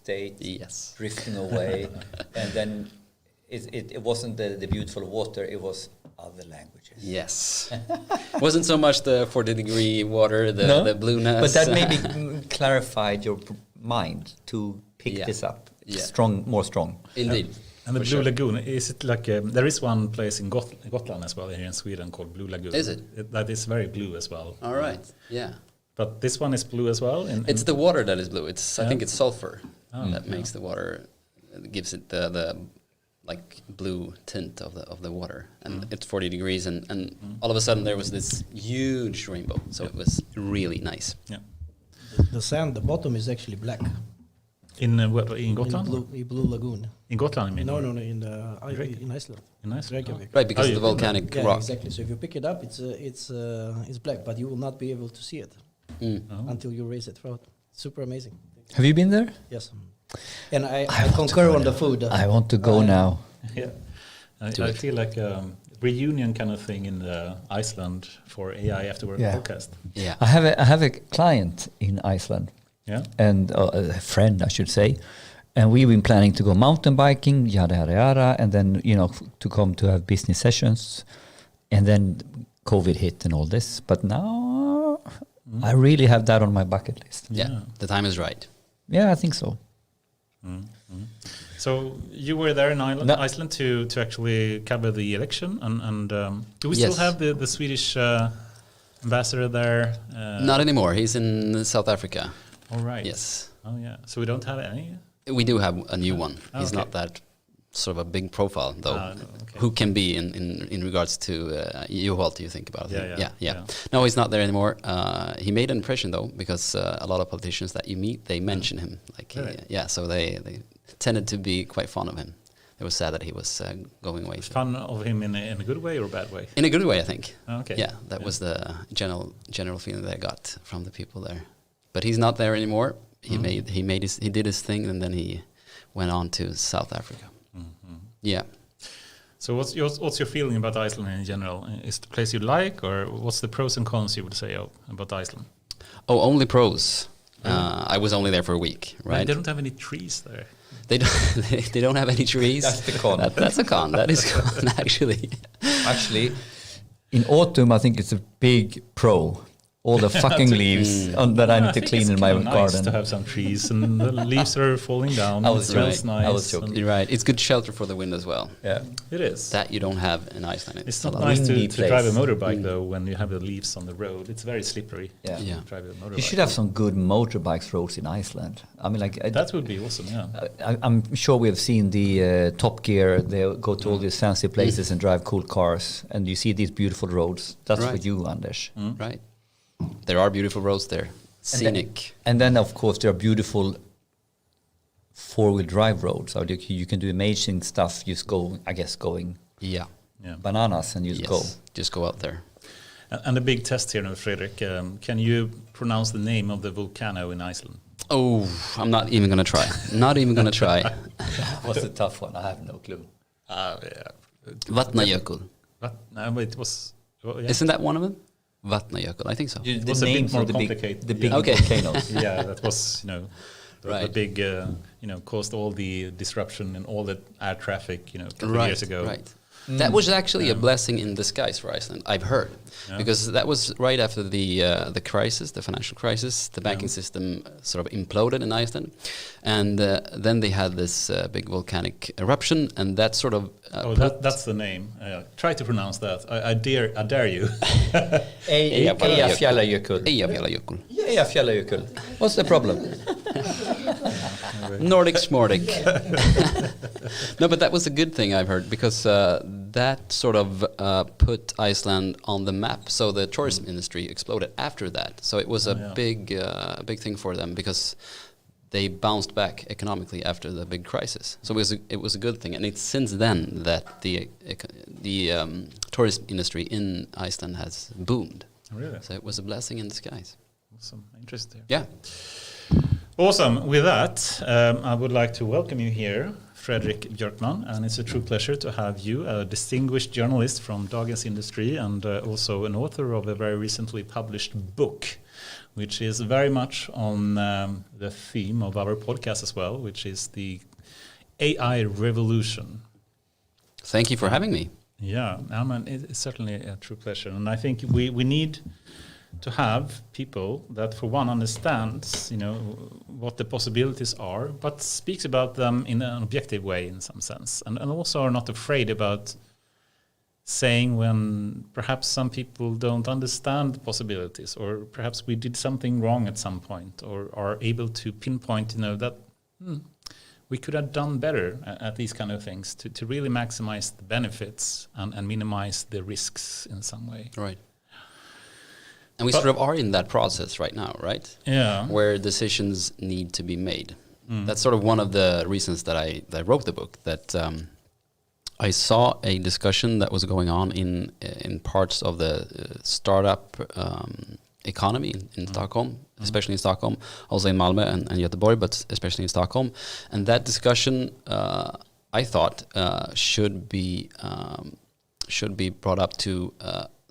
state, Yes. drifting away, and then it wasn't the beautiful water; it was other languages. Yes. Wasn't so much the 40-degree water, the blueness. But that maybe clarified your mind to pick this up. Yeah. More strong. Indeed. And the Blue Lagoon, is it like there is one place in Gotland as well here in Sweden called Blue Lagoon. Is it? That is very blue as well. All right. Yeah. But this one is blue as well. It's the water that is blue. I think it's sulfur that makes the water, gives it the like blue tint of the water, and it's 40 degrees, and all of a sudden there was this huge rainbow. So it was really nice. Yeah. The sand, the bottom is actually black. In Gotland? In Blue Lagoon. In Gotland, you mean? No, in Iceland. In Iceland? Reykjavik. Right, because of the volcanic Yeah, rock. exactly. So if you pick it up, it's black, but you will not be able to see it until you raise it throughout. Super amazing. Have you been there? Yes. And I concur on the food. I want to go now. Yeah. I feel like a reunion kind of thing in Iceland for AI After Work podcast. Yeah. I have a client in Iceland. Yeah. And a friend, I should say. And we've been planning to go mountain biking, yada, yada, yada, and then, to come to have business sessions. And then COVID hit and all this. But now I really have that on my bucket list. Yeah. The time is right. Yeah, I think so. So you were there in Iceland to actually cover the election, and do we still have the Swedish ambassador there? Not anymore. He's in South Africa. All right. Yes. Oh yeah. So we don't have any. We do have a new one. He's not that sort of a big profile, though. Okay. Who can be in regards to you? What do you think about him? Yeah. No, he's not there anymore. He made an impression though, because a lot of politicians that you meet, they mention him. Like, really? So they tended to be quite fond of him. It was sad that he was going away. Fun of him in a good way or a bad way? In a good way, I think. Okay. Yeah, that was the general feeling that I got from the people there. But he's not there anymore. He did his thing, and then he went on to South Africa. Yeah. So what's your feeling about Iceland in general? Is it the place you like, or what's the pros and cons you would say about Iceland? Oh, only pros. I was only there for a week, right? They don't have any trees there. They don't have any trees. That's the con. That's a con. That is a con, actually. Actually, in autumn, I think it's a big pro. All the fucking leaves that I need to clean in my garden. It's nice to have some trees, and the leaves are falling down. It smells nice. I was joking. You're right. It's good shelter for the wind as well. Yeah, it is. That you don't have in Iceland. It's not nice to drive a motorbike though when you have the leaves on the road. It's very slippery. Yeah. To drive a motorbike. You should have some good motorbikes roads in Iceland. I mean, like that would be awesome. Yeah. I'm sure we have seen the Top Gear. They go to all these fancy places and drive cool cars, and you see these beautiful roads. That's for you, Anders. Right. There are beautiful roads there, scenic. And then of course, there are beautiful four-wheel drive roads. So you can do amazing stuff. Just going bananas and go. Just go out there. And a big test here now, Fredrik. Can you pronounce the name of the volcano in Iceland? Oh, I'm not even going to try. Not even going to try. That was a tough one. I have no clue. Vatnajökull. No, but it was... Well, yeah. Isn't that one of them? Vatnajökull, I think so. It was a bit more complicated. The big volcanoes. Yeah, that was, the big, caused all the disruption and all the air traffic, a couple of years ago. Right. That was actually a blessing in disguise for Iceland, I've heard, because that was right after the crisis, the financial crisis. The banking system sort of imploded in Iceland, and then they had this big volcanic eruption, and that sort of that's the name. Try to pronounce that. I dare you. Eyjafjallajökull. Eyjafjallajökull. What's the problem? Nordic Smordic. No, but that was a good thing, I've heard, because that sort of put Iceland on the map. So the tourism industry exploded after that. So it was a big thing for them, because they bounced back economically after the big crisis. So it was a good thing, and it's since then that the tourism industry in Iceland has boomed. Really? So it was a blessing in disguise. Awesome, interesting. Yeah. Awesome. With that, I would like to welcome you here, Fredrik Björkman, and it's a true pleasure to have you, a distinguished journalist from Dagens Industry and also an author of a very recently published book, which is very much on the theme of our podcast as well, which is the AI-revolution. Thank you for having me. Yeah, it's certainly a true pleasure. And I think we need to have people that, for one, understands, what the possibilities are, but speaks about them in an objective way in some sense, and also are not afraid about saying when perhaps some people don't understand the possibilities, or perhaps we did something wrong at some point, or are able to pinpoint, that we could have done better at these kind of things to really maximize the benefits and minimize the risks in some way. Right. And we sort of are in that process right now, right? Yeah. Where decisions need to be made. That's sort of one of the reasons that I wrote the book, that I saw a discussion that was going on in parts of the startup economy in Stockholm, especially in Stockholm, also in Malmö and Göteborg, but especially in Stockholm. And that discussion, I thought, should be brought up to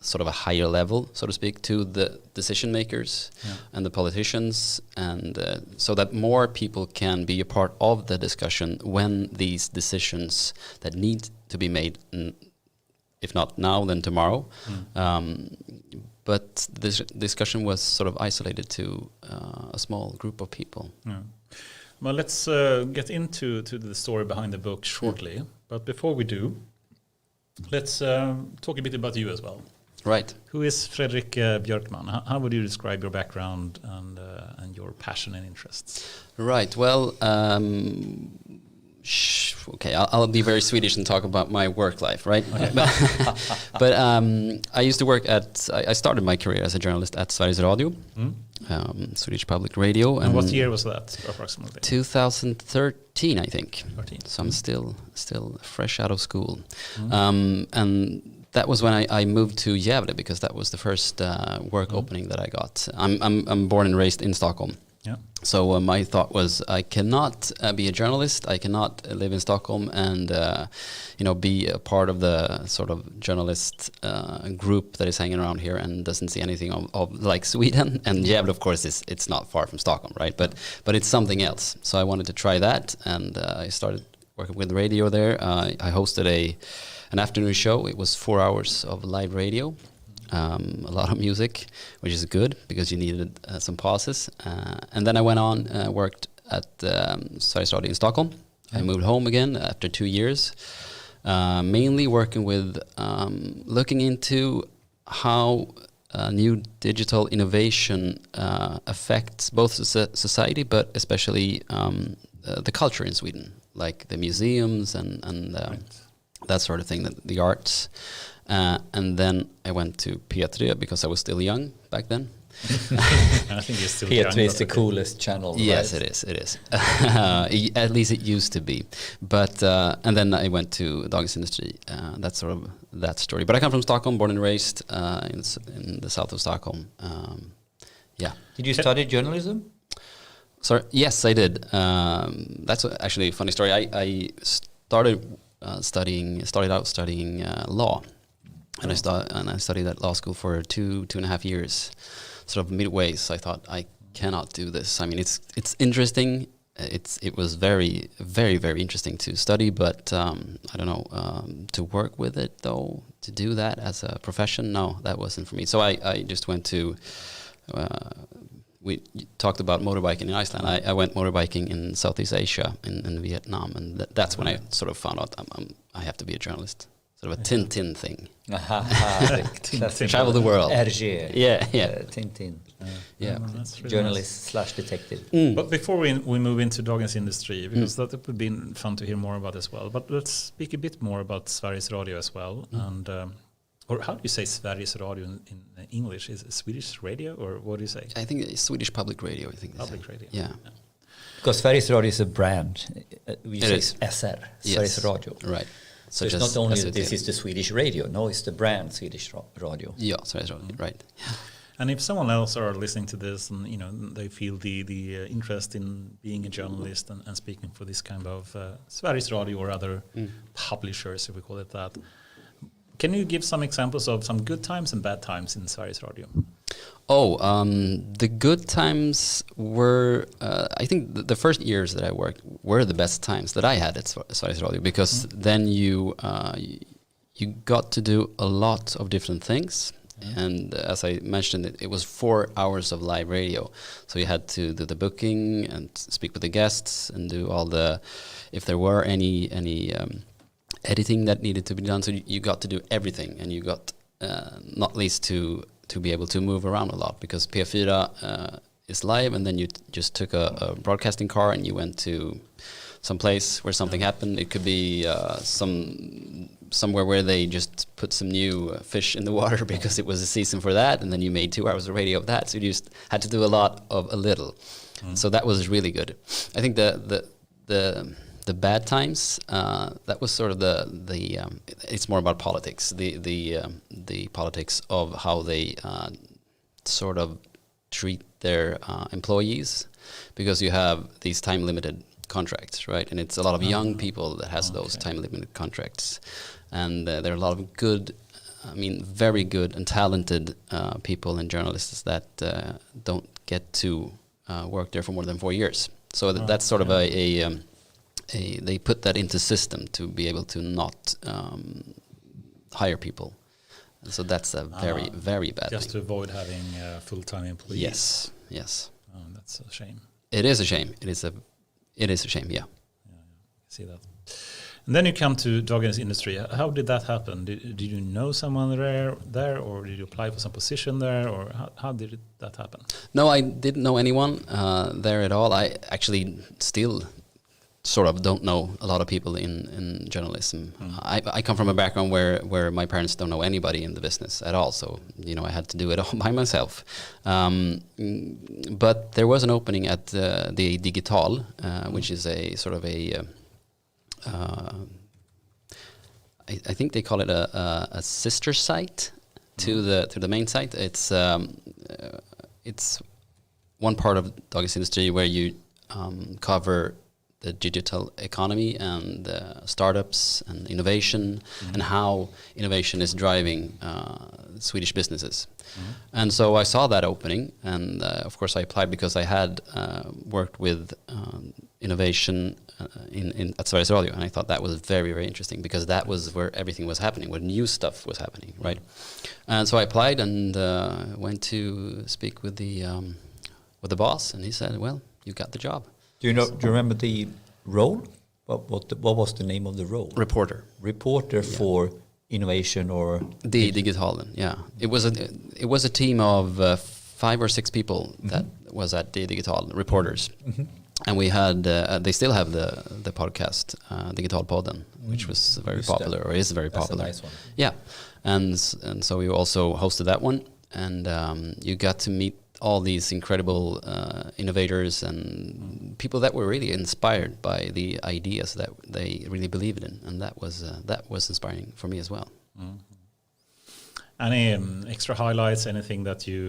sort of a higher level, so to speak, to the decision makers and the politicians, and so that more people can be a part of the discussion when these decisions that need to be made, if not now, then tomorrow. But this discussion was sort of isolated to a small group of people. Yeah. Well, let's get into the story behind the book shortly. But before we do, let's talk a bit about you as well. Right. Who is Fredrik Björkman? How would you describe your background and your passion and interests? Right. Well, okay, I'll be very Swedish and talk about my work life, right? Okay. But I used to work I started my career as a journalist at Sveriges Radio, Swedish public radio. And what year was that, approximately? 2013, I think. 13. So I'm still fresh out of school. And that was when I moved to Gävle, because that was the first work opening that I got. I'm born and raised in Stockholm. Yeah. So my thought was, I cannot be a journalist. I cannot live in Stockholm and be a part of the sort of journalist group that is hanging around here and doesn't see anything of like Sweden. And Gävle, of course, it's not far from Stockholm, right? But it's something else. So I wanted to try that, and I started working with radio there. I hosted an afternoon show. It was 4 hours of live radio. A lot of music, which is good because you needed some pauses. And then I went on, worked at Sveriges Radio in Stockholm. I moved home again after 2 years, mainly working with looking into how new digital innovation affects both society, but especially the culture in Sweden, like the museums and that sort of thing, the arts. And then I went to P3 because I was still young back then. I think you're still young. P3 is the coolest channel. Yes, right? it is. At least it used to be. But and then I went to Dagens Industry. That's sort of that story. But I come from Stockholm, born and raised in the south of Stockholm. Yeah. Did you study journalism? Sorry. Yes, I did. That's actually a funny story. I started out studying law. And I studied at law school for 2.5 years, sort of midway. So I thought, I cannot do this. I mean, it's interesting. It was very, very, very interesting to study, but I don't know, to work with it though, to do that as a profession, no, that wasn't for me. So I just went to. We talked about motorbiking in Iceland. I went motorbiking in Southeast Asia, in Vietnam, and that's when I sort of found out I have to be a journalist. Sort of a Tintin thing. Travel the world. Hergé. Yeah. Tintin. Yeah. Really Journalist / detective. But before we move into Dagens Industry, because that would be fun to hear more about as well. But let's speak a bit more about Sveriges Radio as well. And or how do you say Sveriges Radio in English? Is it Swedish radio, or what do you say? I think it's Swedish public radio. I think public radio. Yeah. Because Sveriges Radio is a brand. We say is. SR, Sveriges Radio. Right. So it's not only that this is the Swedish radio. No, it's the brand Swedish Radio. Yeah, Sveriges Radio. Right. And if someone else are listening to this and they feel the interest in being a journalist and speaking for this kind of Sveriges Radio or other publishers, if we call it that, can you give some examples of some good times and bad times in Sveriges Radio? The good times were, I think the first years that I worked were the best times that I had at Sveriges Radio, because then you got to do a lot of different things. And as I mentioned, it was 4 hours of live radio. So you had to do the booking and speak with the guests and do all if there were any editing that needed to be done. So you got to do everything, and you got not least to be able to move around a lot, because P4 is live, and then you just took a broadcasting car and you went to some place where something happened. It could be somewhere where they just put some new fish in the water because it was a season for that, and then you made 2 hours of radio of that. So you just had to do a lot of a little. So that was really good. I think the bad times, that was sort of it's more about politics. The politics of how they sort of treat their employees, because you have these time limited contracts, right? And it's a lot of young people that has those time limited contracts, and there are a lot of good, very good and talented people and journalists that don't get to work there for more than 4 years. So that's sort of they put that into system to be able to not hire people. And so that's a very, very bad just thing. to avoid having full-time employees. Yes. That's a shame. It is a shame. It is a shame, yeah. I see that. And then you come to Dagens Industry. How did that happen? Did you know someone there, or did you apply for some position there, or how did that happen? No, I didn't know anyone there at all. I actually still sort of don't know a lot of people in journalism. I come from a background where my parents don't know anybody in the business at all, so I had to do it all by myself. But there was an opening at the Digital, which is a sort of a I think they call it a sister site to the main site. It's one part of Dagens Industry where you cover the digital economy and startups and innovation, and how innovation is driving Swedish businesses. And so I saw that opening, and of course I applied because I had worked with innovation at Sveriges Radio, and I thought that was very, very interesting, because that was where everything was happening, where new stuff was happening, right? And so I applied and went to speak with the boss, and he said, "Well, you got the job." Do you remember the role? What was the name of the role? Reporter for innovation or the Digitalen. Yeah, it was a team of 5 or 6 people that was at the Digitalen, reporters, and we had they still have the podcast Digitalpodden, which was very popular, or is very popular. That's a nice one. Yeah, and so we also hosted that one, and you got to meet all these incredible innovators and people that were really inspired by the ideas that they really believed in, and that was inspiring for me as well. Any extra highlights? Anything that you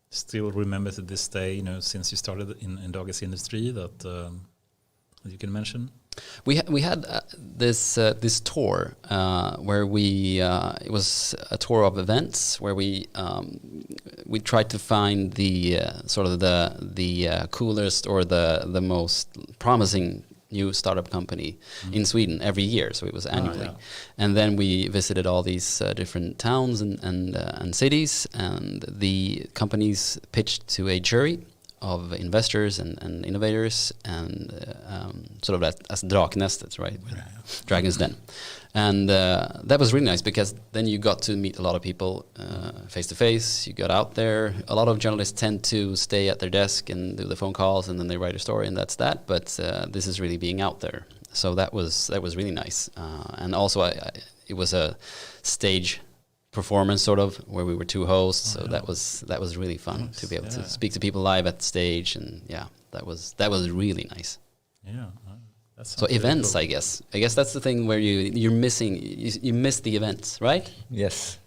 still remember to this day? Since you started in Dagens Industry, that you can mention. We had this tour where it was a tour of events where we tried to find the sort of the coolest or the most promising new startup company in Sweden every year. So it was annually, and then we visited all these different towns and cities, and the companies pitched to a jury of investors and innovators, and sort of as Draknästet, right? Dragon's Den. And that was really nice, because then you got to meet a lot of people face to face. You got out there. A lot of journalists tend to stay at their desk and do the phone calls, and then they write a story, and that's that. But this is really being out there. So that was really nice. And also it was a stage performance, sort of, where we were 2 hosts. So that was really fun to be able to speak to people live at the stage, and that was really nice. Yeah. So events, cool. I guess that's the thing where you miss the events, right? Yes.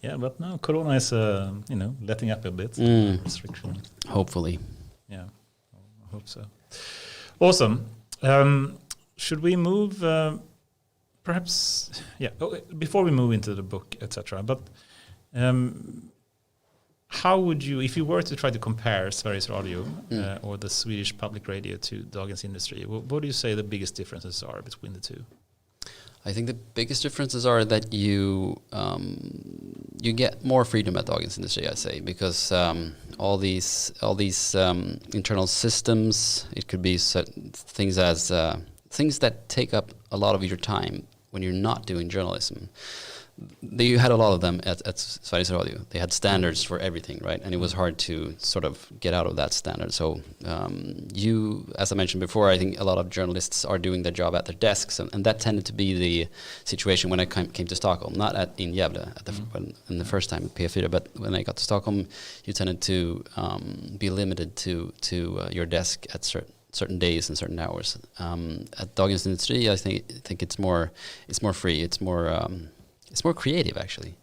Yeah, but now Corona is, letting up a bit. Restriction. Hopefully. Yeah, I hope so. Awesome. Should we move, perhaps, before we move into the book, etc., but how would you, if you were to try to compare Sveriges Radio or the Swedish public radio to Dagens Industry, what do you say the biggest differences are between the two? I think the biggest differences are that you get more freedom at Dagens Industry, I say, because all these internal systems, it could be things that take up a lot of your time when you're not doing journalism. You had a lot of them at Sveriges Radio. They had standards for everything, right? And it was hard to sort of get out of that standard. So as I mentioned before, I think a lot of journalists are doing their job at their desks, and that tended to be the situation when I came to Stockholm, not in Gävle in the first time at P4, but when I got to Stockholm, you tended to be limited to your desk at certain days and certain hours. At Dagens Industry, I think it's more free. It's more creative, actually.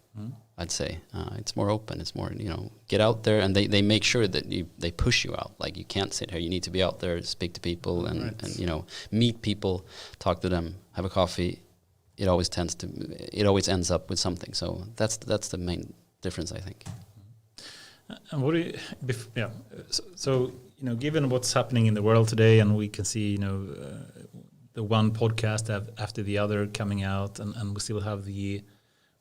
I'd say it's more open. It's more, get out there, and they make sure that they push you out. Like, you can't sit here. You need to be out there, speak to people, and meet people, talk to them, have a coffee. It always ends up with something. So that's the main difference, I think. And what do you, so given what's happening in the world today, and we can see, the one podcast after the other coming out, and we still have the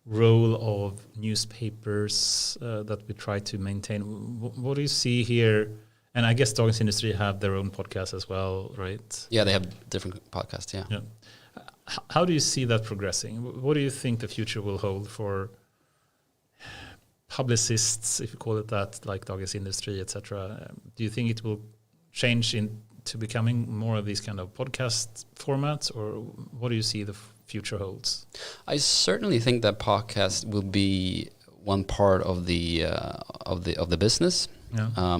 role of newspapers that we try to maintain. What do you see here? And I guess Dagens Industry have their own podcast as well, right? Yeah, they have different podcasts, yeah. How do you see that progressing? What do you think the future will hold for publicists, if you call it that, like Dagens Industry, etc.? Do you think it will change into becoming more of these kind of podcast formats, or what do you see the future holds? I certainly think that podcast will be one part of the business. Yeah.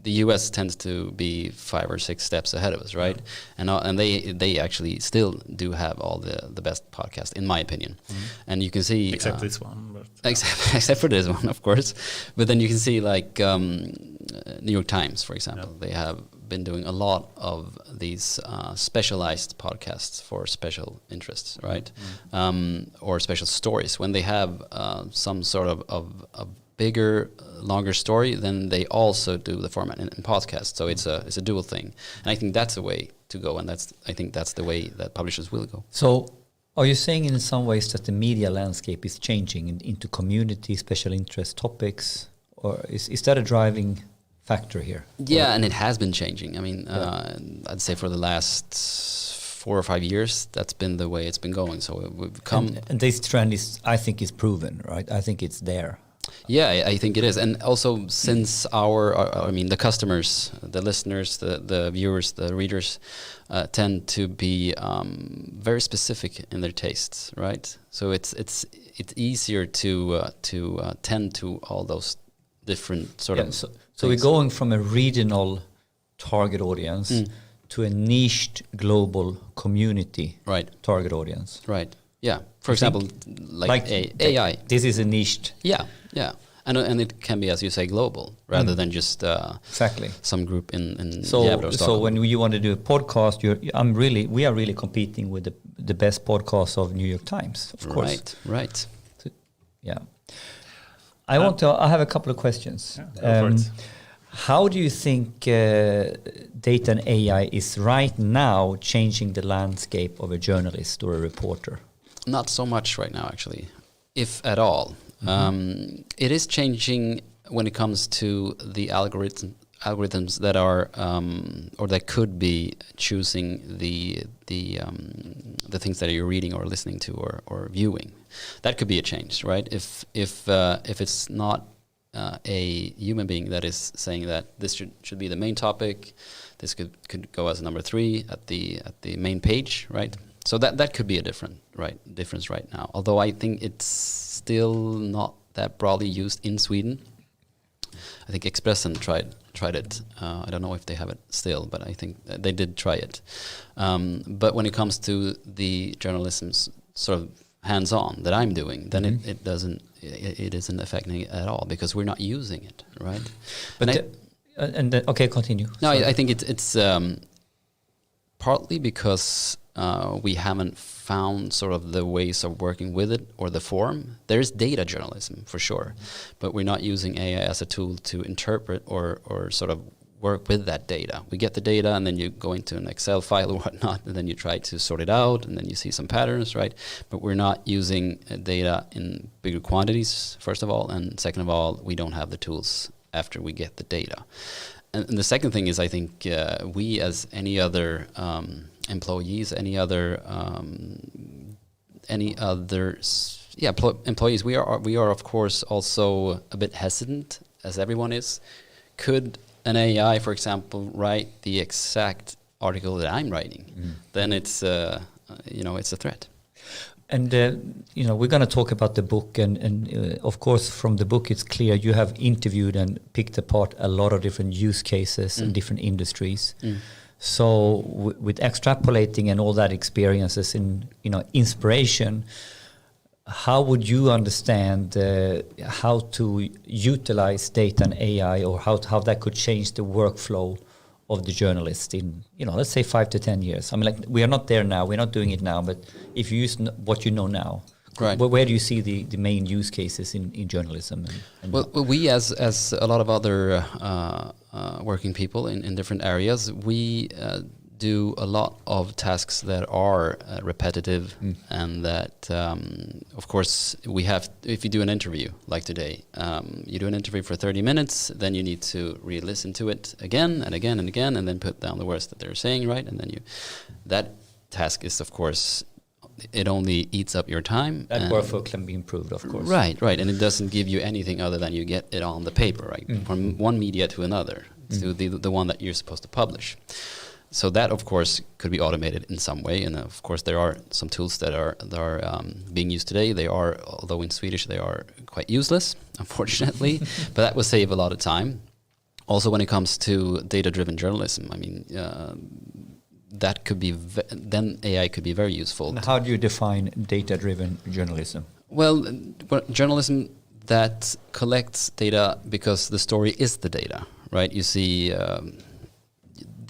The US tends to be 5 or 6 steps ahead of us, right? Yeah. And they actually still do have all the best podcasts, in my opinion. And you can see except this one, but except for this one, of course. But then you can see, like, New York Times, for example. They have been doing a lot of these specialized podcasts for special interests, right? Or special stories. When they have some sort of bigger, longer story, then they also do the format in podcast. So it's a dual thing, and I think that's the way to go, and I think that's the way that publishers will go. So, are you saying in some ways that the media landscape is changing into community, special interest topics, or is that a driving factor here? Yeah, and it has been changing. I mean, I'd say for the last 4 or 5 years, that's been the way it's been going. So we've come, and this trend I think is proven, right? I think it's there. Yeah, I think it is. And also, since the customers, the listeners, the viewers, the readers tend to be very specific in their tastes, right? So it's easier to tend to all those different sort of. So we're going from a regional target audience to a niched global community target audience. Right. Yeah. For example, like AI. This is a niched. Yeah. And it can be, as you say, global rather than just exactly some group in Gävle or Stockholm. So when you want to do a podcast, we are really competing with the best podcasts of New York Times, of course. Right. So, yeah. I have a couple of questions. How do you think data and AI is right now changing the landscape of a journalist or a reporter? Not so much right now, actually, if at all. It is changing when it comes to the algorithms that are or that could be choosing the things that you're reading or listening to or viewing. That could be a change, right? If it's not a human being that is saying that this should be the main topic, this could go as number 3 at the main page, right? So that could be a difference right now. Although I think it's still not that broadly used in Sweden. I think Expressen tried it. I don't know if they have it still, but I think they did try it. But when it comes to the journalism's sort of hands-on that I'm doing, then it isn't affecting it at all because we're not using it, right? But okay, continue. No, I think it's partly because we haven't found sort of the ways of working with it or the form. There is data journalism for sure, but we're not using AI as a tool to interpret or sort of work with that data. We get the data and then you go into an Excel file or whatnot, and then you try to sort it out, and then you see some patterns, right? But we're not using data in bigger quantities, first of all, and second of all, we don't have the tools after we get the data. And the second thing is, I think we, as any other employees, employees, we are of course also a bit hesitant, as everyone is. Could an AI, for example, write the exact article that I'm writing? Then it's it's a threat. And we're going to talk about the book, and of course, from the book, it's clear you have interviewed and picked apart a lot of different use cases in different industries. So, with extrapolating and all that experiences in inspiration, how would you understand how to utilize data and AI, or how that could change the workflow of the journalist in, let's say 5 to 10 years? I mean, like, we are not there now, we're not doing it now, but if you use what you know now, right, where do you see the main use cases in journalism? Well, we as a lot of other working people in different areas, we do a lot of tasks that are repetitive, and that, of course, we have. If you do an interview like today, you do an interview for 30 minutes, then you need to re-listen to it again and again and again, and then put down the words that they're saying, right? And then that task is, of course, it only eats up your time. That workflow can be improved, of course. Right, and it doesn't give you anything other than you get it on the paper, right? From one media to another, to the one that you're supposed to publish. So that, of course, could be automated in some way, and of course there are some tools that are being used today. They are, although in Swedish, they are quite useless, unfortunately, but that will save a lot of time. Also, when it comes to data-driven journalism, I mean, that could be then AI could be very useful. And how do you define data-driven journalism? Well, journalism that collects data because the story is the data, right? You see.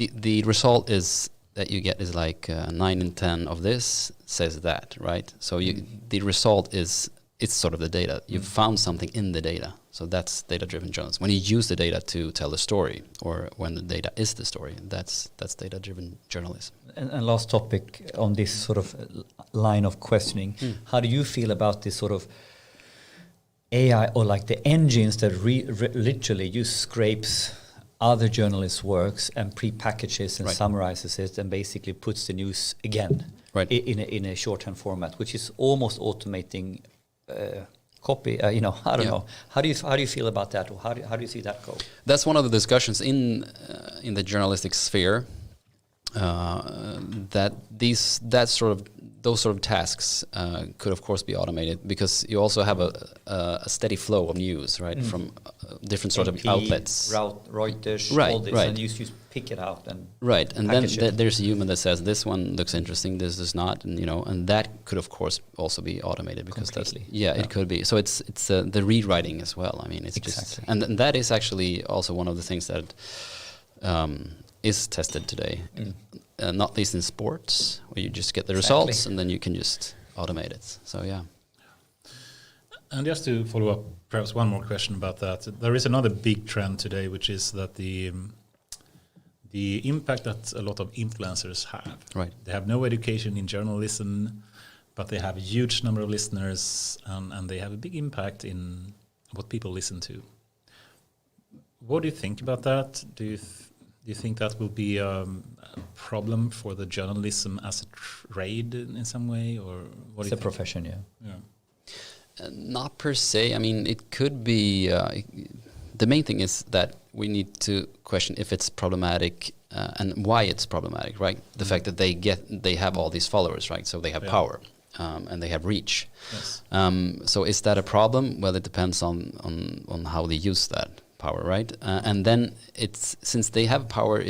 The result is that you get is like 9 in 10 of this says that, right? So the result is, it's sort of the data. You've found something in the data. So that's data-driven journalism. When you use the data to tell the story, or when the data is the story, that's data-driven journalism. And last topic on this sort of line of questioning, how do you feel about this sort of AI, or like the engines that literally use scrapes other journalists' works and pre-packages and summarizes it and basically puts the news again in a shorthand format, which is almost automating copy. I don't know. How do you feel about that, or how do you see that go? That's one of the discussions in the journalistic sphere. That those sort of tasks could of course be automated, because you also have a steady flow of news, right, from different sort of outlets, Reuters, all this, and you just pick it out and and then there's a human that says this one looks interesting, this does not, and and that could of course also be automated, because it could be. So it's the rewriting as well. I mean, it's just, and that is actually also one of the things that is tested today. Not least in sports, where you just get the results and then you can just automate it. So And just to follow up, perhaps one more question about that. There is another big trend today, which is that the impact that a lot of influencers have. Right. They have no education in journalism, but they have a huge number of listeners, and they have a big impact in what people listen to. What do you think about that? Do you think that will be a problem for the journalism as a trade in some way, or what? It's a profession, yeah. Not per se. I mean, it could be. The main thing is that we need to question if it's problematic and why it's problematic, right? The fact that they have all these followers, right? So they have power and they have reach. Yes. So is that a problem? Well, it depends on how they use that power, right? And then since they have power,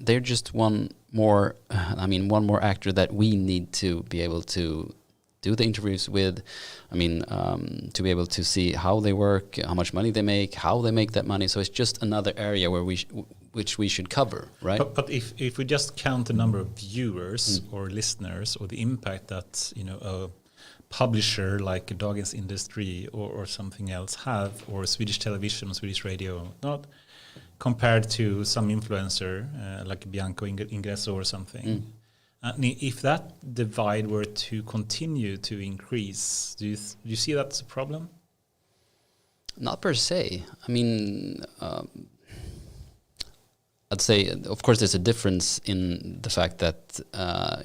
they're just one more actor that we need to be able to do the interviews with. I mean, to be able to see how they work, how much money they make, how they make that money. So it's just another area where which we should cover, right? But if we just count the number of viewers or listeners, or the impact that a publisher like Dagens Industry or something else have, or Swedish television, Swedish radio, not compared to some influencer like Bianca Ingresso or something. If that divide were to continue to increase, do you see that as a problem? Not per se. I mean, I'd say, of course, there's a difference in the fact that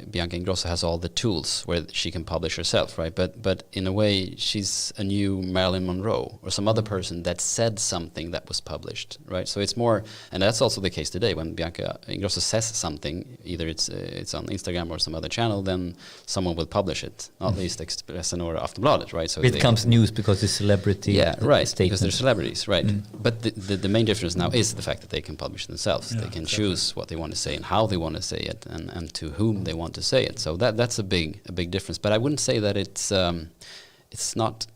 Bianca Ingrosso has all the tools where she can publish herself, right? But in a way, she's a new Marilyn Monroe or some other person that said something that was published, right? So it's more, and that's also the case today. When Bianca Ingrosso says something, either it's on Instagram or some other channel, then someone will publish it, not least Expressen or Aftonbladet, right? So it becomes news because it's celebrity. Yeah, right. Statement. Because they're celebrities, right? But the main difference now is the fact that they can publish themselves. They can choose what they want to say and how they want to say it, and to whom they want to say it. So that's a big difference. But I wouldn't say that it's not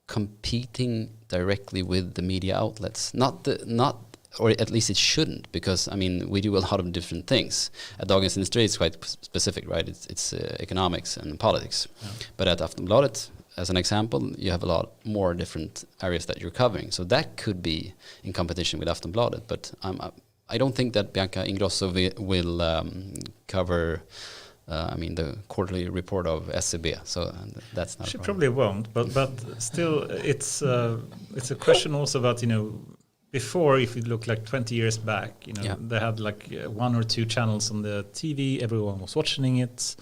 competing directly with the media outlets. Or at least it shouldn't, because I mean we do a lot of different things. At Dagens Industry it's quite specific, right? It's economics and politics. Yeah. But at Aftonbladet, as an example, you have a lot more different areas that you're covering. So that could be in competition with Aftonbladet. But I don't think that Bianca Ingrosso will cover, the quarterly report of SCB. So that's not. She probably won't. But still, it's a question also about before, if you look like 20 years back, they had like one or two channels on the TV. Everyone was watching it.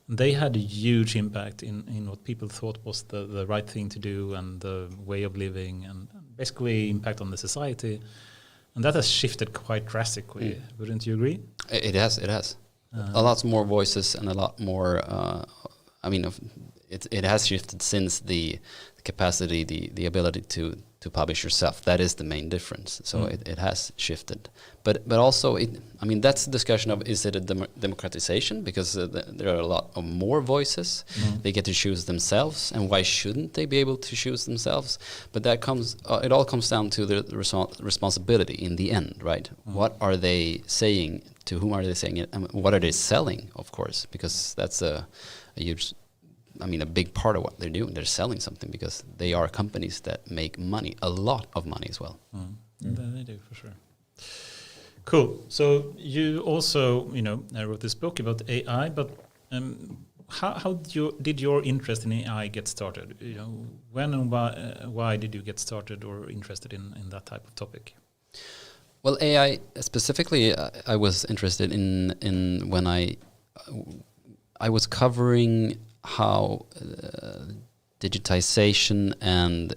They had a huge impact in what people thought was the right thing to do and the way of living, and basically impact on the society. And that has shifted quite drastically. Wouldn't you agree? It has. A lot more voices and a lot more. It has shifted since the capacity, the ability to publish yourself. That is the main difference. So it has shifted. But also, that's the discussion of, is it a democratization? Because there are a lot of more voices. They get to choose themselves, and why shouldn't they be able to choose themselves? But that it all comes down to the responsibility in the end, right? What are they saying? To whom are they saying it? And what are they selling, of course? Because that's a huge... a big part of what they're doing. They're selling something because they are companies that make money, a lot of money as well. They do, for sure. Cool. So you also, wrote this book about AI, but how did your interest in AI get started? When and why did you get started or interested in that type of topic? Well, AI specifically, I was interested in when I was covering how digitization and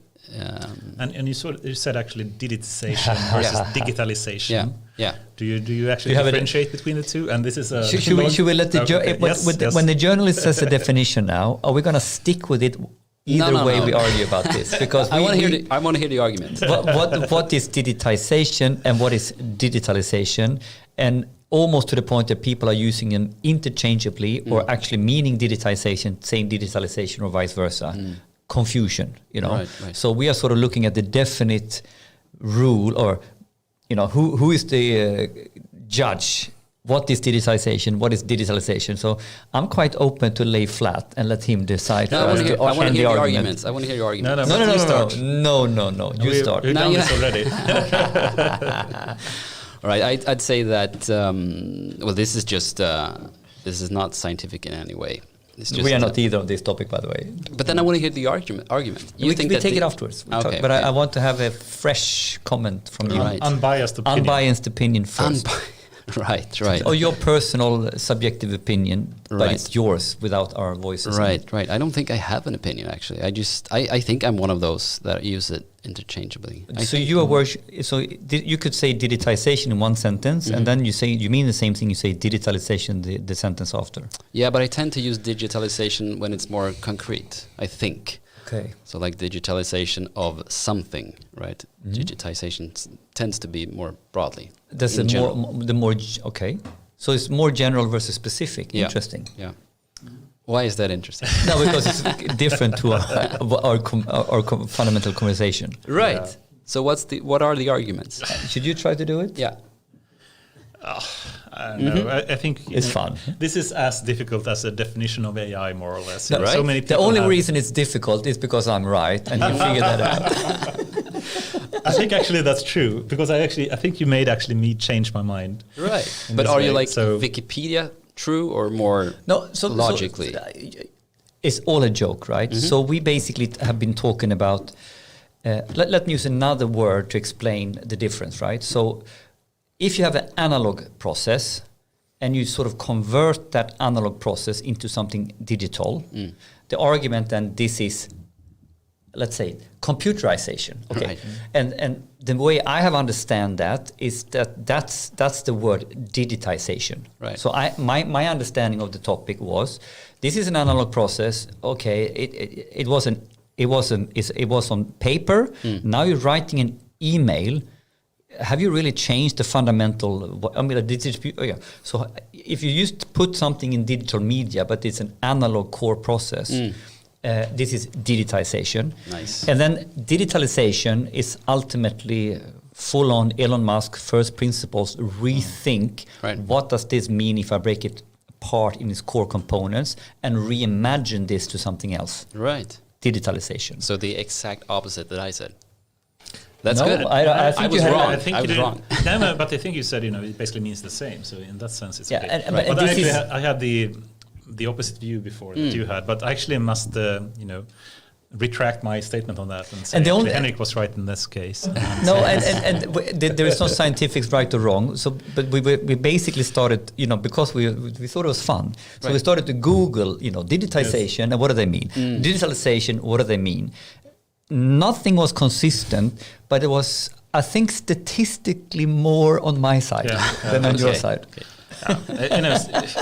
you said actually digitization versus digitalization. Yeah. Do you actually differentiate between the two? And this is a should we let the when the journalist says a definition now, are we going to stick with it? Either way, we argue about this because I want to hear the argument. What is digitization and what is digitalization? And almost to the point that people are using them interchangeably or actually meaning digitization, saying digitalization or vice versa. Confusion, Right. So we are sort of looking at the definite rule, or who is the judge? What is digitization? What is digitalization? So I'm quite open to lay flat and let him decide. I want to hear the arguments. I want to hear your arguments. No. You start. We've done this already. All right, I'd say that. This is just this is not scientific in any way. We are not either on this topic, by the way. But then I want to hear the argument. We take it afterwards. But I want to have a fresh comment from you. Unbiased opinion. Unbiased opinion first. Right. Or your personal subjective opinion, but it's yours without our voices. Right. I don't think I have an opinion, actually. I think I'm one of those that use it interchangeably. You could say digitization in one sentence, and then you mean the same thing. You say digitalization the sentence after. Yeah, but I tend to use digitalization when it's more concrete, I think. Okay. So like digitalization of something, right? Digitization tends to be more broadly. Okay. So it's more general versus specific. Yeah. Interesting. Yeah. Why is that interesting? No, because it's different to our fundamental conversation. Right. Yeah. So what are the arguments? Should you try to do it? Yeah. I don't know. I think It's fun. This is as difficult as a definition of AI, more or less. No, You know, right. So many The people only have- reason it's difficult is because I'm right, and you figure that out. I think actually that's true, because I think you made actually me change my mind. Right. In But this are you way, like so- Wikipedia true or more logically? It's all a joke, right? So we basically have been talking about. Let me use another word to explain the difference, right? So if you have an analog process and you sort of convert that analog process into something digital, the argument then this is, let's say, computerization. Okay, Right. And the way I have understand that is that's the word digitization. Right. So my understanding of the topic was this is an analog process. Okay, it was on paper. Now you're writing an email. Have you really changed the fundamental? I mean, So if you just put something in digital media, but it's an analog core process, this is digitization. Nice. And then digitalization is ultimately full-on Elon Musk first principles rethink. Right. What does this mean if I break it apart in its core components and reimagine this to something else? Right. Digitalization. So the exact opposite that I said. That's No, good. I think I you was had- wrong. I think I you was did- wrong. No, but I think you said, it basically means the same. So in that sense, it's Yeah, okay. and- But and I this actually is- I had the opposite view before that you had, but I actually must, retract my statement on that and say And the only- Henrik was right in this case. No, and there is no scientific right or wrong. So, but we basically started, because we thought it was fun. So we Right. started to Google, digitization and what do they mean? Digitalization, what do they mean? Nothing was consistent, but it was, I think, statistically more on my side than on your Okay. side. Okay.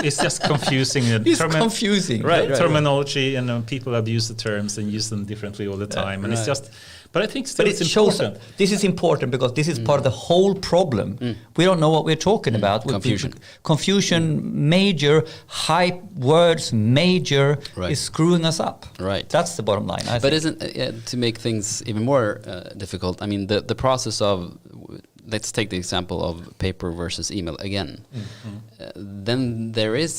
It's just confusing. It's confusing, right? right. Terminology, and people abuse the terms and use them differently all the time, and it's Right. just. But I think still But it's it shows important. this is important because this is part of the whole problem. We don't know what we're talking about. Confusion. Confusion, major, hype words, major, Right. is screwing us up. Right. That's the bottom line. I But think. isn't to make things even more difficult? I mean, the process of let's take the example of paper versus email again. Then there is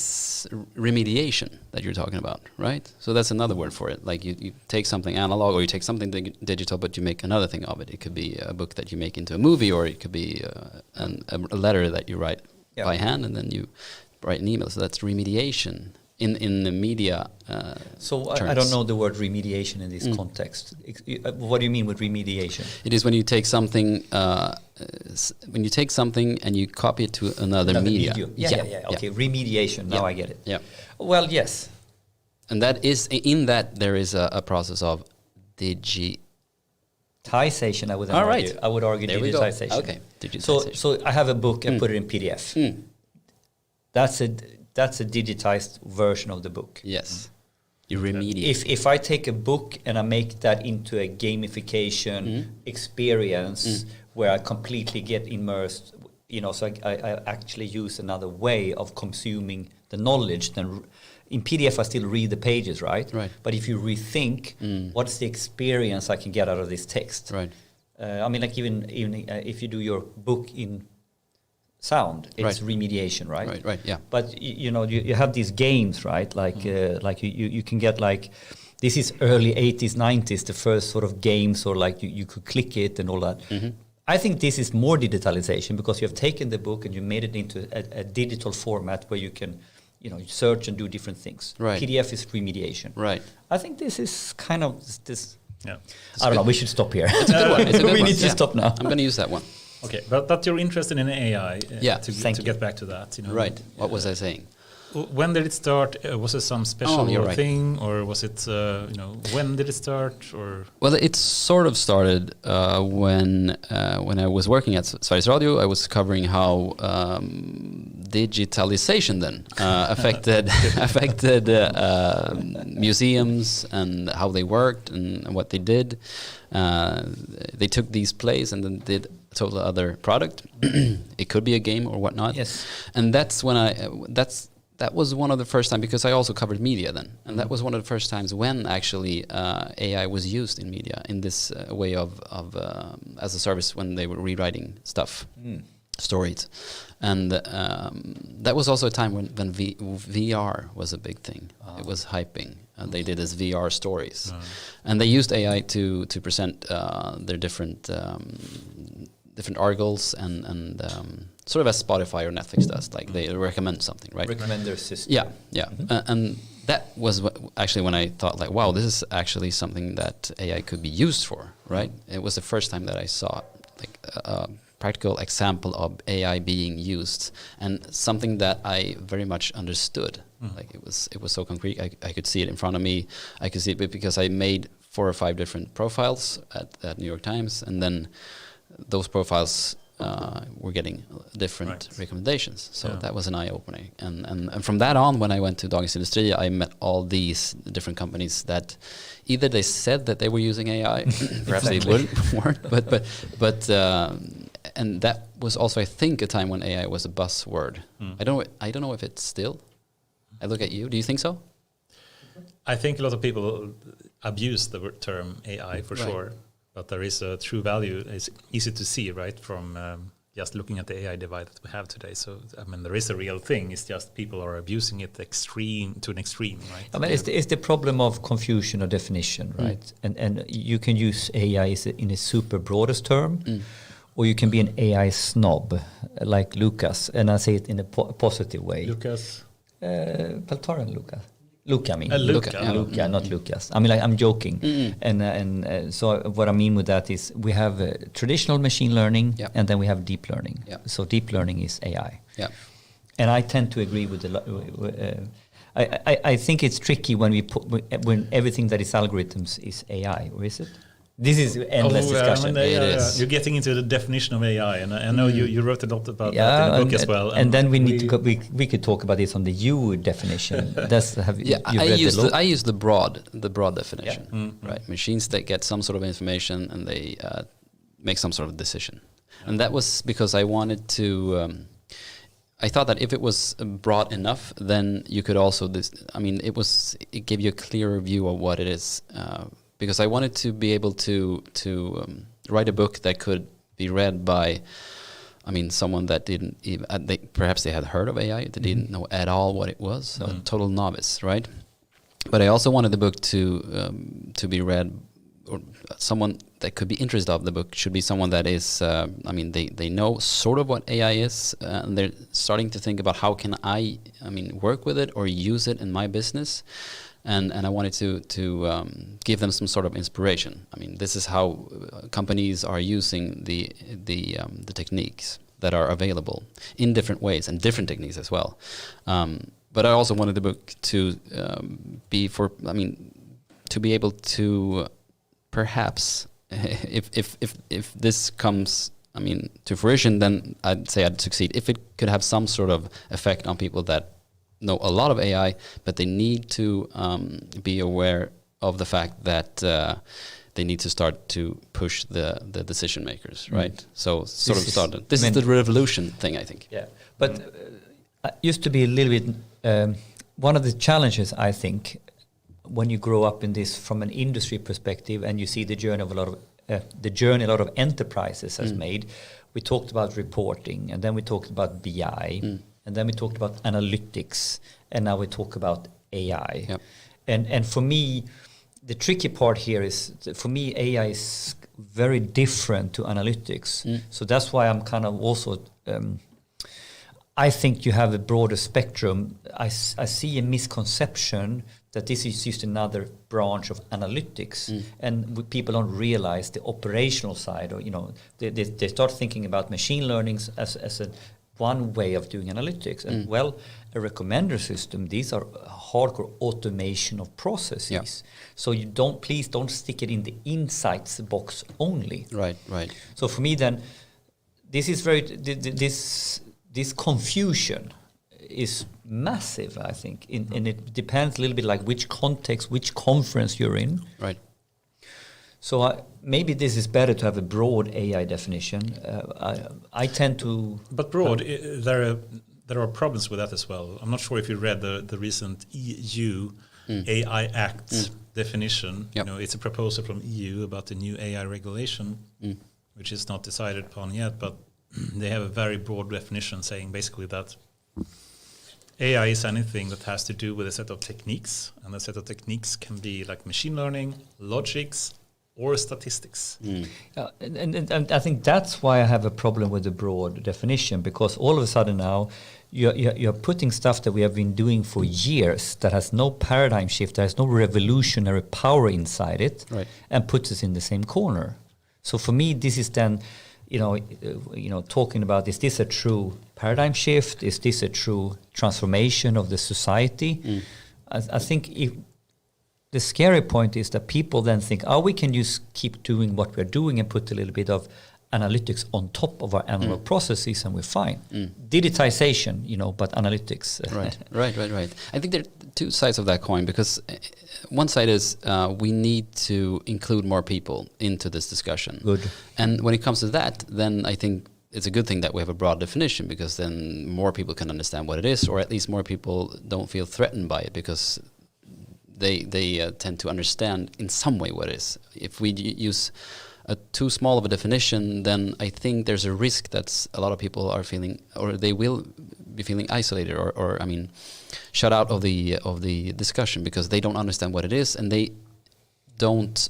remediation that you're talking about, right? So that's another word for it. Like you take something analog or you take something digital, but you make another thing of it. It could be a book that you make into a movie, or it could be a letter that you write by hand and then you write an email. So that's remediation in the media. So I terms. don't know the word remediation in this context. What do you mean with remediation? It is when you take something, and you copy it to another media. medium. Yeah. Okay, remediation. Now I get it. Yeah, Well, yes. and that is in that there is a process of Digitization, I would All argue. right. I would argue There we go. digitization. Okay, digitization. So I have a book and put it in PDF. That's a digitized version of the book. Yes, you remediate. If I take a book and I make that into a gamification experience where I completely get immersed, so I actually use another way of consuming the knowledge. Then in PDF I still read the pages, right? Right. But if you rethink, what's the experience I can get out of this text? Right. I mean, like even if you do your book in sound, it's remediation, right? Right. Yeah. But you have these games, right? Like you can get like, this is early 80s, 90s, the first sort of games, or like you could click it and all that. I think this is more digitalization because you have taken the book and you made it into a digital format where you can, search and do different things. Right. PDF is remediation. Right. I think this is kind of this. Yeah. I don't know. We should stop here. It's a good one. It's a good we one. need to stop now. I'm going to use that one. Okay, but you're interested in AI. Thank To you. get back to that, Right. What was I saying? When did it start? Was it some special you're right. thing, or was it when did it start? Or Well, it sort of started when I was working at Sveriges Radio. I was covering how digitalization then affected museums and how they worked and what they did. They took these plays and then did a total other product. It could be a game or whatnot. Yes. And that's when that was one of the first times, because I also covered media then, and that was one of the first times when actually AI was used in media in this way of as a service when they were rewriting stuff, stories, and that was also a time when VR was a big thing. It was hyping. They did as VR stories, and they used AI to present their different articles and sort of as Spotify or Netflix does, like they recommend something, right? Recommend their system. Yeah. And that was actually when I thought, like, wow, this is actually something that AI could be used for, right? It was the first time that I saw like a practical example of AI being used, and something that I very much understood. Like it was so concrete. I could see it in front of me. I could see it because I made 4 or 5 different profiles at New York Times, and then those profiles were getting different recommendations. So that was an eye-opener. And from that on, when I went to Dagens Industry, I met all these different companies that either they said that they were using AI, perhaps they weren't, but and that was also, I think, a time when AI was a buzzword. I don't know if it's still. I look at you. Do you think so? I think a lot of people abuse the term AI for sure. But there is a true value. It's easy to see, right, from just looking at the AI divide that we have today. So, I mean, there is a real thing. It's just people are abusing it to an extreme, right? I mean, it's the problem of confusion or definition, right? And you can use AI in a super broadest term, or you can be an AI snob, like Lucas, and I say it in a positive way. Lucas? Paltoran Lucas. Luca, I mean. Luca, not Lucas. I mean, like, I'm joking. And so what I mean with that is we have traditional machine learning, and then we have deep learning. So deep learning is AI. And I tend to agree with I think it's tricky when when everything that is algorithms is AI, or is it? This is endless discussion. Is. You're getting into the definition of AI, and I know you wrote a lot about that in the book as well. And then we need to we could talk about this on the U definition. I use the broad definition, right? Machines that get some sort of information and they make some sort of decision, and that was because I wanted to. I thought that if it was broad enough, then you could also. It gave you a clearer view of what it is. Because I wanted to be able to write a book that could be read by, someone that didn't even, perhaps they had heard of AI, they didn't know at all what it was, a total novice, right? But I also wanted the book to be read, or someone that could be interested of the book should be someone that is, they know sort of what AI is, and they're starting to think about how can I work with it or use it in my business. And I wanted to give them some sort of inspiration. This is how companies are using the techniques that are available in different ways and different techniques as well. But I also wanted the book to to be able to perhaps if this comes to fruition, then I'd say I'd succeed. If it could have some sort of effect on people that know a lot of AI, but they need to be aware of the fact that they need to start to push the decision makers, right? So this is the revolution thing, I think. Yeah, but used to be a little bit one of the challenges, I think, when you grow up in this from an industry perspective, and you see the journey of a lot of enterprises has made. We talked about reporting, and then we talked about BI. And then we talked about analytics, and now we talk about AI. Yep. And for me, the tricky part here is, for me, AI is very different to analytics. So that's why I'm kind of also, I think you have a broader spectrum. I see a misconception that this is just another branch of analytics, and people don't realize the operational side, or they start thinking about machine learning as a one way of doing analytics. And a recommender system, these are hardcore automation of processes. So please don't stick it in the insights box only. Right. So for me then, this is this confusion is massive, I think, and it depends a little bit like which context, which conference you're in. Right. So maybe this is better to have a broad AI definition. I tend to... But broad, there are problems with that as well. I'm not sure if you read the recent EU AI Act definition. Yep. It's a proposal from EU about the new AI regulation, which is not decided upon yet, but they have a very broad definition saying basically that AI is anything that has to do with a set of techniques, and a set of techniques can be like machine learning, logics, or statistics. And I think that's why I have a problem with the broad definition, because all of a sudden now you're putting stuff that we have been doing for years that has no paradigm shift, that has no revolutionary power inside it, right, and puts us in the same corner. So for me, this is then, talking about, is this a true paradigm shift? Is this a true transformation of the society? I think the scary point is that people then think, we can just keep doing what we're doing and put a little bit of analytics on top of our analog processes and we're fine. Digitization, but analytics. Right. I think there are two sides of that coin, because one side is we need to include more people into this discussion. Good. And when it comes to that, then I think it's a good thing that we have a broad definition, because then more people can understand what it is, or at least more people don't feel threatened by it, because they tend to understand in some way what it is. If we use too small of a definition, then I think there's a risk that a lot of people are feeling, or they will be feeling isolated, or shut out of the discussion, because they don't understand what it is, and they don't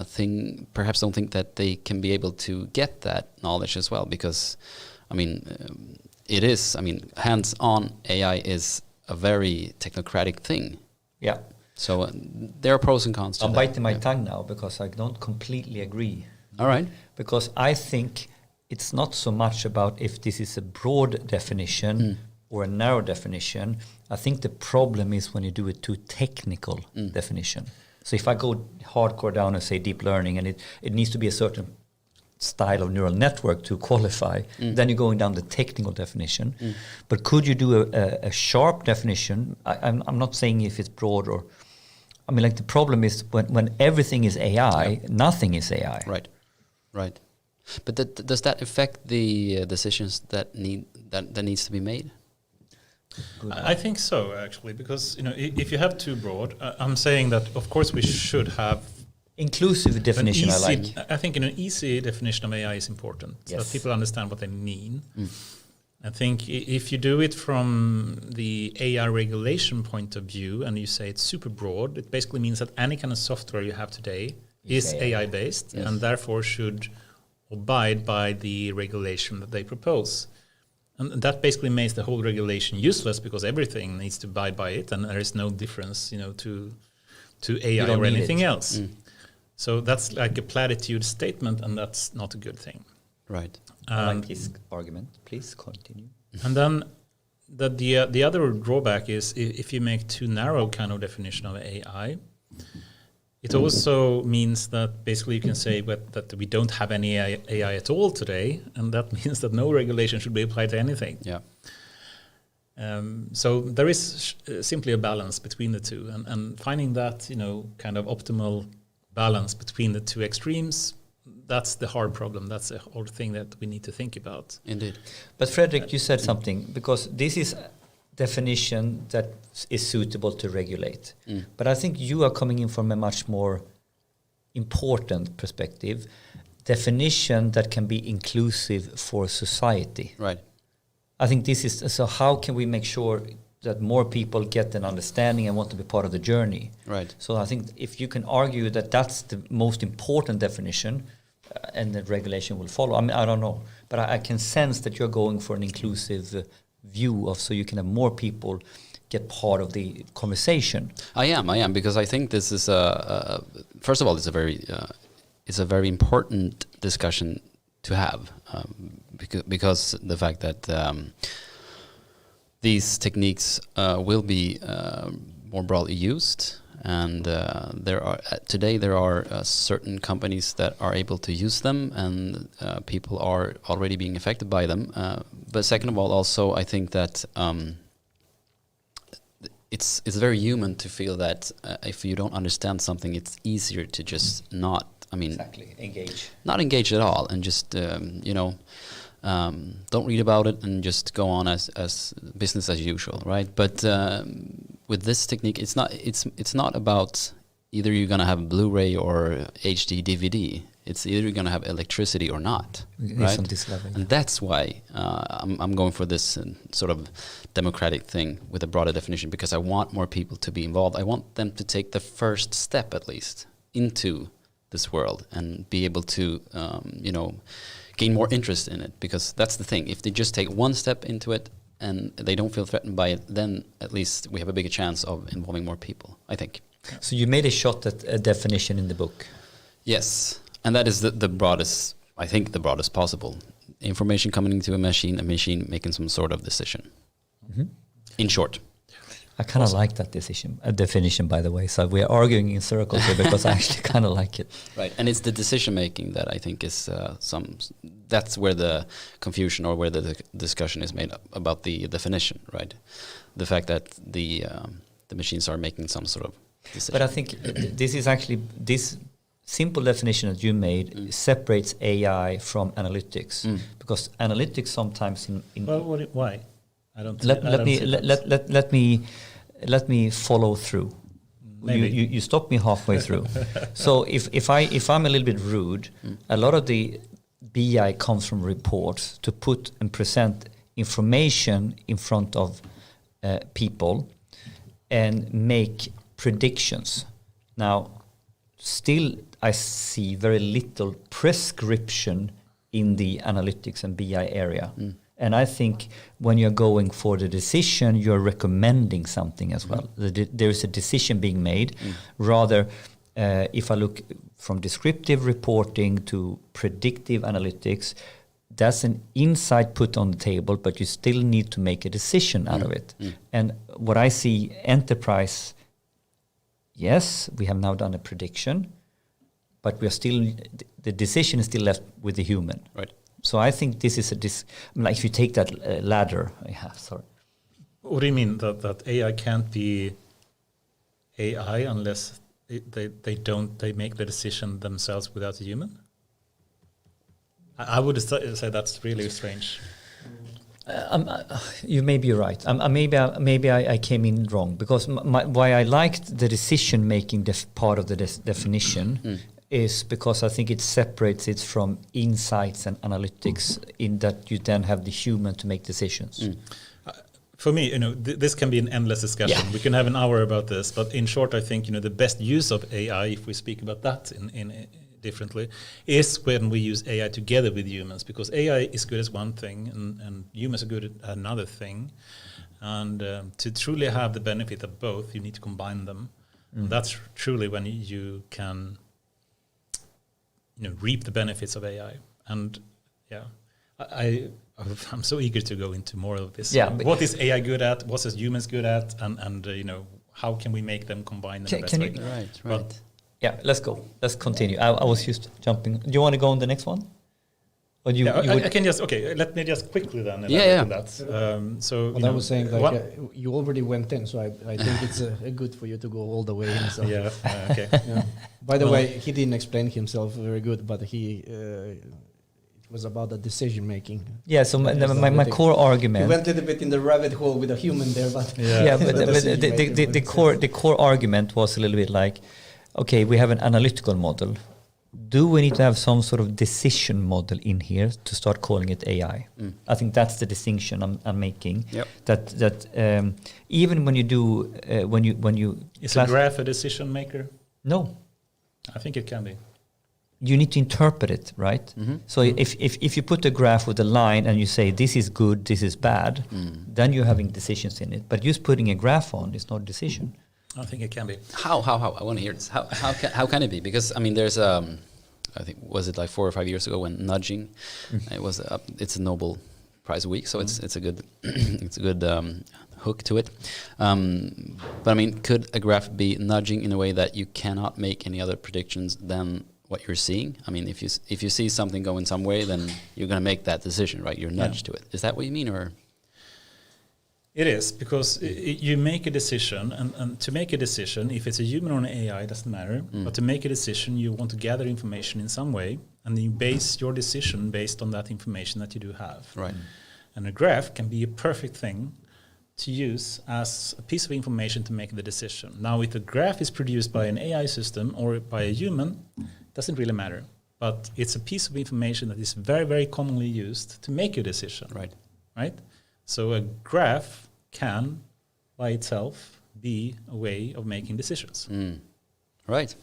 think that they can be able to get that knowledge as well, because it is, hands-on AI is a very technocratic thing. Yeah. So there are pros and cons to I'm that. biting my tongue now because I don't completely agree. All right. Because I think it's not so much about if this is a broad definition or a narrow definition. I think the problem is when you do a too technical definition. So if I go hardcore down and say deep learning, and it needs to be a certain style of neural network to qualify, then you're going down the technical definition. But could you do a sharp definition? I'm not saying if it's broad or... the problem is when everything is AI, nothing is AI. Right. But does that affect the decisions that needs to be made? I think so, actually, because if you have too broad, I'm saying that of course we should have inclusive definition. I think an easy definition of AI is important, so that people understand what they mean. I think if you do it from the AI regulation point of view and you say it's super broad, it basically means that any kind of software you have today is AI based, and therefore should abide by the regulation that they propose. And that basically makes the whole regulation useless, because everything needs to abide by it, and there is no difference, to AI or anything else. So that's like a platitude statement, and that's not a good thing. Right. I like this argument. Please continue. And then the other drawback is if you make too narrow kind of definition of AI, it also means that basically you can say that we don't have any AI at all today, and that means that no regulation should be applied to anything. Yeah. So there is simply a balance between the two, and finding that kind of optimal balance between the two extremes, that's the hard problem. That's the whole thing that we need to think about. Indeed. But Fredrik, you said something, because this is definition that is suitable to regulate. But I think you are coming in from a much more important perspective, definition that can be inclusive for society. Right. I think this is, so how can we make sure that more people get an understanding and want to be part of the journey? Right. So I think if you can argue that that's the most important definition, and the regulation will follow. I don't know, but I can sense that you're going for an inclusive view of, so you can have more people get part of the conversation. I am, because I think this is first of all, it's a very important discussion to have, because the fact that these techniques will be more broadly used. And there are certain companies that are able to use them, and people are already being affected by them. But second of all, also I think that it's very human to feel that if you don't understand something, it's easier to just not. Exactly, engage. Not engage at all, and just don't read about it and just go on as business as usual, right? But with this technique, it's not about either you're gonna have Blu-ray or HD DVD. It's either you're gonna have electricity or not, right? On this level, and that's why I'm going for this sort of democratic thing with a broader definition, because I want more people to be involved. I want them to take the first step, at least, into this world and be able to, gain more interest in it. Because that's the thing. If they just take one step into it and they don't feel threatened by it, then at least we have a bigger chance of involving more people, I think. So you made a shot at a definition in the book. Yes. And that is the broadest, I think the broadest possible. Information coming into a machine making some sort of decision. Mm-hmm. In short. I kind of like that definition, by the way. So we're arguing in circles here because I actually kind of like it. Right. And it's the decision making that I think is that's where the confusion or where the discussion is made about the definition, right? The fact that the machines are making some sort of decision. But I think this is actually, this simple definition that you made separates AI from analytics, because analytics sometimes why? I don't. Let me follow through. You stop me halfway through. So if I'm a little bit rude, a lot of the BI comes from reports to put and present information in front of people and make predictions. Now, still, I see very little prescription in the analytics and BI area. And I think when you're going for the decision, you're recommending something as well. There is a decision being made. Rather, if I look from descriptive reporting to predictive analytics, that's an insight put on the table, but you still need to make a decision out of it. And what I see, enterprise, yes, we have now done a prediction, but we are still, the decision is still left with the human. Right. So I think this is like if you take that ladder. Yeah, sorry. What do you mean that AI can't be AI unless they make the decision themselves without a human? I would say that's really strange. You may be right. Maybe I came in wrong, because why I liked the decision making part of the definition is because I think it separates it from insights and analytics, in that you then have the human to make decisions. For me, this can be an endless discussion. Yeah. We can have an hour about this, but in short, I think the best use of AI, if we speak about that in differently, is when we use AI together with humans, because AI is good as one thing and humans are good at another thing. And to truly have the benefit of both, you need to combine them. And that's truly when you can reap the benefits of AI. And yeah, I'm so eager to go into more of this. Yeah, what is AI good at? What is humans good at? And how can we make them combine them the best way? Right. But yeah, let's go. Let's continue. I was just jumping. Do you want to go on the next one? Or I can just, let me just quickly then elaborate on that. So I was saying, you already went in, so I think it's good for you to go all the way in. So. Yeah, okay. Yeah. By the way, he didn't explain himself very good, but it was about the decision making. Yeah, so my core argument... You went a little bit in the rabbit hole with a human there, but... but the core argument was a little bit like, okay, we have an analytical model. Do we need to have some sort of decision model in here to start calling it AI? I think that's the distinction I'm making. Yep. That even when you do when you is a graph a decision maker? No, I think it can be. You need to interpret it, right? So if you put a graph with a line and you say this is good, this is bad, then you're having decisions in it. But just putting a graph on is not a decision. I think it can be. How? I want to hear this. How can it be? Because I mean, there's I think was it like 4 or 5 years ago when nudging, it's a Nobel Prize week, so it's a good it's a good hook to it. But I mean, could a graph be nudging in a way that you cannot make any other predictions than what you're seeing? I mean, if you see something going some way, then you're going to make that decision, right? You're nudged to it. Is that what you mean, or? It is, because you make a decision, and to make a decision, if it's a human or an AI, it doesn't matter. But to make a decision, you want to gather information in some way, and you base your decision based on that information that you do have. Right. And a graph can be a perfect thing to use as a piece of information to make the decision. Now, if the graph is produced by an AI system or by a human, it doesn't really matter. But it's a piece of information that is very, very commonly used to make a decision. Right. Right? So a graph can, by itself, be a way of making decisions. Right.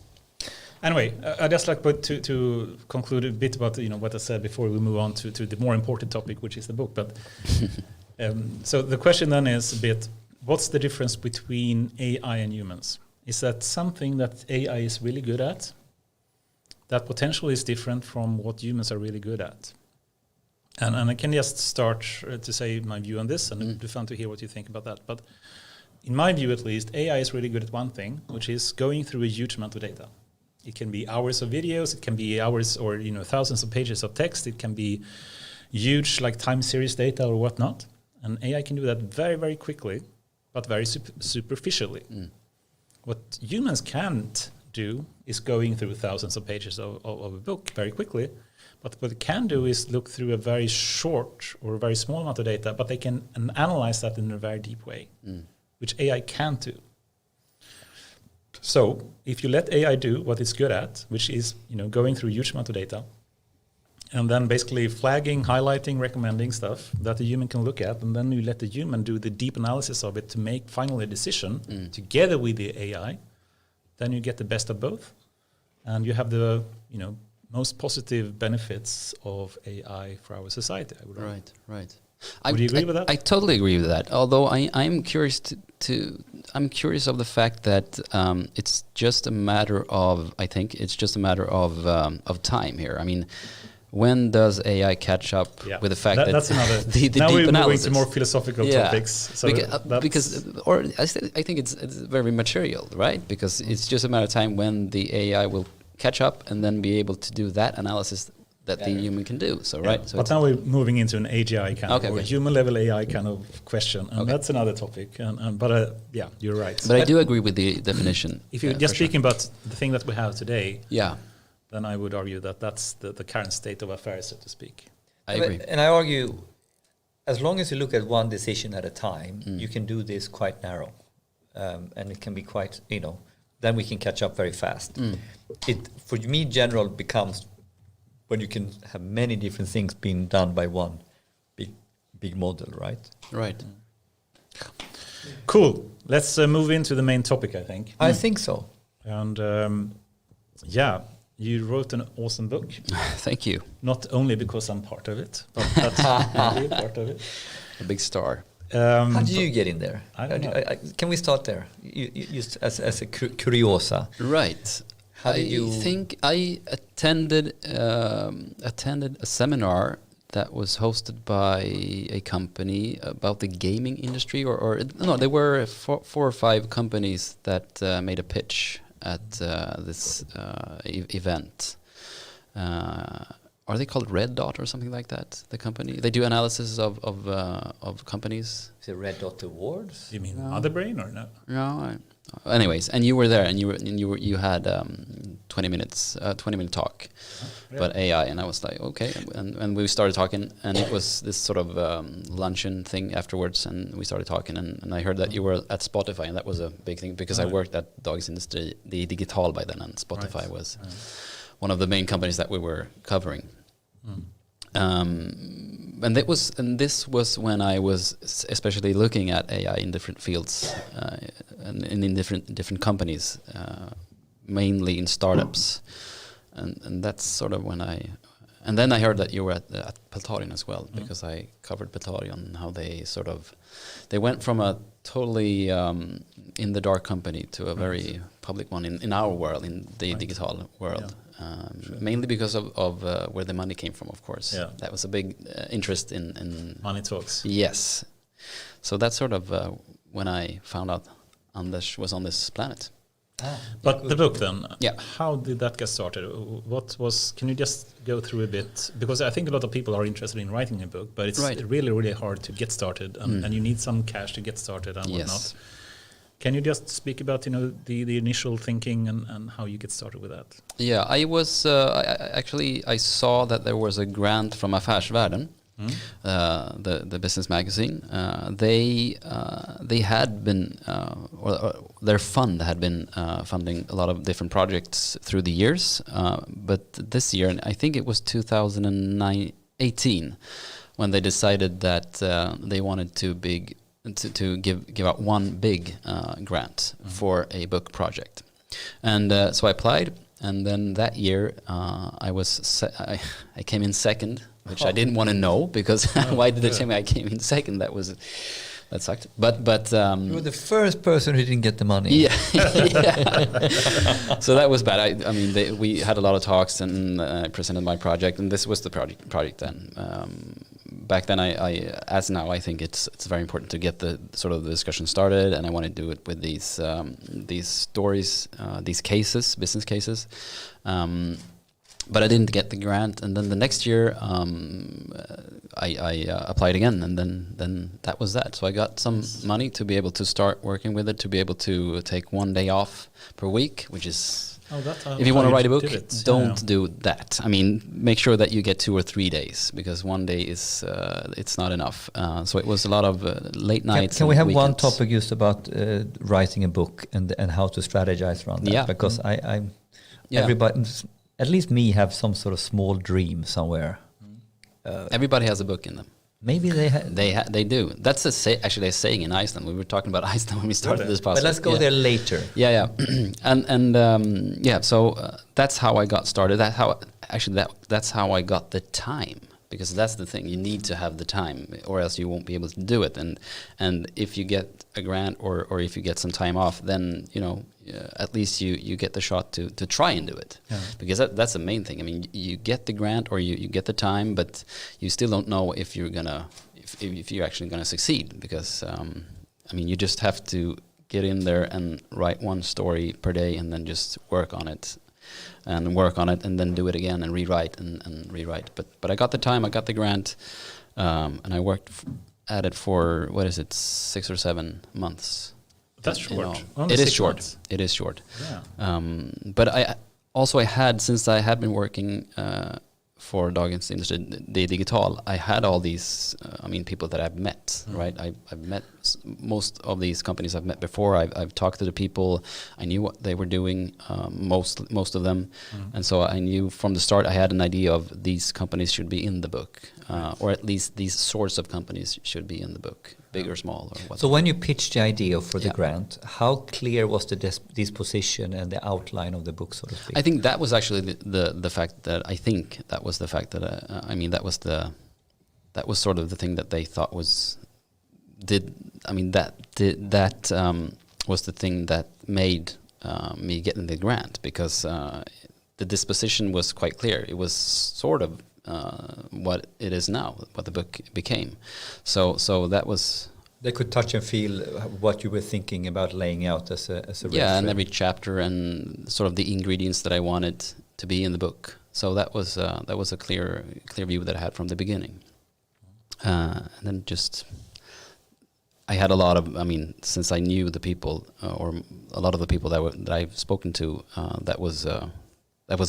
Anyway, I just like to conclude a bit about what I said before we move on to the more important topic, which is the book. But so the question then is a bit: what's the difference between AI and humans? Is that something that AI is really good at? That potential is different from what humans are really good at. And I can just start to say my view on this, and it'd be fun to hear what you think about that. But in my view, at least, AI is really good at one thing, which is going through a huge amount of data. It can be hours of videos, it can be hours or thousands of pages of text, it can be huge like time series data or whatnot. And AI can do that very, very quickly, but very superficially. What humans can't do is going through thousands of pages of a book very quickly. But what it can do is look through a very short or a very small amount of data, but they can analyze that in a very deep way, which AI can't do. So if you let AI do what it's good at, which is going through a huge amount of data, and then basically flagging, highlighting, recommending stuff that the human can look at, and then you let the human do the deep analysis of it to make finally a decision together with the AI, then you get the best of both, and you have the most positive benefits of AI for our society, I would argue. Right. Would you agree with that? I totally agree with that. Although I'm curious I'm curious of the fact that it's just a matter of, I think it's just a matter of time here. I mean, when does AI catch up with the fact that that's another the now deep we're analysis? moving to more philosophical topics. So I think it's very material, right? Because it's just a matter of time when the AI will catch up and then be able to do that analysis that the human can do. So right. So but now we're moving into an AGI kind of or human level AI kind of question, and that's another topic. But you're right. But I do agree with the definition. If you're just speaking about the thing that we have today, then I would argue that that's the current state of affairs, so to speak. I agree. And I argue, as long as you look at one decision at a time, you can do this quite narrow, and it can be quite then we can catch up very fast. It for me general becomes when you can have many different things being done by one big model, right? Right. Cool. Let's move into the main topic, I think. I think so. And you wrote an awesome book. Thank you. Not only because I'm part of it, but that's really a part of it. A big star. How did you get in there? I don't know. Can we start there? You just as a curiosa. Right. How did you think I attended a seminar that was hosted by a company about the gaming industry, or no, there were four or five companies that made a pitch at this event. Are they called Red Dot or something like that? The company, they do analysis of companies. Is it Red Dot Awards? You mean Motherbrain or no? No. Anyways, and you were there, and you had 20-minute talk about AI, and I was like, okay, and we started talking, and it was this sort of luncheon thing afterwards, and we started talking, and I heard that you were at Spotify, and that was a big thing because I worked at Dagens Industry, the Digital by then, and Spotify was one of the main companies that we were covering. And this was when I was especially looking at AI in different fields and in different companies, mainly in startups, and that's sort of when and then I heard that you were at Peltarion as well, because I covered Peltarion, how they went from a totally in the dark company to a very public one in our world, in the digital world. Mainly because of where the money came from, of course. Yeah. That was a big interest in money talks. Yes. So that's sort of when I found out Anders was on this planet. But the book then, Yeah. how did that get started? Can you just go through a bit? Because I think a lot of people are interested in writing a book, but it's really, really hard to get started, and you need some cash to get started and whatnot. Can you just speak about, the initial thinking and how you get started with that? Yeah, I was I saw that there was a grant from Affärsvärlden, the business magazine. They had been, or their fund had been funding a lot of different projects through the years. But this year, and I think it was 2018, when they decided that they wanted to give out one big grant for a book project. And so I applied, and then that year I came in second, which I didn't want to know, because why did they tell me I came in second? That sucked. But you were the first person who didn't get the money. Yeah. So that was bad. We had a lot of talks, and I presented my project, and this was the project then. Back then, as now, I think it's very important to get the sort of the discussion started, and I want to do it with these stories, these cases, business cases. But I didn't get the grant, and then the next year I applied again, and then that was that. So I got some money to be able to start working with it, to be able to take one day off per week, which is. If you want to write a book, don't do that. Make sure that you get 2 or 3 days, because one day is it's not enough. So it was a lot of late nights. Can we have weekends. one topic just about writing a book and how to strategize around that? Yeah. Because everybody, at least me, have some sort of small dream somewhere. Everybody has a book in them. Maybe they do. That's actually a saying in Iceland. We were talking about Iceland when we started this podcast. But let's go there later. Yeah. So that's how I got started. That's how I got the time, because that's the thing. You need to have the time, or else you won't be able to do it. And if you get a grant or if you get some time off, then at least you get the shot to try and do it. Yeah. Because that's the main thing. You get the grant or you get the time, but you still don't know if you're actually gonna succeed, because you just have to get in there and write one story per day, and then just work on it, and then do it again and rewrite and rewrite. But I got the time, I got the grant, and I worked at it for 6 or 7 months. That's short. It is short. Months. It is short. Yeah. But I had, since I had been working for Dagens Industry, the Digital, I had all these, people that I've met, right? I've met most of these companies I've met before. I've talked to the people. I knew what they were doing, most of them. And so I knew from the start, I had an idea of these companies should be in the book, or at least these sorts of companies should be in the book, big or small, or whatever. So when you pitched the idea for the grant, how clear was the disposition and the outline of the book, so to speak? I think that was actually the fact that that was sort of the thing that they thought was was the thing that made me get in the grant, because the disposition was quite clear. It was sort of what it is now, what the book became. So that was. They could touch and feel what you were thinking about laying out as a yeah, and every chapter and sort of the ingredients that I wanted to be in the book. So that was a clear view that I had from the beginning. And then I had a lot of, since I knew the people, or a lot of the people that I've spoken to, that was a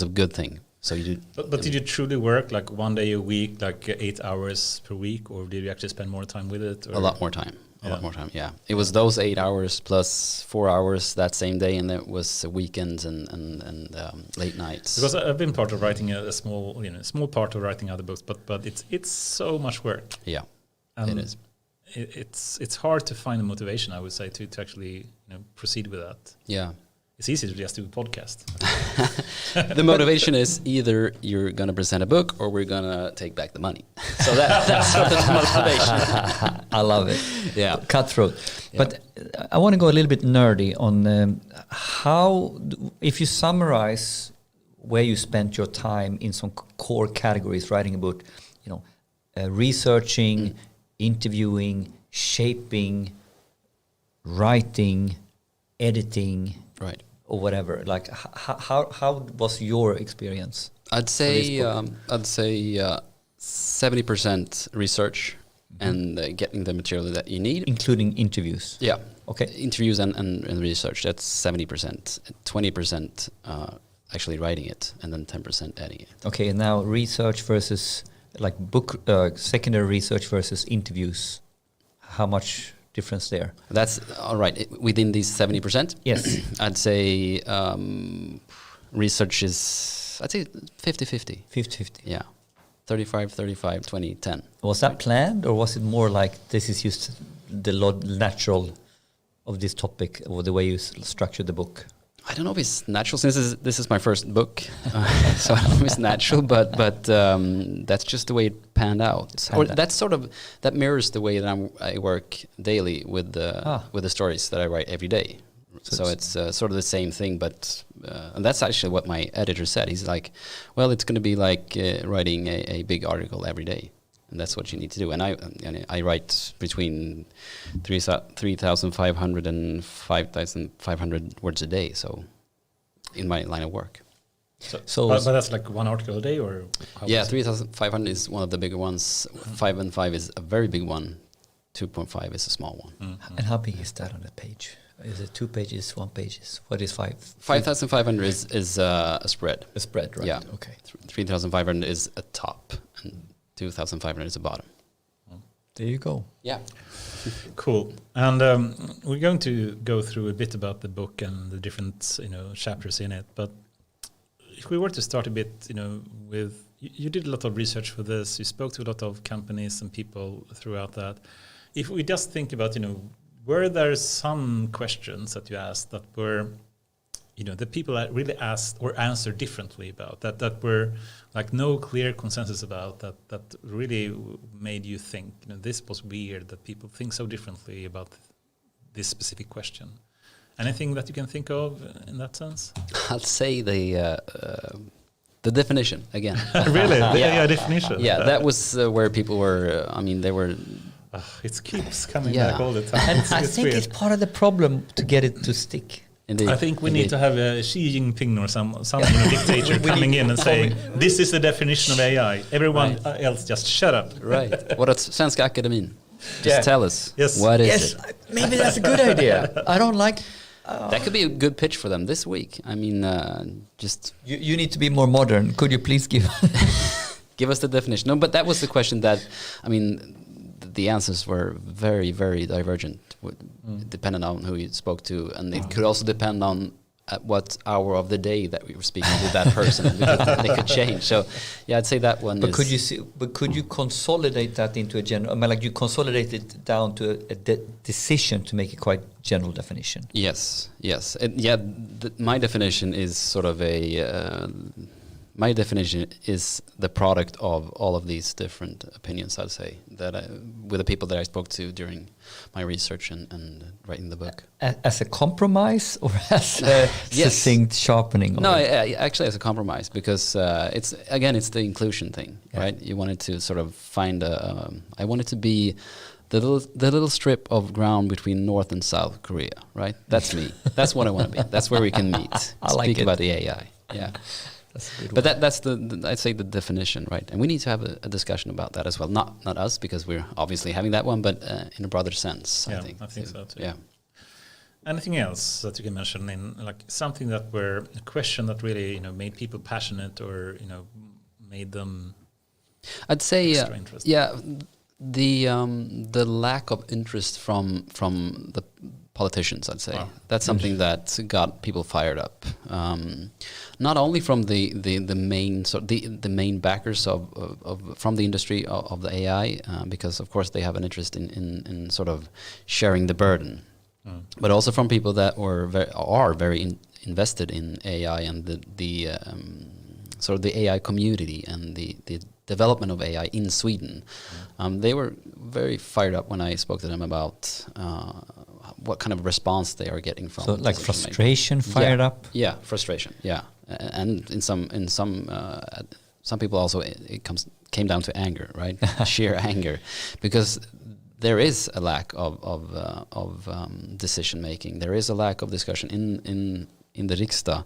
good thing. So you did. But did you truly work like 1 day a week, like 8 hours per week, or did you actually spend more time with it? Or? A lot more time. A lot more time. Yeah, it was those 8 hours plus 4 hours that same day, and it was weekends and late nights. Because I've been part of writing a small part of writing other books, but it's so much work. Yeah, it is. It's hard to find the motivation, I would say, to actually proceed with that. Yeah. It's easy to just do a podcast. The motivation is either you're going to present a book or we're going to take back the money. So that's sort of the motivation. I love it. Yeah. Cutthroat. Yeah. But I want to go a little bit nerdy on how, if you summarize where you spent your time in some core categories, writing a book, researching, interviewing, shaping, writing, editing. Right. or whatever? Like how was your experience? I'd say 70% research and getting the material that you need, Including interviews. Yeah. Okay. Interviews and research. That's 70%. 20% actually writing it, and then 10% editing it. Okay, and now research versus like book, secondary research versus interviews. How much difference there? That's all right. Within these 70%, Yes. I'd say research is, I'd say 50-50. 50-50. Yeah. 35, 20, 10. Was that planned, or was it more like this is just the natural of this topic, or the way you structured the book? I don't know if it's natural, since this is my first book, so I don't know if it's natural, but that's just the way it panned out. That's sort of, that mirrors the way that I work daily with the stories that I write every day. So it's sort of the same thing, but and that's actually what my editor said. He's like, well, it's going to be like writing a big article every day, and that's what you need to do. And I write between 3,500 and 5,500 words a day. So in my line of work. So but that's like one article a day, or how? Yeah, 3,500 is one of the bigger ones. 5 and 5 is a very big one. 2.5 is a small one. Mm-hmm. And how big is that on a page? Is it 2 pages, 1 pages? What is 5? 5,500 is a spread. A spread, right? Yeah. Okay. 3,500 is a top, and 2,500 is a bottom. There you go. Yeah. Cool. And we're going to go through a bit about the book and the different chapters in it. But if we were to start a bit, with you did a lot of research for this. You spoke to a lot of companies and people throughout that. If we just think about, were there some questions that you asked that were, the people that really asked or answered differently about, that were like no clear consensus about, that really made you think, this was weird that people think so differently about this specific question? Anything that you can think of in that sense? I'd say the definition again. Really? The AI definition? Yeah, that was where people were, they were... it keeps coming back all the time. And I think weird. It's part of the problem to get it to stick. Indeed. I think we need to have a Xi Jinping or some dictator coming in and saying, this is the definition of AI. Everyone else just shut up. Right. What at Svenska Akademin? Just tell us. Yes. What is it? Maybe that's a good idea. I don't like... that could be a good pitch for them this week. Just... You need to be more modern. Could you please give... give us the definition? No, but that was the question that... the answers were very, very divergent, depending on who you spoke to, and it could also depend on at what hour of the day that we were speaking with that person, because they could change. So, yeah, I'd say that one. But could you consolidate that into a general? You consolidate it down to a decision to make a quite general definition. Yes. My definition is sort of a. My definition is the product of all of these different opinions, I'd say, with the people that I spoke to during my research and writing the book. As a compromise, or as a succinct sharpening? No, actually as a compromise, because it's the inclusion thing, right? You wanted to sort of find I wanted to be the little strip of ground between North and South Korea, right? That's me. That's what I want to be. That's where we can meet. Speak about the AI. Yeah. But that's I'd say the definition, right? And we need to have a discussion about that as well. Not us, because we're obviously having that one, but in a broader sense. Yeah, I think so too. Yeah. Anything else that you can mention in something that were a question that really made people passionate, or made them? I'd say extra interested? The lack of interest from the politicians, I'd say. That's something that got people fired up. Not only from the main backers from the industry of the AI, because of course they have an interest in sort of sharing the burden, but also from people that are very invested in AI and the sort of the AI community and the development of AI in Sweden. They were very fired up when I spoke to them about what kind of response they are getting from. So like frustration, fired up? Yeah, frustration, yeah. And in some people also it came down to anger, right? Sheer anger, because there is a lack of decision making. There is a lack of discussion in in the Riksdag,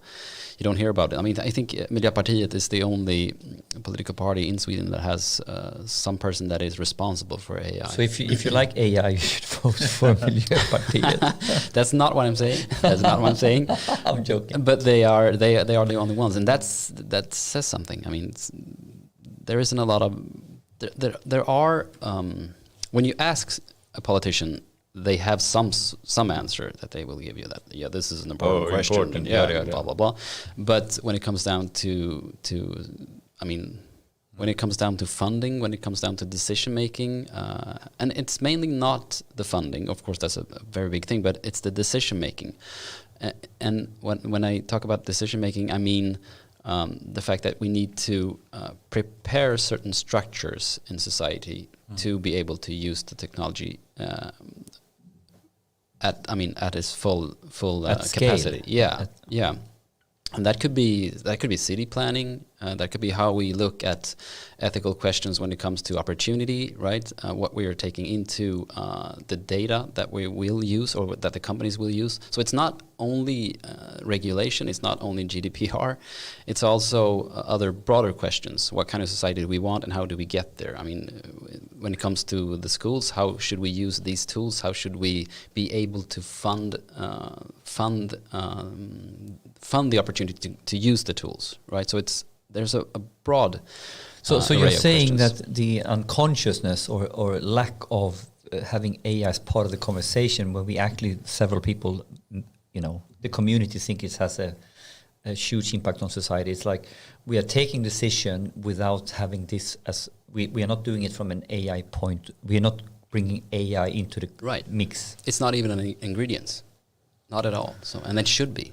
you don't hear about it. I mean, I think Miljöpartiet is the only political party in Sweden that has some person that is responsible for AI. So if you like AI, you should vote for Miljöpartiet. That's not what I'm saying. That's not what I'm saying. I'm joking. But they are the only ones, and that says something. I mean, there isn't a lot of there are when you ask a politician, they have some answer that they will give you, that this is an important question, blah blah blah. But when it comes down to I mean, when it comes down to funding, when it comes down to decision making, and it's mainly not the funding, of course that's a very big thing, but it's the decision making. And when I talk about decision making, I mean the fact that we need to prepare certain structures in society to be able to use the technology at its full capacity. Yeah. And that could be city planning. That could be how we look at ethical questions when it comes to opportunity, right? What we are taking into the data that we will use or that the companies will use. So it's not only regulation, it's not only GDPR, it's also other broader questions. What kind of society do we want and how do we get there? I mean, when it comes to the schools, how should we use these tools? How should we be able to fund the opportunity to use the tools, right? So there's a broad. So you're saying that the unconsciousness or lack of having AI as part of the conversation, where we actually, several people, the community think it has a huge impact on society. It's like we are taking decision without having this as we are not doing it from an AI point. We are not bringing AI into the mix. It's not even an ingredient, not at all. So, and it should be.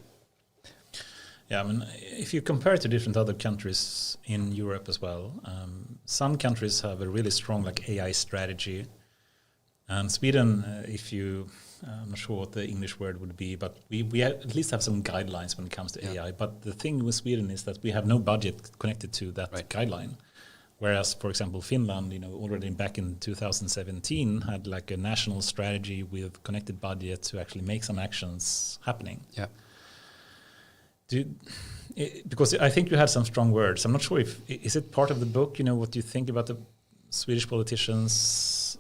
Yeah, I mean, if you compare to different other countries in Europe as well, some countries have a really strong AI strategy. And Sweden, I'm not sure what the English word would be, but we at least have some guidelines when it comes to AI. But the thing with Sweden is that we have no budget connected to that guideline. Whereas, for example, Finland, already back in 2017 had a national strategy with connected budget to actually make some actions happening. Yeah. Because I think you had some strong words. I'm not sure is it part of the book. What do you think about the Swedish politicians'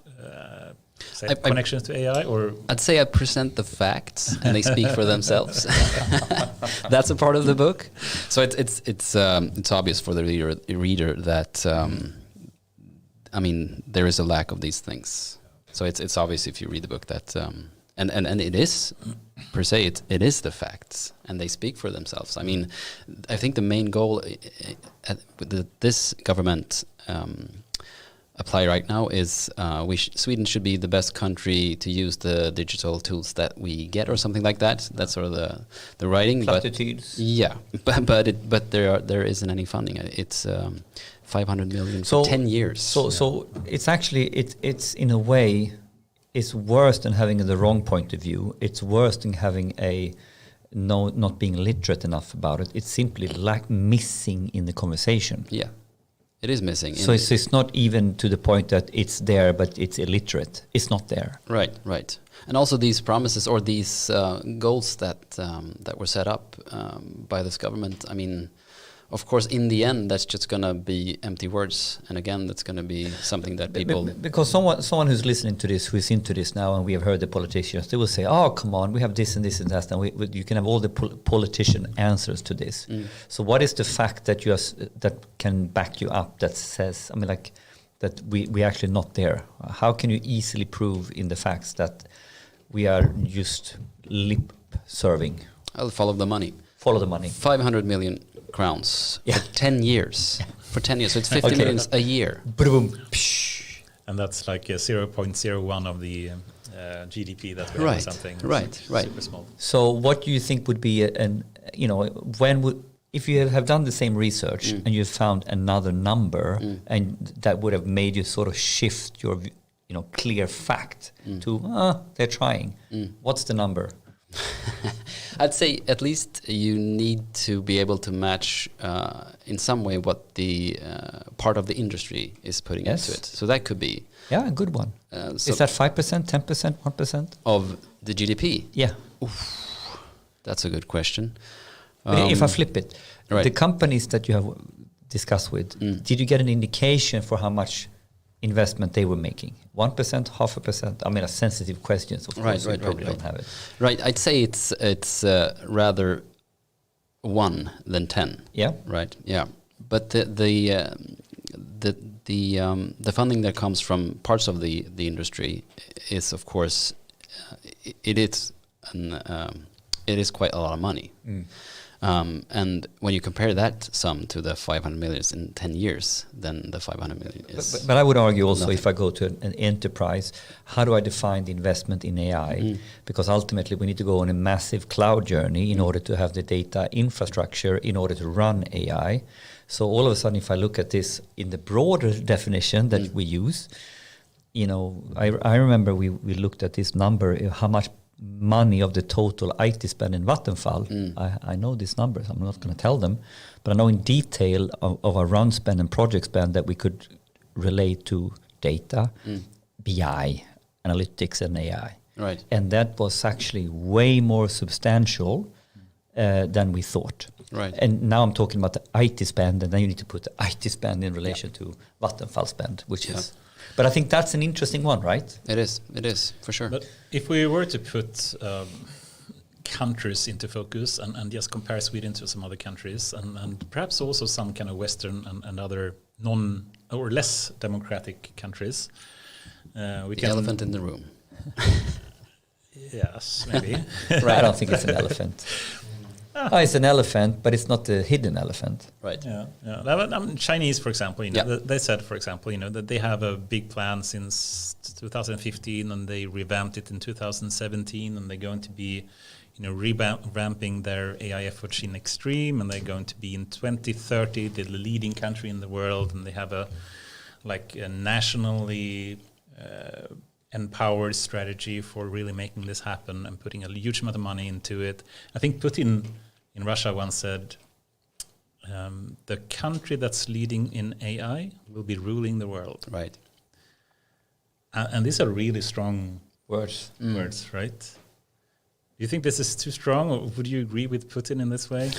connections to AI? Or I'd say I present the facts and they speak for themselves. That's a part of the book. So it's obvious for the reader that there is a lack of these things. So it's obvious if you read the book that. And it is, per se, it is the facts, and they speak for themselves. I mean, I think the main goal this government apply right now is Sweden should be the best country to use the digital tools that we get, or something like that. That's sort of the writing. Platitudes. But there isn't any funding. It's 500 million for 10 years. So it's actually it's in a way. It's worse than having the wrong point of view. It's worse than having not being literate enough about it. It's simply missing in the conversation. Yeah, it is missing. So it's not even to the point that it's there, but it's illiterate. It's not there. Right. And also these promises or these goals that were set up by this government. I mean, of course, in the end, that's just going to be empty words. And again, that's going to be something that people... Because someone who's listening to this, who's into this now, and we have heard the politicians, they will say, oh, come on, we have this and this and that, and you can have all the politician answers to this. So what is the fact that that can back you up that says, that we actually not there? How can you easily prove in the facts that we are just lip serving? I'll follow the money. 500 million crowns for 10 years. For 10 years, so it's 50 million a year. And that's like 0.01 of the GDP that we have, or something. Right. Super small. So what do you think would be if you have done the same research and you found another number and that would have made you sort of shift your clear fact to they're trying. What's the number? I'd say at least you need to be able to match in some way what the part of the industry is putting into it. So that could be... Yeah, a good one. Is that 5%, 10%, 1%? Of the GDP? Yeah. Oof, that's a good question. If I flip it, Right. the companies that you have discussed with, did you get an indication for how much investment they were making? 1%, 0.5%? I mean, a sensitive question, so of course you probably don't have it. Right, I'd say it's rather 1 than 10. Yeah. Right. Yeah. But the funding that comes from parts of the industry is, of course, it is quite a lot of money. And when you compare that sum to the 500 million in 10 years, then the 500 million is. But I would argue also, nothing. if I go to an enterprise, how do I define the investment in AI? Because ultimately we need to go on a massive cloud journey in order to have the data infrastructure in order to run AI. So all of a sudden, if I look at this in the broader definition that we use, I remember we looked at this number, how much money of the total IT spend in Vattenfall. I know these numbers, I'm not going to tell them, but I know in detail of our run spend and project spend that we could relate to data, BI, analytics and AI. Right. And that was actually way more substantial than we thought. Right. And now I'm talking about the IT spend, and then you need to put the IT spend in relation to Vattenfall spend, which is... But I think that's an interesting one, right? It is, for sure. But if we were to put countries into focus and just compare Sweden to some other countries and perhaps also some kind of Western and other non or less democratic countries, we The can... elephant in the room. Yes, maybe. Right. I don't think it's an elephant. It's an elephant, but it's not the hidden elephant. Right. Yeah. Chinese, for example, Yeah. they said, for example, that they have a big plan since 2015, and they revamped it in 2017, and they're going to be, revamping their AI efforts in extreme, and they're going to be in 2030 the leading country in the world, and they have a nationally empowered strategy for really making this happen and putting a huge amount of money into it. I think Putin in Russia once said, the country that's leading in AI will be ruling the world. Right. And these are really strong Words. words, right? Do you think this is too strong, or would you agree with Putin in this way?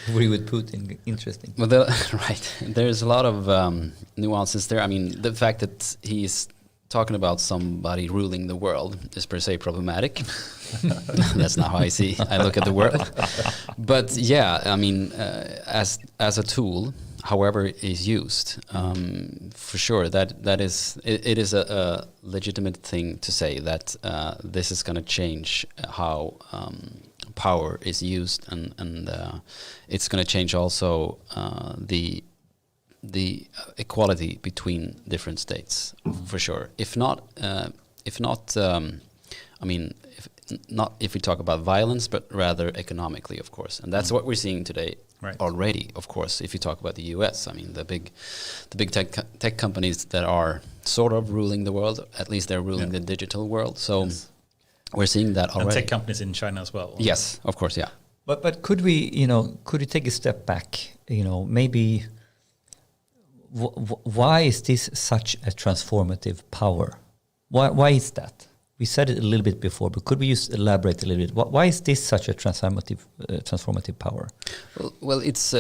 Agree with Putin. Interesting. Well, right. There's a lot of nuances there. I mean, the fact that he's talking about somebody ruling the world is per se problematic. That's not how I look at the world. But yeah, I mean, as a tool, however it is used, for sure, that is it is a legitimate thing to say that this is going to change how power is used, and it's going to change also the equality between different states, for sure. If not, I mean, if we talk about violence, but rather economically, of course, and that's what we're seeing today already. Of course, if you talk about the U.S., I mean, the big tech companies that are sort of ruling the world, at least they're ruling the digital world. So we're seeing that already. And tech companies in China as well. Yes, of course, yeah. But could we, could we take a step back? Maybe. Why is this such a transformative power? Why is that? We said it a little bit before, but could we just elaborate a little bit? Why is this such a transformative power? Well, it's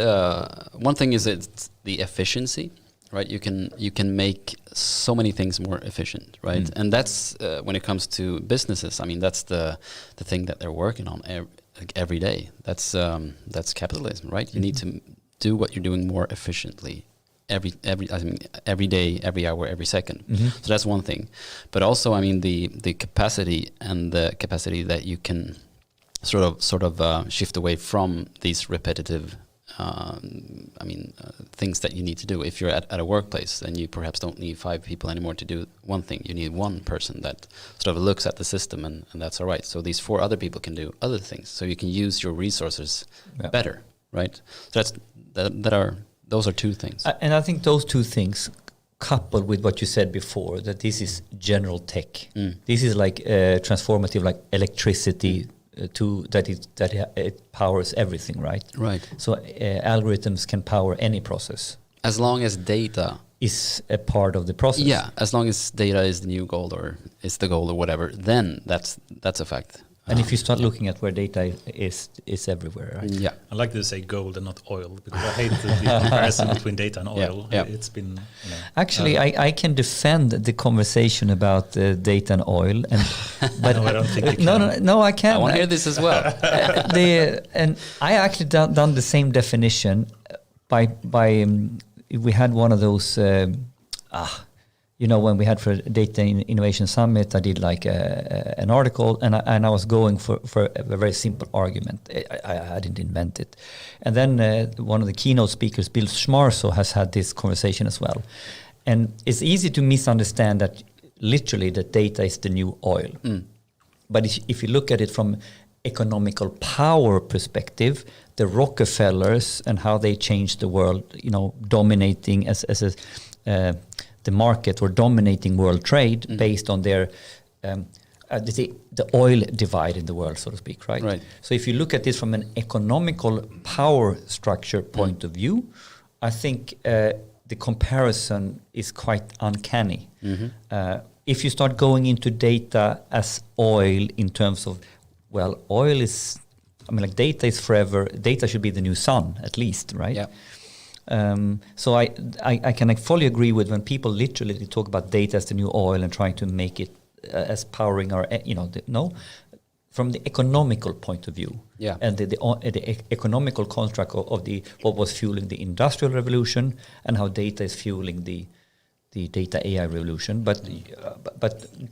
one thing is it's the efficiency, right? You can make so many things more efficient, right? And that's when it comes to businesses. I mean, that's the thing that they're working on every day. That's capitalism, right? You need to do what you're doing more efficiently. Every day, every hour, every second. So that's one thing. But also, I mean, the capacity and the capacity that you can sort of shift away from these repetitive things that you need to do. If you're at a workplace, then you perhaps don't need 5 people anymore to do one thing. You need one person that sort of looks at the system, and that's all right. So these 4 other people can do other things. So you can use your resources better, right? So those are 2 things. And I think those 2 things, coupled with what you said before, that this is general tech. This is like transformative, like electricity, that it powers everything, right? Right. So algorithms can power any process. As long as data is a part of the process. Yeah, as long as data is the new gold or is the gold or whatever, then that's a fact. And if you start looking at where data is everywhere, right? Yeah. I like to say gold and not oil, because I hate the comparison between data and oil. Yeah. It's been... Actually, I can defend the conversation about data and oil, but no, I don't think you can. No, I can. I want to hear this as well. And I actually done the same definition by we had one of those when we had for Data Innovation Summit, I did like an article, and I was going for a very simple argument. I didn't invent it. And then one of the keynote speakers, Bill Schmarso, has had this conversation as well. And it's easy to misunderstand that literally that data is the new oil. But if you look at it from economical power perspective, the Rockefellers and how they changed the world, dominating as the market or dominating world trade based on their the oil divide in the world, so to speak, right? Right. So if you look at this from an economical power structure point of view, I think the comparison is quite uncanny. If you start going into data as oil in terms of, well, oil is, like data is forever. Data should be the new sun, at least, right? Yeah. So I can fully agree with when people literally talk about data as the new oil and trying to make it as powering our, no, from the economical point of view, and the economical construct of the what was fueling the Industrial Revolution and how data is fueling the data AI revolution, but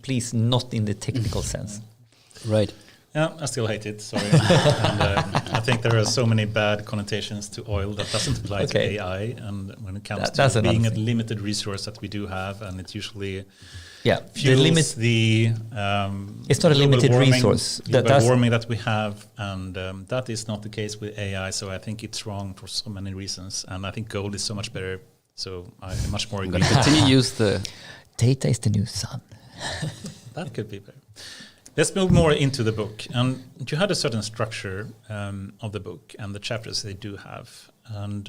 please not in the technical sense. Right. Yeah, I still hate it, sorry. And I think there are so many bad connotations to oil that doesn't apply to AI. And when it comes to being a limited resource that we do have, and it usually fuels it's not a limited resource. Global warming that we have, and that is not the case with AI. So I think it's wrong for so many reasons. And I think gold is so much better. So I much more agree. Continue to use the data is the new sun. That could be better. Let's move more into the book. And you had a certain structure of the book and the chapters they do have. And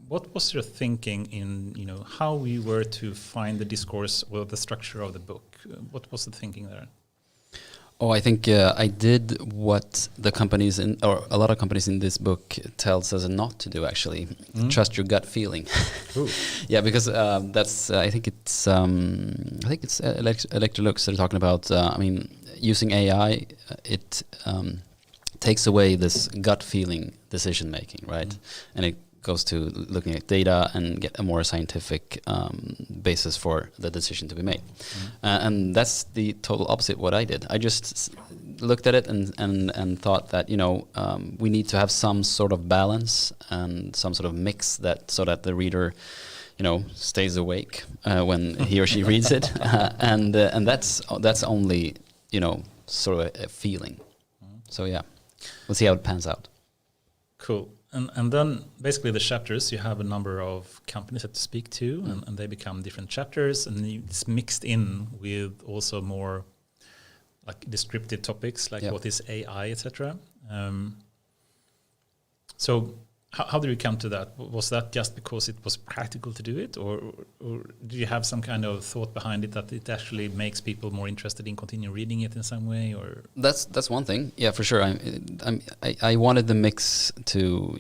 what was your thinking in, how you were to find the discourse or the structure of the book? What was the thinking there? Oh, I think I did what the companies or a lot of companies in this book tells us not to do. Actually, trust your gut feeling. Yeah, because that's I think it's Electrolux that are talking about. Using AI, it takes away this gut feeling decision making, right? And it goes to looking at data and get a more scientific basis for the decision to be made. And that's the total opposite what I did. I just looked at it and thought that, we need to have some sort of balance and some sort of mix so that the reader, stays awake when he or she reads it. And that's only, sort of a feeling. So yeah, we'll see how it pans out. Cool. And then basically the chapters, you have a number of companies that you speak to, and they become different chapters, and it's mixed in with also more like descriptive topics, like what is AI, etc. So how did you come to that? Was that just because it was practical to do it, or do you have some kind of thought behind it that it actually makes people more interested in continue reading it in some way? Or that's one thing, yeah, for sure. I wanted the mix to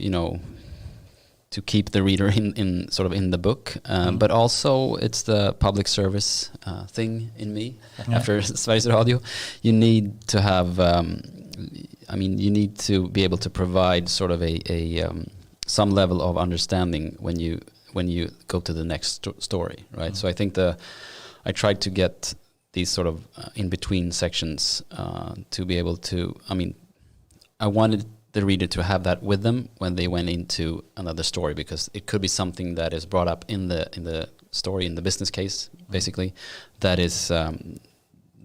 to keep the reader in sort of in the book, but also it's the public service thing in me. After Sveriges Radio, you need to have. You need to be able to provide sort of a some level of understanding when you go to the next story, right? So I think I tried to get these sort of in between sections to be able to. I wanted the reader to have that with them when they went into another story, because it could be something that is brought up in the story, in the business case, basically, that is.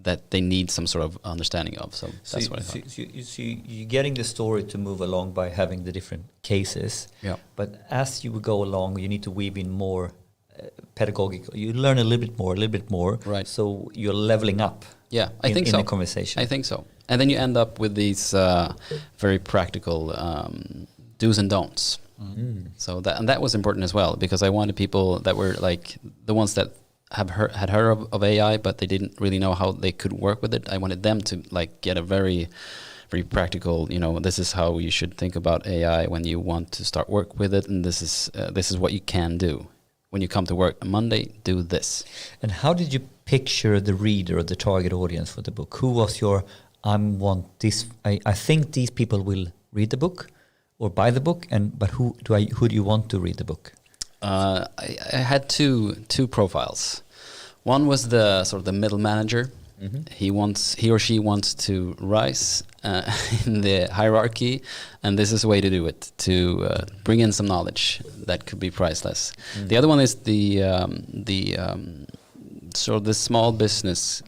That they need some sort of understanding of. So that's what I thought. So you're getting the story to move along by having the different cases. Yeah. But as you go along, you need to weave in more pedagogical. You learn a little bit more. Right. So you're leveling up. Yeah, I think so. In the conversation. I think so. And then you end up with these very practical do's and don'ts. So that was important as well, because I wanted people that were like the ones that had heard of AI, but they didn't really know how they could work with it. I wanted them to like get a very practical, this is how you should think about AI when you want to start work with it, and this is what you can do. When you come to work on Monday, do this. And how did you picture the reader or the target audience for the book? Who was your, I think these people will read the book or buy the book, but who do you want to read the book? I had two profiles. One was the sort of the middle manager. Mm-hmm. He or she wants to rise in the hierarchy, and this is a way to do it, to bring in some knowledge that could be priceless. Mm. The other one is the sort of the small business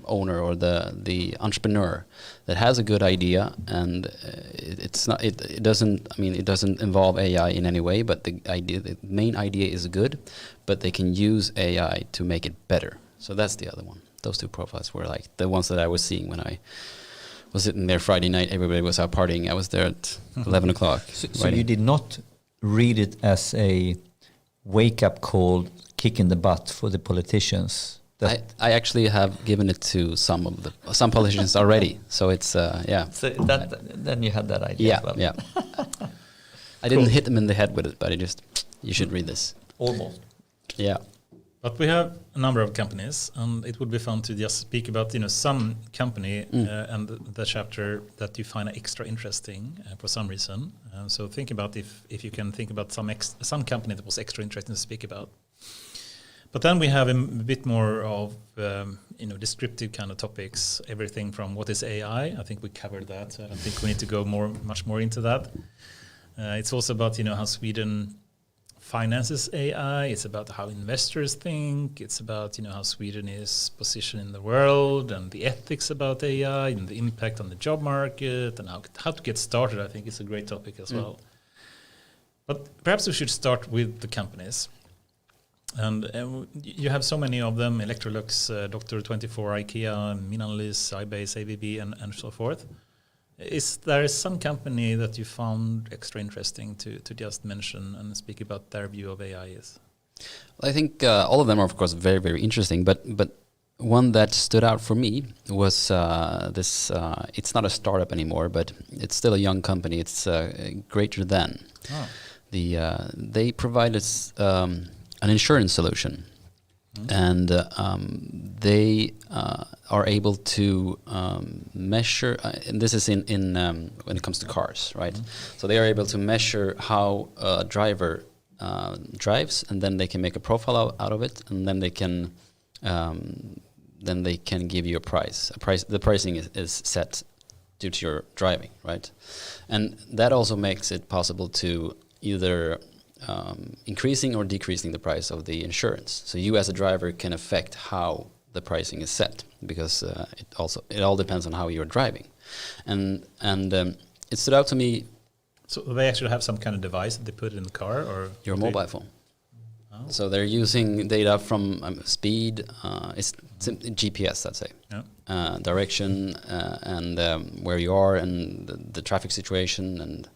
owner or the entrepreneur that has a good idea, and it doesn't involve AI in any way, but the main idea is good, but they can use AI to make it better. So that's the other one. Those two profiles were like the ones that I was seeing when I was sitting there Friday night. Everybody was out partying. I was there at 11 o'clock. So you did not read it as a wake-up call, kick in the butt for the politicians? I actually have given it to some politicians already. So it's yeah. So then you had that idea. Yeah, as well. yeah. I didn't hit them in the head with it, but you should read this. Almost. Yeah. But we have a number of companies, and it would be fun to just speak about some company and the chapter that you find extra interesting for some reason. So think about if you can think about some company that was extra interesting to speak about. But then we have a bit more of descriptive kind of topics. Everything from what is AI? I think we covered that. I don't think we need to go much more into that. It's also about how Sweden finances AI. It's about how investors think. It's about how Sweden is positioned in the world, and the ethics about AI and the impact on the job market, and how to get started. I think is a great topic as well. But perhaps we should start with the companies. And you have so many of them: Electrolux, Doctor24, IKEA, Minanlis, iBase, ABB, and so forth. Is there some company that you found extra interesting to just mention and speak about their view of AI is? Well, I think all of them are, of course, very, very interesting. But one that stood out for me was this. It's not a startup anymore, but it's still a young company. It's Greater Than. Oh. They provide us an insurance solution. And they are able to measure, and this is in when it comes to cars, right? Mm-hmm. So they are able to measure how a driver drives, and then they can make a profile out of it, and then they can give you a price. The pricing is set due to your driving, right? And that also makes it possible to either increasing or decreasing the price of the insurance. So you as a driver can affect how the pricing is set, because it all depends on how you're driving. And it stood out to me. So they actually have some kind of device that they put in the car, or your mobile phone. Oh. So they're using data from speed, it's GPS, I'd say, direction, and where you are, and the traffic situation, and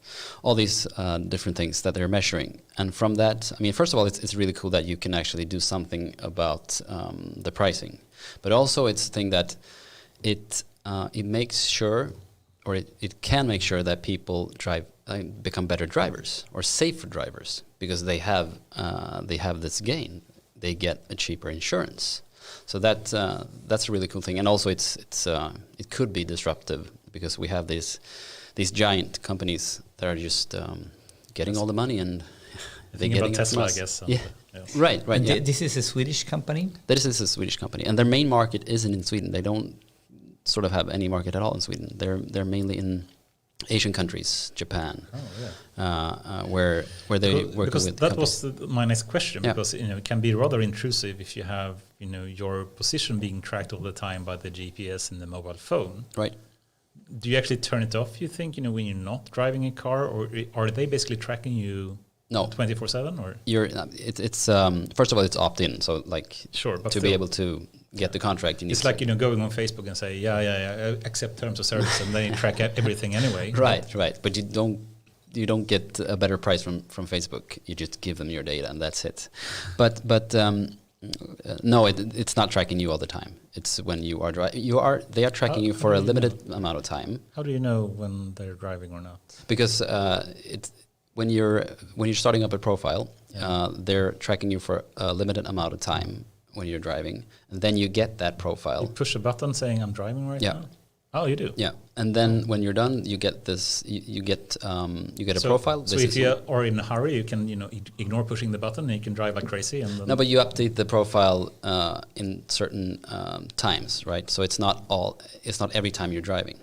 all these different things that they're measuring. And from that, I mean, first of all, it's really cool that you can actually do something about the pricing, but also it's a thing that it makes sure, or it can make sure that people become better drivers or safer drivers, because they have this gain. They get a cheaper insurance. So that's a really cool thing. And also it could be disruptive, because we have these giant companies that are just getting all the money, and they get about Tesla, I guess. Yeah. Right. And this is a Swedish company? This is a Swedish company, and their main market isn't in Sweden. They don't sort of have any market at all in Sweden. They're mainly in Asian countries, Japan, where they work because with. That was my next question, because it can be rather intrusive if you have your position being tracked all the time by the GPS in the mobile phone. Right. Do you actually turn it off? You think when you're not driving a car, or are they basically tracking you? No, 24/7, or it's first of all, it's opt-in, so but to be able to get the contract, you need. It's like going on Facebook and say, I accept terms of service, and then you track everything anyway. Right. But you don't get a better price from Facebook. You just give them your data, and that's it. But No, it's not tracking you all the time. It's when you are driving. They are tracking you for a limited amount of time. How do you know when they're driving or not? Because it's when you're starting up a profile, they're tracking you for a limited amount of time when you're driving, and then you get that profile. You push a button saying I'm driving right now. Oh, you do. Yeah, and then when you're done, you get this. You get a profile. So if you are in a hurry, you can ignore pushing the button, and you can drive like crazy. And no, but you update the profile in certain times, right? So it's not every time you're driving.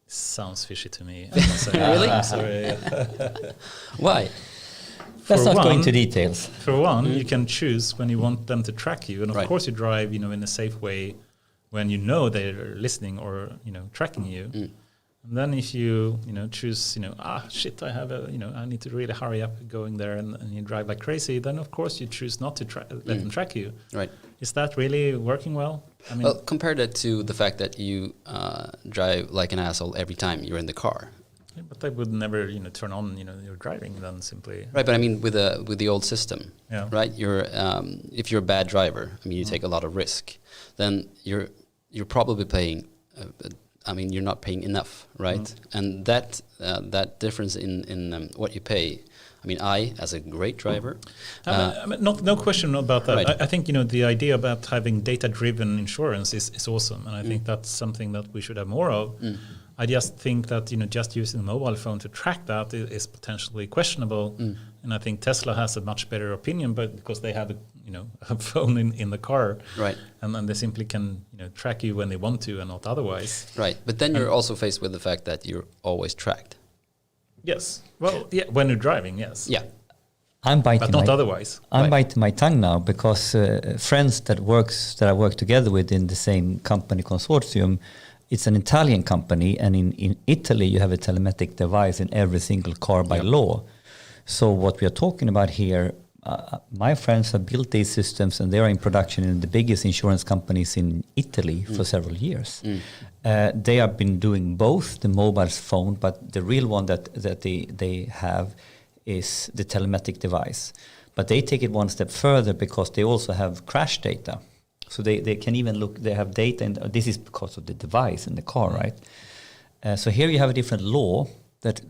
Sounds fishy to me. Really? I'm sorry. Why? Let's not go into details. For one, you can choose when you want them to track you, and of Right. course you drive, in a safe way when you know they're listening or tracking you. And then if you choose shit, I have I need to really hurry up going there, and you drive like crazy, then of course you choose not to let them track you. Right. Is that really working well? I mean, Well, compare that to the fact that you drive like an asshole every time you're in the car. but they would never turn on your driving then simply. Right, but I mean with the old system, Yeah. right? If you're a bad driver, I mean you take a lot of risk, then you're probably paying. You're not paying enough, right? And that difference in what you pay. I mean, as a great driver, no question about that. Right. I think the idea about having data-driven insurance is awesome, and I think that's something that we should have more of. I just think that just using a mobile phone to track that is potentially questionable, and I think Tesla has a much better opinion, but because they have a phone in the car, right? And then they simply can track you when they want to and not otherwise. Right, but then you're also faced with the fact that you're always tracked. Yes. Well, yeah. When you're driving, yes. Yeah. I'm biting. But not otherwise. I'm biting my tongue now because friends that I work together with in the same company consortium, it's an Italian company, and in Italy you have a telematic device in every single car by law. So what we are talking about here, my friends have built these systems and they are in production in the biggest insurance companies in Italy for several years. They have been doing both the mobile phone, but the real one that they have is the telematic device. But they take it one step further because they also have crash data. So they can even look, they have data, and this is because of the device in the car, right? So here you have a different law that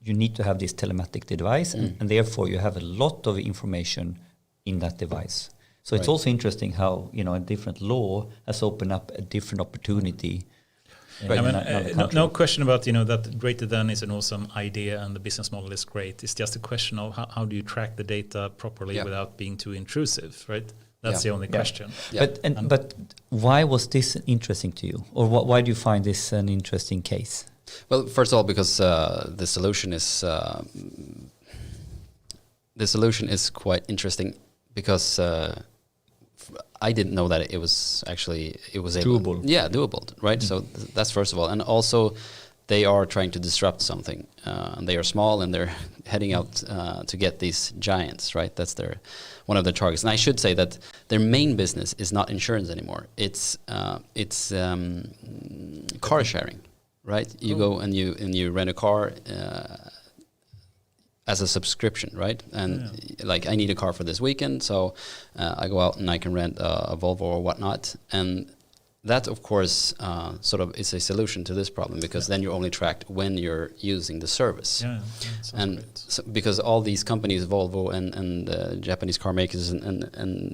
you need to have this telematic device, and therefore you have a lot of information in that device. So it's also interesting how a different law has opened up a different opportunity. No question about that greater than is an awesome idea and the business model is great. It's just a question of how do you track the data properly without being too intrusive, right? That's the only question. Yeah. But why was this interesting to you, or why do you find this an interesting case? Well, first of all, because the solution is quite interesting because I didn't know that it was doable. Doable, right? So that's first of all, and also they are trying to disrupt something. And they are small, and they're heading out to get these giants, right? That's one of their targets. And I should say that their main business is not insurance anymore. It's car sharing, right? You go and you rent a car as a subscription, right? And like, I need a car for this weekend, so I go out and I can rent a Volvo or whatnot. And that, of course, sort of is a solution to this problem, because then you're only tracked when you're using the service. And so, because all these companies, Volvo and the Japanese car makers and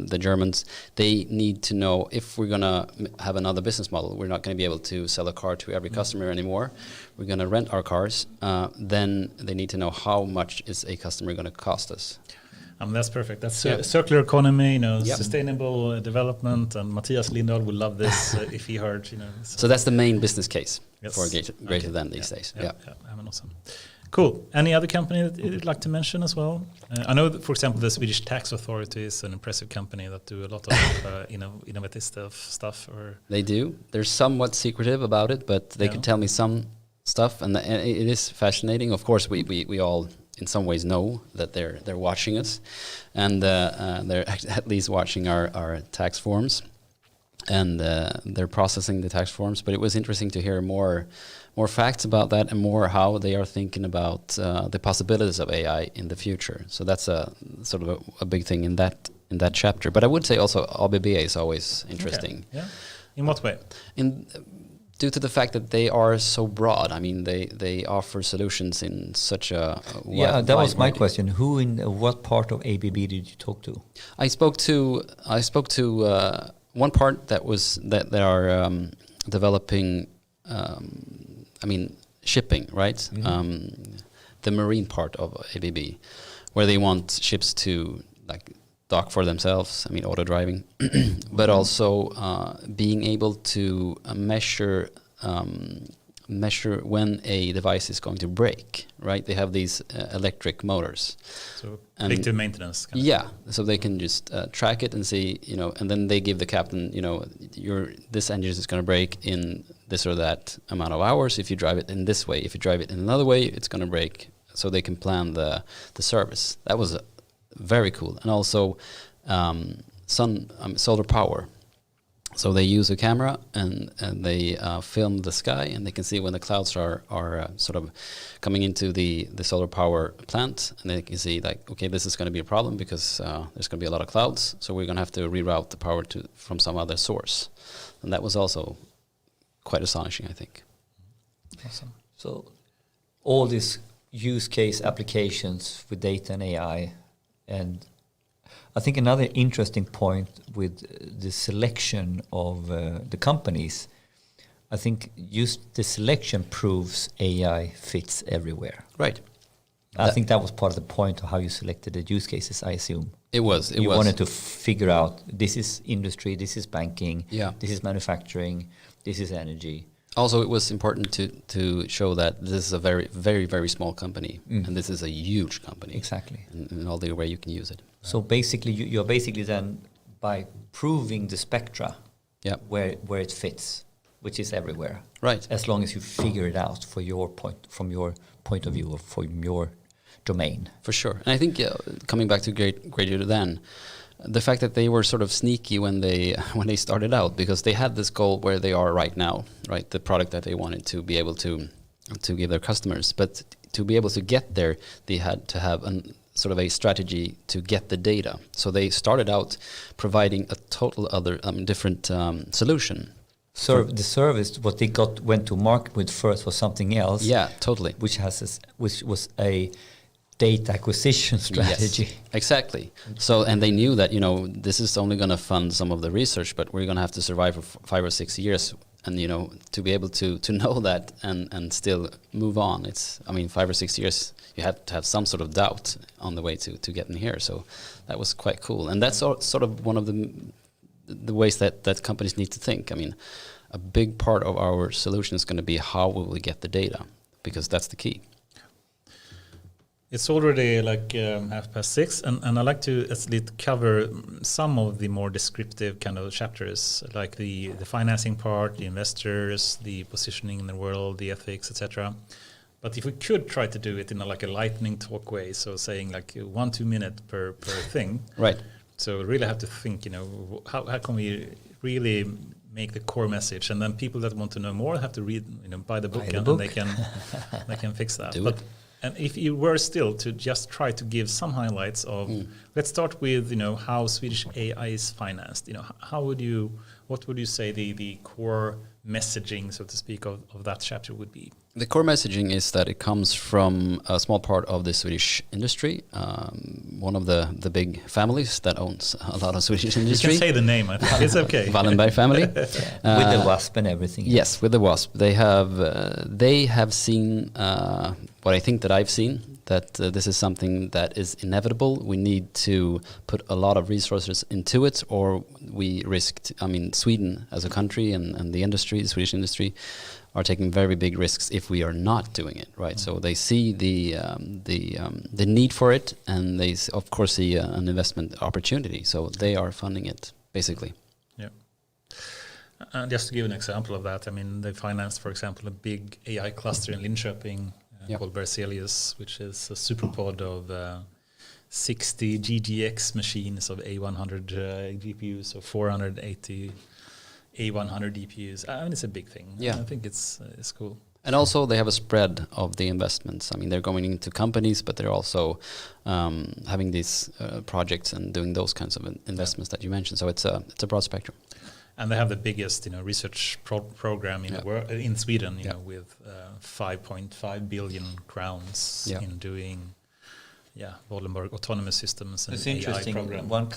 the Germans, they need to know if we're going to have another business model. We're not going to be able to sell a car to every customer anymore. We're going to rent our cars. Then they need to know how much is a customer going to cost us. That's perfect. That's circular economy, sustainable development, and Matthias Lindahl would love this if he heard. So that's the main business case for greater than these days. Awesome. Cool. Any other company that you'd like to mention as well? I know that, for example, the Swedish Tax Authority is an impressive company that do a lot of innovative stuff. Or they do. They're somewhat secretive about it, but they could tell me some stuff, and it is fascinating. Of course, we all, in some ways, know that they're watching us, and they're at least watching our tax forms, and they're processing the tax forms. But it was interesting to hear more facts about that, and more how they are thinking about the possibilities of AI in the future. So that's a sort of a big thing in in that chapter. But I would say also ABB is always interesting. Okay. Yeah. In what way? Due to the fact that they are so broad. I mean, they offer solutions in such a wide that was my question. Who in what part of ABB did you talk to? I spoke to one part that are developing. Shipping, right? Mm-hmm. The marine part of ABB, where they want ships to like dock for themselves. I mean, auto driving, but also being able to measure when a device is going to break. Right? They have these electric motors. So predictive maintenance. So they can just track it and see, and then they give the captain, this engine is going to break in this or that amount of hours if you drive it in this way. If you drive it in another way, it's going to break. So they can plan the service. That was very cool. And also solar power. So they use a camera and they film the sky, and they can see when the clouds are sort of coming into the solar power plant, and they can see like, okay, this is going to be a problem because there's going to be a lot of clouds, so we're going to have to reroute the power from some other source. And that was also quite astonishing, I think. Awesome. So all these use case applications with data and AI, and I think another interesting point with the selection of the companies, I think just the selection proves AI fits everywhere. Right. I think that was part of the point of how you selected the use cases, I assume. You wanted to figure out, this is industry, this is banking, this is manufacturing, this is energy. Also, it was important to show that this is a very, very, very small company, and this is a huge company. Exactly. And all the way you can use it. So basically, you're basically then, by proving the spectra where it fits, which is everywhere. Right. As long as you figure it out from your point of view or from your domain. For sure. And I think coming back to Greater Than, the fact that they were sort of sneaky when they started out, because they had this goal where they are right now, right? The product that they wanted to be able to give their customers, but to be able to get there, they had to have sort of a strategy to get the data. So they started out providing a total other different solution. The service what they went to market with first was something else. Yeah, totally. Which was a data acquisition strategy. Yes, exactly. So, and they knew that, this is only going to fund some of the research, but we're going to have to survive for 5 or 6 years. And, to be able to know that and still move on, 5 or 6 years, you had to have some sort of doubt on the way to getting here. So that was quite cool. And that's sort of one of the ways that companies need to think. I mean, a big part of our solution is going to be how will we get the data, because that's the key. It's already like 6:30, and I'd like to at least cover some of the more descriptive kind of chapters, like the financing part, the investors, the positioning in the world, the ethics, etc. But if we could try to do it in a lightning talk way, so saying like 1-2 minutes per thing. Right. So really have to think, how can we really make the core message, and then people that want to know more have to read, buy the book, and they can fix that. And if you were still to just try to give some highlights of, let's start with, how Swedish AI is financed. What would you say the core messaging, so to speak, of that chapter would be? The core messaging is that it comes from a small part of the Swedish industry, one of the big families that owns a lot of Swedish industry. You can say the name, I think. It's okay. Wallenberg family. With the WASP and everything. Yes, with the WASP. They have seen what I think that I've seen, that this is something that is inevitable. We need to put a lot of resources into it, or we risk, Sweden as a country and the industry, the Swedish industry, are taking very big risks if we are not doing it, right? So they see the need for it, and they of course see an investment opportunity. So they are funding it, basically. Yeah. And just to give an example of that, they financed, for example, a big AI cluster in Linköping called Berzelius, which is a superpod of 60 GGX machines of A100 GPUs, or 480 A100 DPUs. It's a big thing. Yeah. I think it's cool. And also they have a spread of the investments. I mean, they're going into companies, but they're also having these projects and doing those kinds of investments that you mentioned. So it's a broad spectrum. And they have the biggest, research program in the world, in Sweden, you know, with 5.5 billion crowns in doing, Wallenberg autonomous systems and it's AI interesting. program. One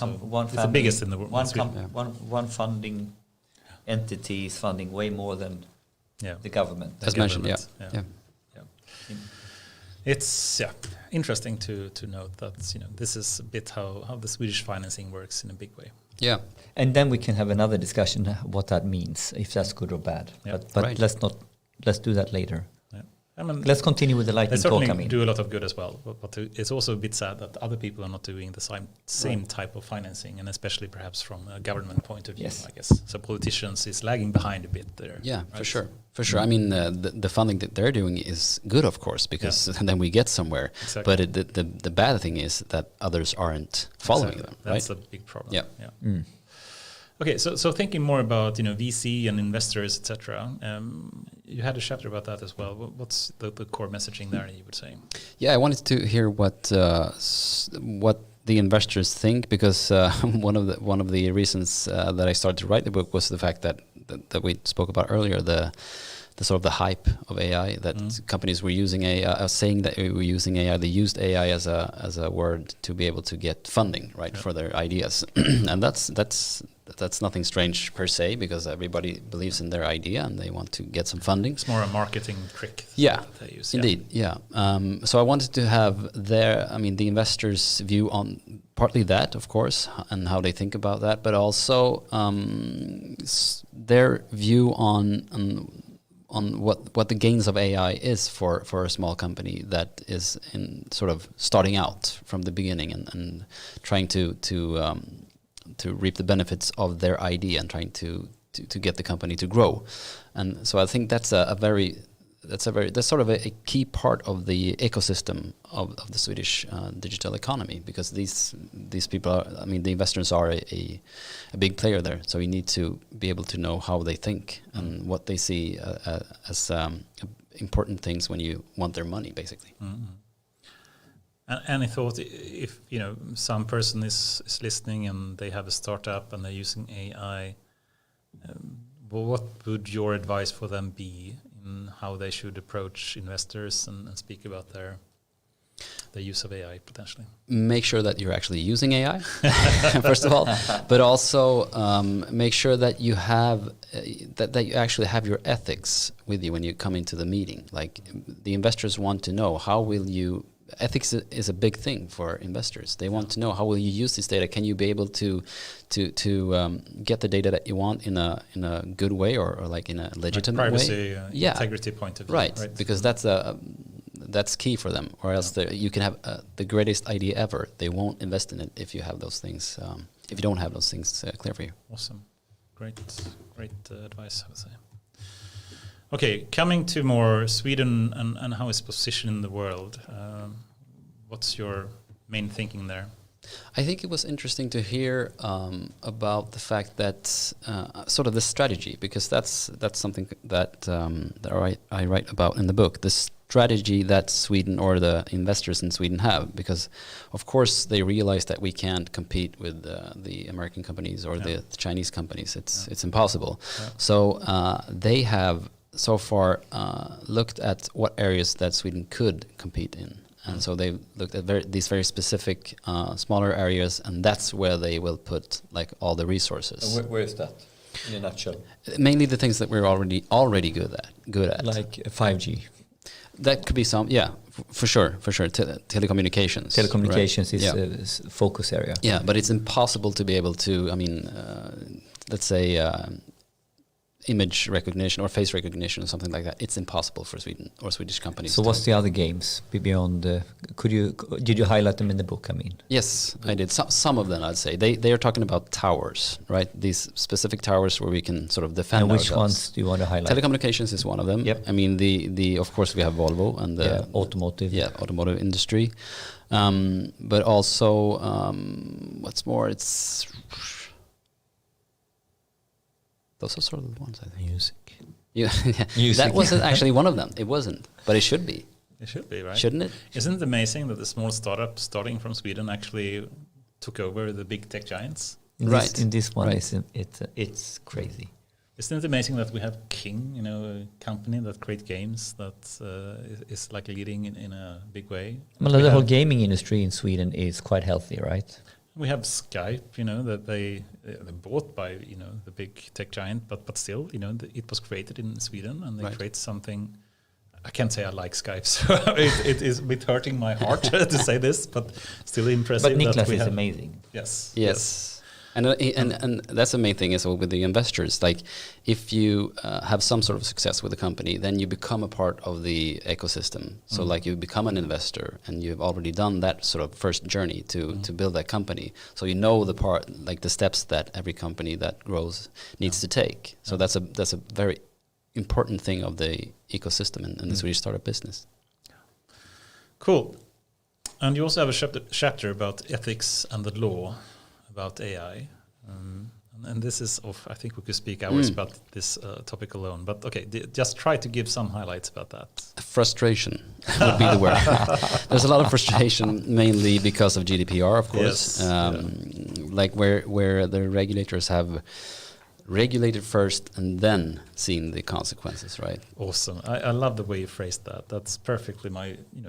it's the biggest in the world. One funding entity is funding way more than the government. As mentioned, It's interesting to note that this is a bit how the Swedish financing works in a big way. Yeah, and then we can have another discussion what that means, if that's good or bad. But let's do that later. I mean, let's continue with the lightning talk. I mean, do a lot of good as well, but it's also a bit sad that other people are not doing the same type of financing, and especially perhaps from a government point of view. I guess so. Politicians is lagging behind a bit there. Yeah, right? For sure. I mean, the funding that they're doing is good, of course, because then we get somewhere. Exactly. But the bad thing is that others aren't following them. That's a big problem. Yeah. Okay, so thinking more about VC and investors, etc. You had a chapter about that as well. What's the core messaging there, you would say? Yeah, I wanted to hear what the investors think, because one of the reasons that I started to write the book was the fact that we spoke about earlier, the sort of the hype of AI, that companies were using AI, saying that we were using AI. They used AI as a word to be able to get funding, right, for their ideas, and that's nothing strange per se, because everybody believes in their idea and they want to get some funding. It's more a marketing trick. Yeah, that they use. Indeed. Yeah. So I wanted to have the investors' view on partly that, of course, and how they think about that, but also their view on what the gains of AI is for a small company that is in sort of starting out from the beginning and trying to reap the benefits of their idea and trying to get the company to grow. And so I think that's sort of a key part of the ecosystem of the Swedish digital economy, because these people are, the investors are a big player there. So you need to be able to know how they think and what they see as important things when you want their money, basically. Mm-hmm. And I thought, if some person is listening and they have a startup and they're using AI, what would your advice for them be in how they should approach investors and speak about their use of AI potentially? Make sure that you're actually using AI, first of all, but also make sure that you have that you actually have your ethics with you when you come into the meeting. Like, the investors want to know, how will you. Ethics is a big thing for investors. They want to know, how will you use this data? Can you be able to get the data that you want in a good way, or like in a legitimate privacy, way? Integrity point of view. Right. Because that's key for them. Or else you can have the greatest idea ever. They won't invest in it if you have those things. If you don't have those things clear for you. Awesome, great advice, I would say. Okay, coming to more Sweden and how it's positioned in the world, what's your main thinking there? I think it was interesting to hear about the fact that sort of the strategy, because that's something that I write about in the book, the strategy that Sweden or the investors in Sweden have, because of course they realize that we can't compete with the American companies or the Chinese companies. It's impossible. Yeah. So they have so far looked at what areas that Sweden could compete in. And so they've looked at these very specific smaller areas, and that's where they will put like all the resources. And where is that, in a nutshell? Mainly the things that we're already good at. Like 5G. That could be some, for sure. Telecommunications. Telecommunications right? is a focus area. Yeah, but it's impossible to be able to, let's say, image recognition or face recognition or something like that. It's impossible for Sweden or Swedish companies. So what's the other games beyond? Did you highlight them in the book? Yes, I did. Some of them, I'd say. They are talking about towers, right? These specific towers where we can sort of defend ourselves. And which ones do you want to highlight? Telecommunications is one of them. Yep. The of course we have Volvo and the automotive. Yeah, automotive industry. But also what's more, those are sort of the ones, I think. That wasn't actually one of them. It wasn't, but it should be. It should be, right? Shouldn't it? Isn't it amazing that the small startup starting from Sweden actually took over the big tech giants? In this one, it's crazy. Isn't it amazing that we have King, a company that creates games that is like leading in a big way? Well, the whole gaming industry in Sweden is quite healthy, right? We have Skype, that they're bought by, the big tech giant, but still, it was created in Sweden, and they create something. I can't say I like Skype, so it is a bit hurting my heart to say this, but still impressive. But Niklas is amazing. Yes. And that's the main thing is with the investors. Like, if you have some sort of success with a company, then you become a part of the ecosystem. So, like, you become an investor, and you've already done that sort of first journey to build that company. So you know the steps that every company that grows needs to take. So that's a very important thing of the ecosystem in the Swedish startup business. Cool. And you also have a chapter about ethics and the law about AI. And this is I think we could speak hours about this topic alone. But okay, just try to give some highlights about that. Frustration would be the word. There's a lot of frustration, mainly because of GDPR, of course. Like where the regulators have regulated first and then seen the consequences, right? Awesome. I love the way you phrased that. That's perfectly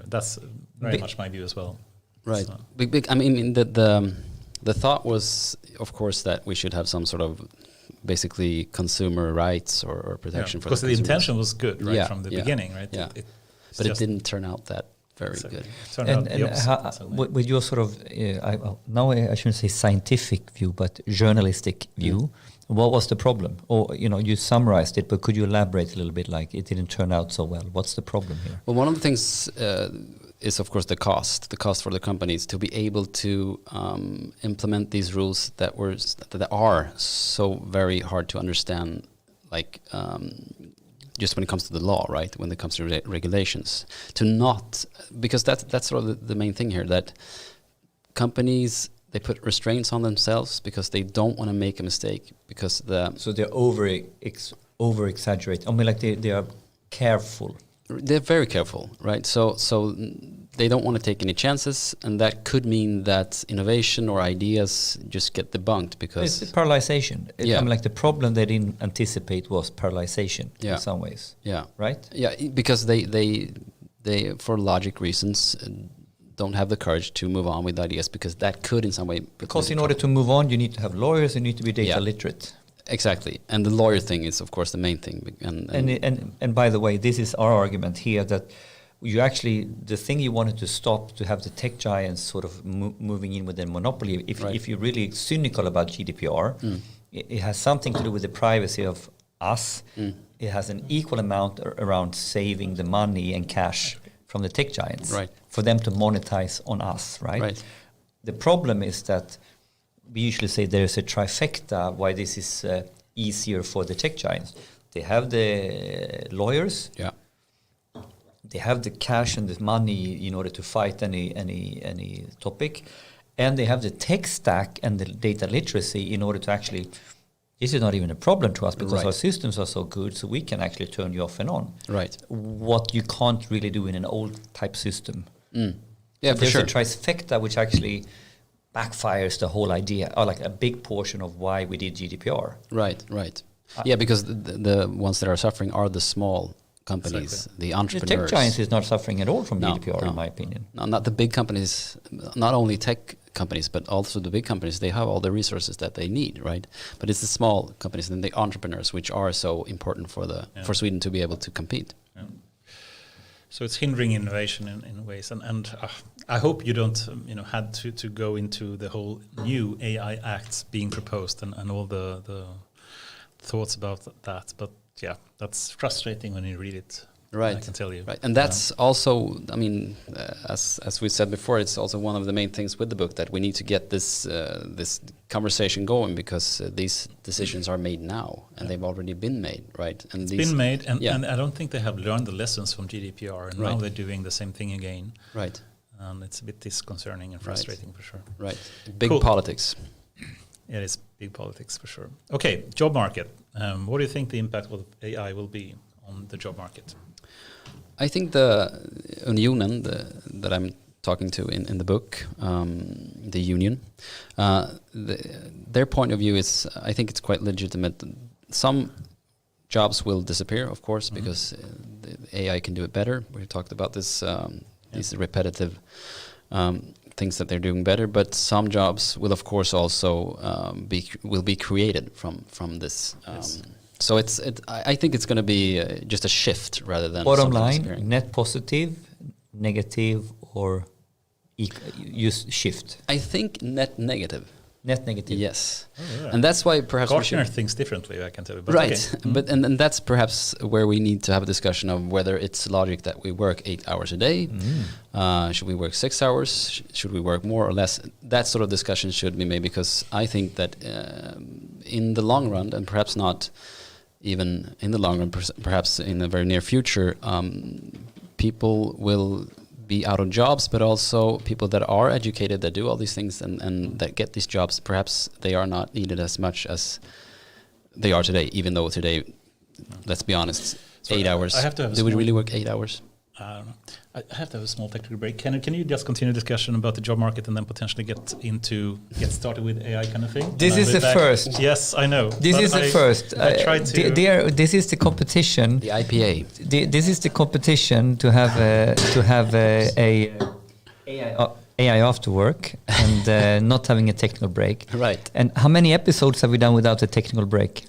that's very much my view as well. Right. So. I mean, the thought was, of course, that we should have some sort of basically consumer rights or protection for the consumers. Because the intention was good, right, from the beginning, right? Yeah. But it didn't turn out that very good. With your sort of, I shouldn't say scientific view, but journalistic view, what was the problem? Or, you summarized it, but could you elaborate a little bit, like it didn't turn out so well? What's the problem here? Well, one of the things is, of course, the cost for the companies to be able to implement these rules that are so very hard to understand, like just when it comes to the law, right? When it comes to regulations, because that's sort of the main thing here, that companies, they put restraints on themselves because they don't want to make a mistake, because so they're over exaggerate. I mean, like they are careful. They're very careful, right? So they don't want to take any chances, and that could mean that innovation or ideas just get debunked because it's paralyzation. I mean, like the problem they didn't anticipate was paralyzation in some ways. Yeah. Right? Yeah, because they for logic reasons don't have the courage to move on with ideas, because that could in some way. Because in order to move on, you need to have lawyers, you need to be data literate. Exactly, and the lawyer thing is, of course, the main thing. And by the way, this is our argument here, that you actually, the thing you wanted to stop, to have the tech giants sort of moving in with their monopoly. If you're really cynical about GDPR, it has something to do with the privacy of us. It has an equal amount around saving the money and cash from the tech giants, for them to monetize on us, right? The problem is that we usually say there's a trifecta why this is easier for the tech giants. They have the lawyers, they have the cash and the money in order to fight any topic, and they have the tech stack and the data literacy in order to actually, this is not even a problem to us because our systems are so good, so we can actually turn you off and on. Right. What you can't really do in an old type system. Yeah, so there's a trifecta which actually backfires the whole idea, or like a big portion of why we did GDPR. Right. Because the ones that are suffering are the small companies, the entrepreneurs. The tech giants is not suffering at all from GDPR, in my opinion. No, not the big companies, not only tech companies, but also the big companies. They have all the resources that they need, right? But it's the small companies and the entrepreneurs which are so important for Sweden to be able to compete. Yeah. So it's hindering innovation in ways, and I hope you don't, had to go into the whole new AI acts being proposed and all the thoughts about that. But yeah, that's frustrating when you read it. Right, I can tell you. Right, and that's also, I mean, as we said before, it's also one of the main things with the book, that we need to get this conversation going, because these decisions are made now, and they've already been made, right? And it's been made, and I don't think they have learned the lessons from GDPR, and now they're doing the same thing again. Right. And it's a bit disconcerting and frustrating for sure. Right. Big politics. It is big politics for sure. Okay, job market. What do you think the impact of AI will be on the job market? I think the Unionen that I'm talking to in the book, the union, their point of view is, I think it's quite legitimate. Some jobs will disappear, of course, because the AI can do it better. We talked about this, these repetitive things that they're doing better, but some jobs will, of course, also be created from this. Yes. So I think it's going to be just a shift rather than bottom something line, disappearing. net positive, negative, or use shift. I think net negative. Net negative. Yes, Oh, yeah. and that's why perhaps we Gartner should, thinks differently, I can tell you. But right. okay. But and that's perhaps where we need to have a discussion of whether it's logic that we work 8 hours a day. Should we work 6 hours? Should we work more or less? That sort of discussion should be made, because I think that in the long run, and perhaps not even in the long run, perhaps in the very near future, people will be out of jobs, but also people that are educated, that do all these things and that get these jobs, perhaps they are not needed as much as they are today, even though today, let's be honest, So 8 hours. I have to have a do we small- really work 8 hours? I don't know. I have to have a small technical break. Can you just continue discussion about the job market and then potentially get started with AI kind of thing? This And is I'll be the back. first. This I know. This but is the first. I tried to. This is the competition. The IPA. This is the competition to have a AI after work and not having a technical break. Right. And how many episodes have we done without a technical break?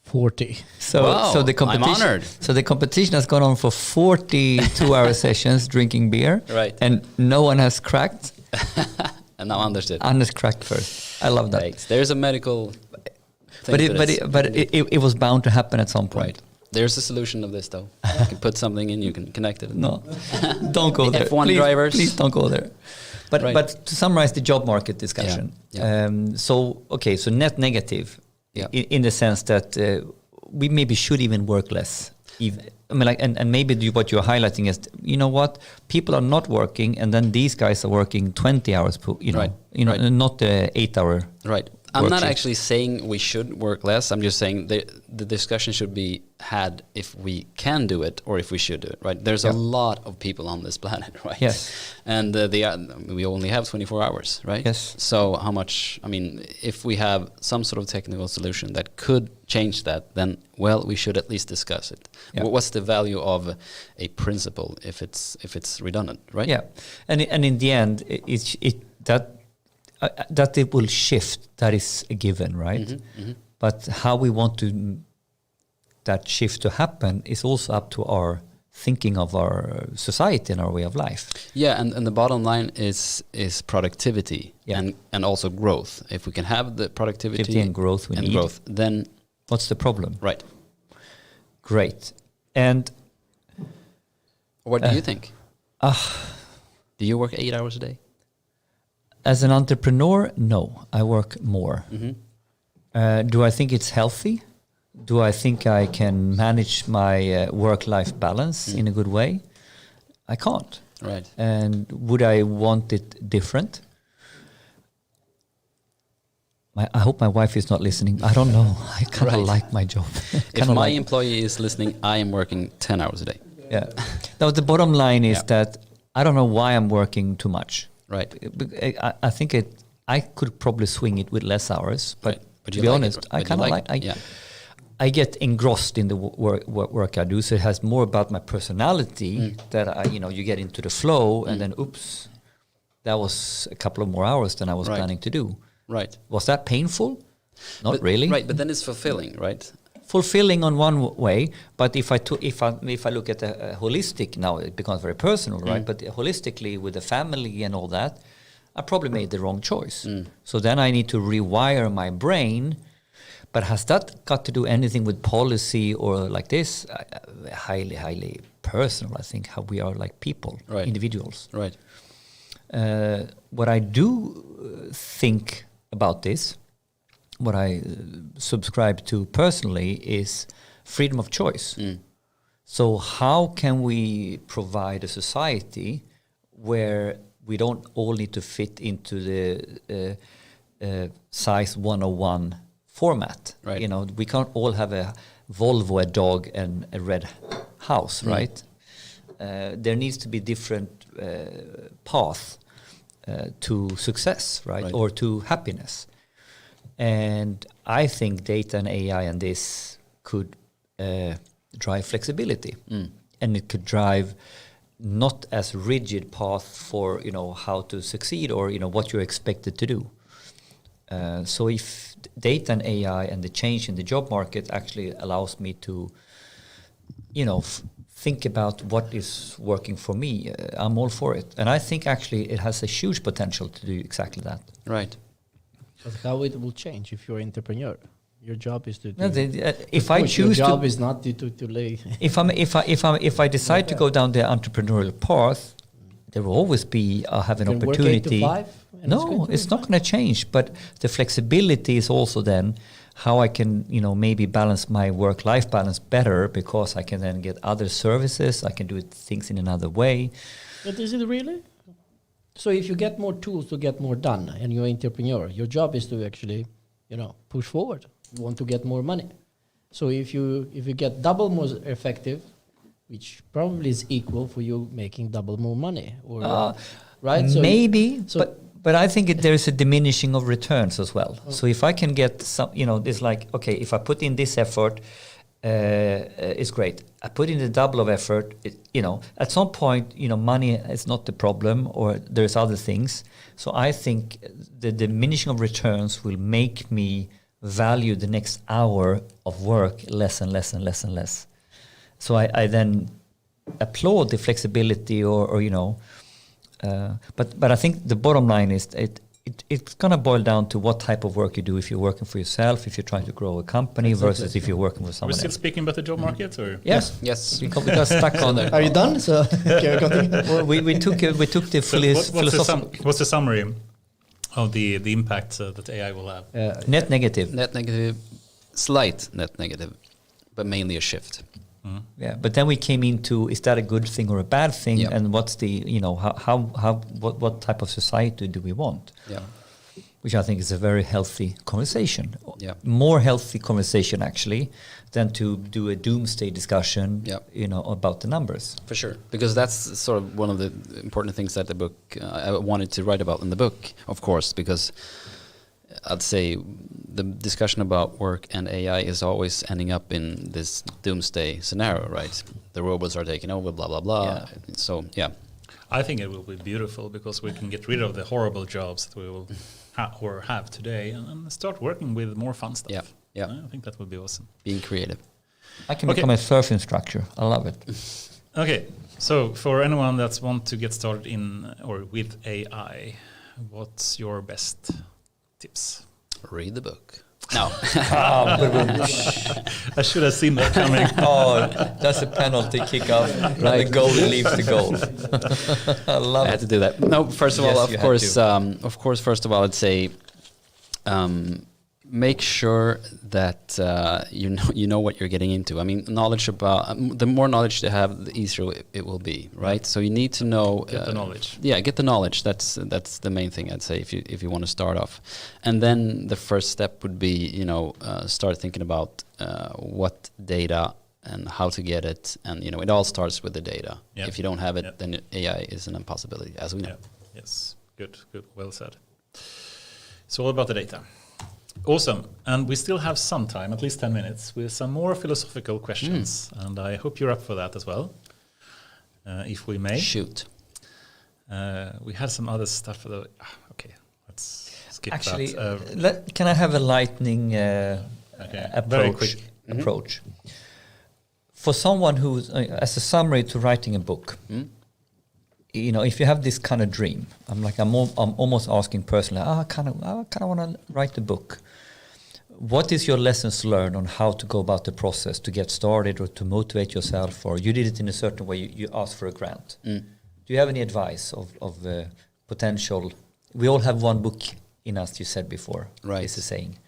40. So, Wow, so the I'm competition. honored. So the competition has gone on for 42-hour sessions drinking beer, Right. and no one has cracked. And now understood. Anders cracked first. I love that. Right. There's a medical thing. But it was bound to happen at some point. Right. There's a solution of this, though. You can put something in, you can connect it. No, don't go The there. F1 please, drivers. please don't go there. But Right. but to summarize the job market discussion, Yeah. So net negative, Yeah. in the sense that we maybe should even work less. I mean, like, and maybe what you're highlighting is, you know what, people are not working, and then these guys are working 20 hours per, Right. Right. not the 8 hour. Right. I'm work not shift. actually saying we should work less. I'm just saying the discussion should be had if we can do it or if we should do it. Right. There's a lot of people on this planet, right? Yes. And we only have 24 hours, right? Yes. So how much? I mean, if we have some sort of technical solution that could change that, then we should at least discuss it. Yeah. What's the value of a principle if it's redundant, right? Yeah, and in the end, that it will shift. That is a given, right? Mm-hmm. But how we want that shift to happen is also up to our thinking of our society and our way of life. Yeah, and the bottom line is productivity and also growth. If we can have the productivity and growth we need. Then What's the problem? right. Great. And What do you think? Do you work 8 hours a day? as an entrepreneur, no, I work more. Mm-hmm. Do I think it's healthy? Do I think I can manage my work-life balance in a good way? I can't. Right. And would I want it different? I hope my wife is not listening. I don't know. I kind of Right. like my job. If my employee is listening, I am working 10 hours a day. Yeah. Now the bottom line is Yeah. that I don't know why I'm working too much. Right. I think I could probably swing it with less hours, but Right. But to you be like honest, it, I but you kind of like like. it, yeah. I get engrossed in the work I do, so it has more about my personality that you get into the flow, and then oops, that was a couple of more hours than I was Right. planning to do. Right. Was that painful? Not But- really. Right, but then it's fulfilling, right? Fulfilling on one way, but if I look at a holistic, now it becomes very personal, right? But holistically with the family and all that, I probably made the wrong choice. So then I need to rewire my brain. But has that got to do anything with policy or like this? Highly, highly personal, I think, how we are like people, Right. individuals. Right. What I do think about this, what I subscribe to personally, is freedom of choice. So how can we provide a society where we don't all need to fit into the size 101 format. Right. You know, we can't all have a Volvo, a dog, and a red house, right? There needs to be different path to success, right? Or to happiness. And I think data and AI and this could drive flexibility, and it could drive not as rigid path for, you know, how to succeed or, you know, what you're expected to do. So if data and AI and the change in the job market actually allows me to, you know, think about what is working for me, I'm all for it. And I think actually it has a huge potential to do exactly that. Right. But how it will change if you're an entrepreneur? Your job is to. No, if I choose your job to, is not to lay. if I decide to go down the entrepreneurial path, there will always be have an opportunity. Work 8 to 5, no, it's not going to change. But the flexibility is also then how I can, you know, maybe balance my work-life balance better, because I can then get other services. I can do things in another way. But is it really? So if you get more tools to get more done, and you're an entrepreneur, your job is to actually, you know, push forward. You want to get more money. So if you get double more effective, which probably is equal for you making double more money, or right? So maybe, but I think there's a diminishing of returns as well. So if I can get some, you know, it's like, okay, if I put in this effort, it's great. I put in the double of effort, you know, at some point, you know, money is not the problem, or there's other things. So I think the diminishing of returns will make me value the next hour of work less and less and less and less. So I then applaud the flexibility, or you know, but I think the bottom line is it's going to boil down to what type of work you do. If you're working for yourself, if you're trying to grow a company, versus if you're working with someone We're still else. speaking about the job market, or Yes, Yes. we got stuck on there. are you done? So can we continue? Well, we took the philosophical what's the summary of the impact that AI will have? net negative. Net negative, slight net negative, but mainly a shift. Yeah, but then we came into, is that a good thing or a bad thing, Yeah. and what's the, you know, what type of society do we want? Yeah. Which I think is a very healthy conversation. Yeah. More healthy conversation actually than to do a doomsday discussion, Yeah. you know, about the numbers. For sure, because that's sort of one of the important things that the book I wanted to write about in the book, of course, because I'd say the discussion about work and AI is always ending up in this doomsday scenario, right? The robots are taking over, blah blah blah. Yeah. So yeah, I think it will be beautiful, because we can get rid of the horrible jobs that we will have today, and start working with more fun stuff. Yeah, yeah. I think that would be awesome. being creative. I can become a surf instructor. I love it. Okay, so for anyone that's want to get started in or with AI, what's your best tips? Read the book. No. I should have seen that coming. Oh, that's a penalty kick off. Right. The goal leaves the goal. I love I had to do that. No, first of Yes, all, you of course, first of all, I'd say make sure that you know what you're getting into. I mean, knowledge about the more knowledge you have, the easier it will be, right? So you need to know. Get the knowledge. Yeah, get the knowledge. That's the main thing, I'd say, if you want to start off. And then the first step would be, start thinking about what data and how to get it, and it all starts with the data. Yep. If you don't have it, Yep. then AI is an impossibility, as we know. Yeah. Yes, good, well said. It's all about the data. Awesome. And we still have some time, at least 10 minutes, with some more philosophical questions. And I hope you're up for that as well, if we may. Shoot. We had some other stuff. Okay, let's skip Actually, that. can I have a lightning Very quick. approach? For someone who's, as a summary to writing a book, if you have this kind of dream, I'm almost asking personally, I kind of want to write a book. What is your lessons learned on how to go about the process to get started, or to motivate yourself, or you did it in a certain way, you asked for a grant. Do you have any advice of potential? We all have one book in us, you said before. Right. It's a saying.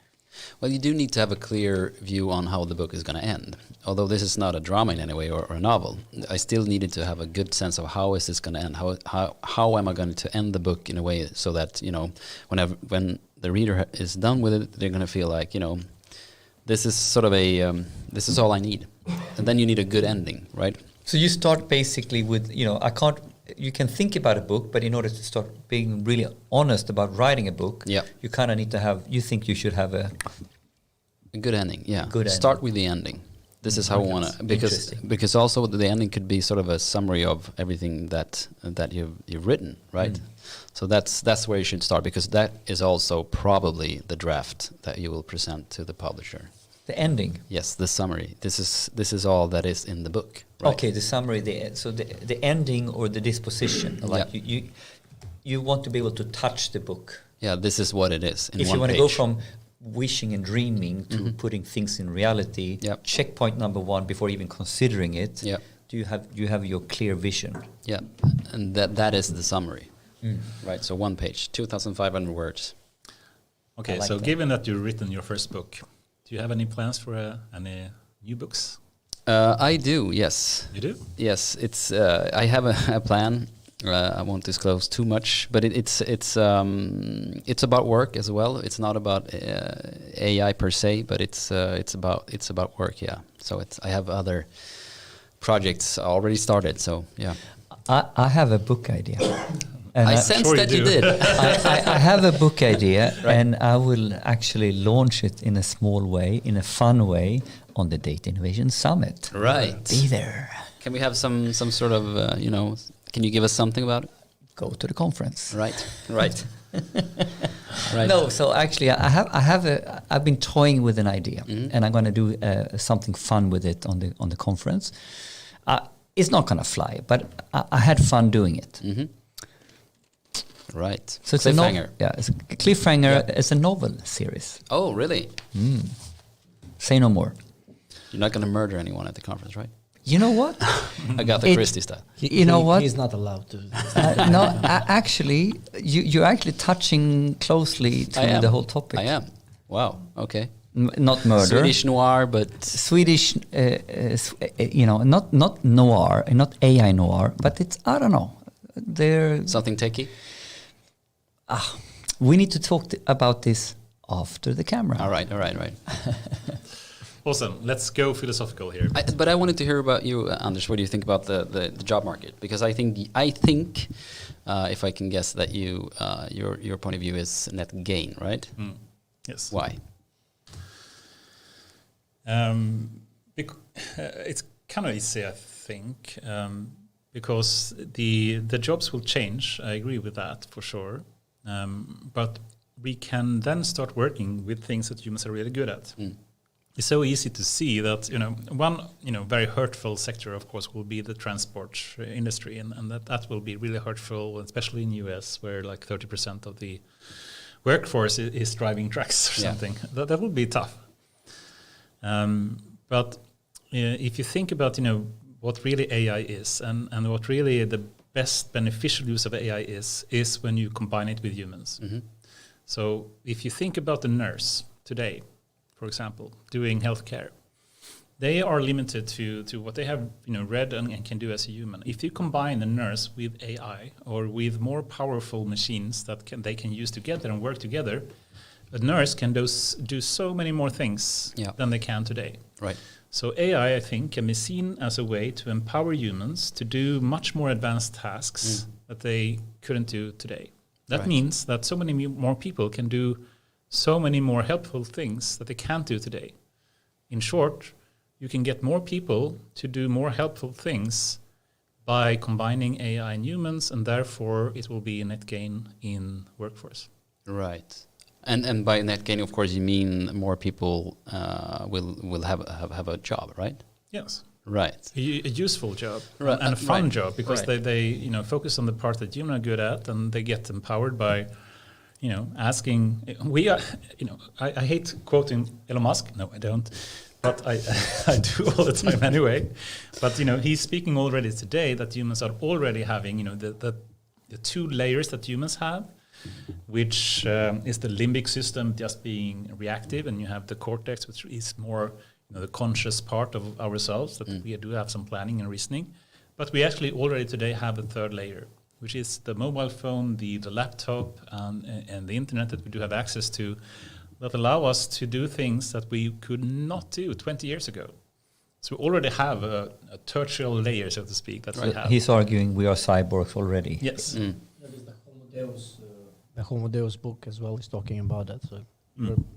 Well, you do need to have a clear view on how the book is going to end. Although this is not a drama in any way, or a novel, I still needed to have a good sense of how is this going to end. How am I going to end the book in a way so that when the reader is done with it, they're going to feel like, this is sort of this is all I need. And then you need a good ending, right? So you start basically with, you can think about a book, but in order to start being really honest about writing a book, you kind of need to you think you should have a good ending, yeah. Good Start ending. with the ending. This is how I want to, because also the ending could be sort of a summary of everything that you've written, right? So that's where you should start, because that is also probably the draft that you will present to the publisher. The ending. Yes, the summary. This is all that is in the book. Right? Okay, the summary. The ending or the disposition. Like you want to be able to touch the book. Yeah, this is what it is. If you want to go from wishing and dreaming to putting things in reality, checkpoint number 1 before even considering it. Yeah. Do you have your clear vision? Yeah, and that is the summary. Right. So 1 page, 2,500 words. Okay, so given that you've written your first book, do you have any plans for any new books? I do, yes. You do? Yes, it's. I have a plan. I won't disclose too much, but it's about work as well. It's not about AI per se, but it's about work. Yeah. So I have other projects already started. So yeah. I have a book idea. And I sensed that you did. I have a book idea, and I will actually launch it in a small way, in a fun way, on the Data Innovation Summit. Right. Be there. Can we have some sort of, can you give us something about it? Go to the conference. Right. Right. No, so actually, I've been toying with an idea, and I'm going to do something fun with it on the conference. It's not going to fly, but I had fun doing it. Right. So it's cliffhanger. It's a cliffhanger. Yeah. It's a novel series. Oh, really? Say no more. You're not going to murder anyone at the conference, right? You know what? Agatha Christie style. You know what? He's not allowed to. No, actually, you're actually touching closely to the whole topic. I am. Wow. Okay. Not murder. Swedish noir, but Swedish, not noir, not AI noir, but it's, I don't know. Something techie. We need to talk about this after the camera. All right. Awesome. Let's go philosophical here. But I wanted to hear about you, Anders. What do you think about the job market? Because I think if I can guess that your point of view is net gain, right? Yes. Why? It's kind of easy, I think, because the jobs will change. I agree with that for sure. But we can then start working with things that humans are really good at. It's so easy to see that one very hurtful sector, of course, will be the transport industry, and that will be really hurtful, especially in the US, where like 30% of the workforce is driving trucks or something. That will be tough. But if you think about what really AI is and what really the best beneficial use of AI is when you combine it with humans. So if you think about the nurse today, for example, doing healthcare, they are limited to what they have read and can do as a human. If you combine the nurse with AI or with more powerful machines that they can use together and work together, a nurse can do so many more things than they can today. Right. So AI, I think, can be seen as a way to empower humans to do much more advanced tasks that they couldn't do today. That means that so many more people can do so many more helpful things that they can't do today. In short, you can get more people to do more helpful things by combining AI and humans, and therefore it will be a net gain in workforce. Right. And by net gain, of course, you mean more people will have a job, right? Yes. Right. A useful job right. and a fun job, because they focus on the part that humans are good at, and they get empowered by asking. I hate quoting Elon Musk. No, I don't. But I do all the time anyway. But he's speaking already today that humans are already having the 2 layers that humans have, which is the limbic system just being reactive, and you have the cortex, which is more the conscious part of ourselves, that we do have some planning and reasoning. But we actually already today have a 3rd layer, which is the mobile phone, the laptop, and the internet that we do have access to, that allow us to do things that we could not do 20 years ago. So we already have a tertiary layer, so to speak. That's what we have. He's arguing we are cyborgs already. Yes. That is the Homo Deus book as well is talking about that. So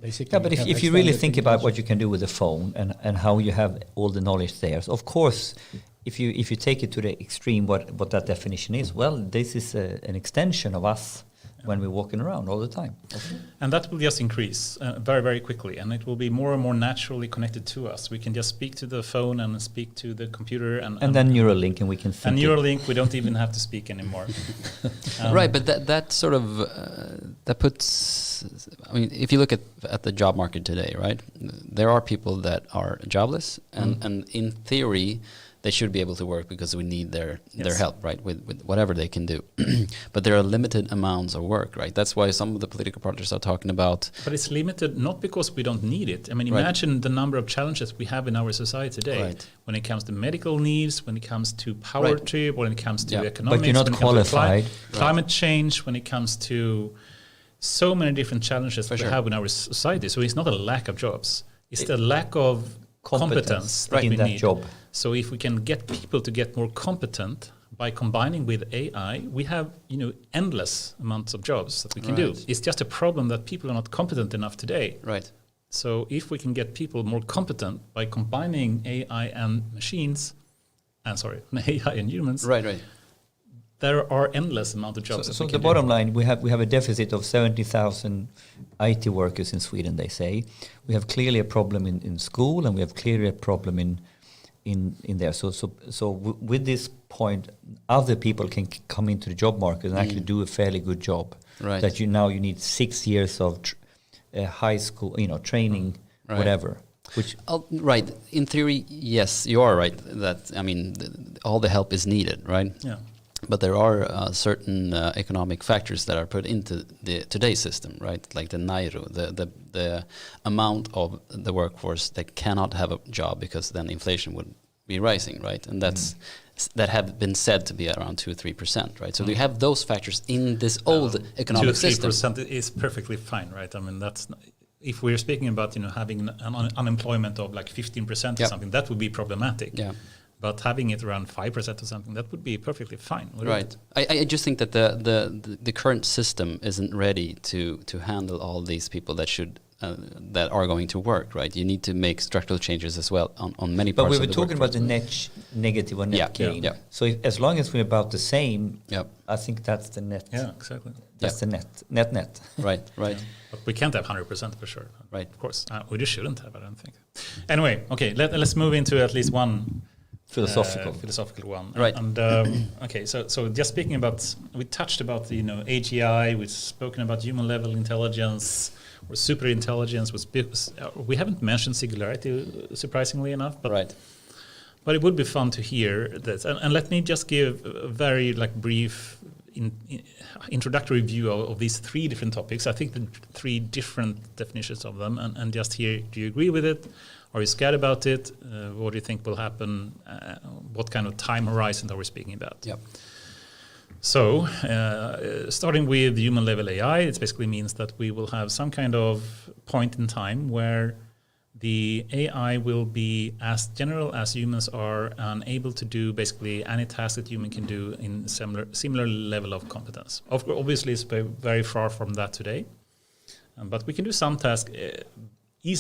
basically, Yeah, but if you really think about what you can do with the phone and how you have all the knowledge there, so of course, if you take it to the extreme, what that definition is, well, this is an extension of us when we're walking around all the time. Okay. And that will just increase very, very quickly, and it will be more and more naturally connected to us. We can just speak to the phone and speak to the computer. And then Neuralink, and we can think. And Neuralink, we don't even have to speak anymore. Right, but that sort of, that puts, I mean, if you look at the job market today, right, there are people that are jobless, and in theory, they should be able to work because we need their help, right, with whatever they can do. But there are limited amounts of work, right? That's why some of the political parties are talking about... But it's limited not because we don't need it. I mean, imagine the number of challenges we have in our society today when it comes to medical needs, when it comes to poverty, when it comes to economics, but you're not qualified. Climate change, when it comes to so many different challenges we have in our society. So it's not a lack of jobs. It's the lack of competence that in we that need. job. So if we can get people to get more competent by combining with AI, we have endless amounts of jobs that we can do. It's just a problem that people are not competent enough today. Right. So if we can get people more competent by combining AI and machines, AI and humans, there are endless amount of jobs. So the bottom line, we have a deficit of 70,000 IT workers in Sweden. They say we have clearly a problem in school, and we have clearly a problem in there. So with this point, other people can come into the job market and actually do a fairly good job. Right. That you need 6 years of high school, training, whatever. Which right. In theory, yes, you are right. That all the help is needed, right? Yeah. But there are certain economic factors that are put into today's system, right? Like the Nairo, the amount of the workforce that cannot have a job because then inflation would be rising, right? And that have been said to be around 2-3%, right? So you have those factors in this old economic system. 2-3% is perfectly fine, right? I mean, that's if we're speaking about having an unemployment of like 15% or something, that would be problematic. Yeah. But having it around 5% or something, that would be perfectly fine. Right. I just think that the current system isn't ready to handle all these people that are going to work, right? You need to make structural changes as well on many parts of the But we were talking about the net negative or net gain. Yeah. So as long as we're about the same, I think that's the net. Yeah, exactly. That's the net. Right. But we can't have 100% for sure. Right. Of course. We just shouldn't have, I don't think. Anyway, okay, let's move into at least one philosophical one, right? And okay, so just speaking about, we touched about the AGI, we've spoken about human level intelligence or super intelligence. We haven't mentioned singularity, surprisingly enough, but but it would be fun to hear this. And let me just give a very brief introductory view of these three different topics. I think the three different definitions of them, and just hear, do you agree with it? Are you scared about it? What do you think will happen? What kind of time horizon are we speaking about? Yep. So, starting with human level AI, it basically means that we will have some kind of point in time where the AI will be as general as humans are and able to do basically any task that human can do in similar level of competence. Obviously, it's very far from that today, but we can do some tasks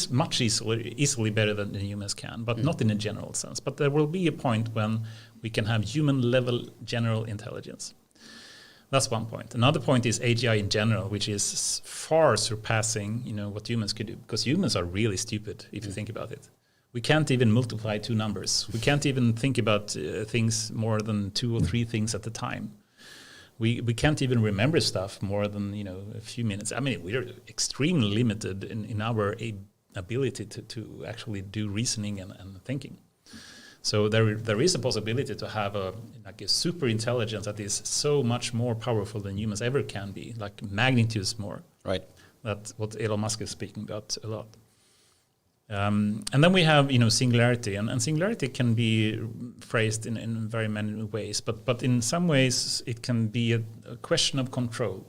much easily better than the humans can, but not in a general sense. But there will be a point when we can have human level general intelligence. That's one point. Another point is AGI in general, which is far surpassing what humans could do, because humans are really stupid if you think about it. We can't even multiply two numbers. We can't even think about things more than 2 or 3 things at a time. We can't even remember stuff more than a few minutes. I mean, we're extremely limited in our ability to actually do reasoning and thinking. So there is a possibility to have a super intelligence that is so much more powerful than humans ever can be, like magnitudes more. Right. That's what Elon Musk is speaking about a lot. And then we have, Singularity, and Singularity can be phrased in very many ways, but in some ways it can be a question of control.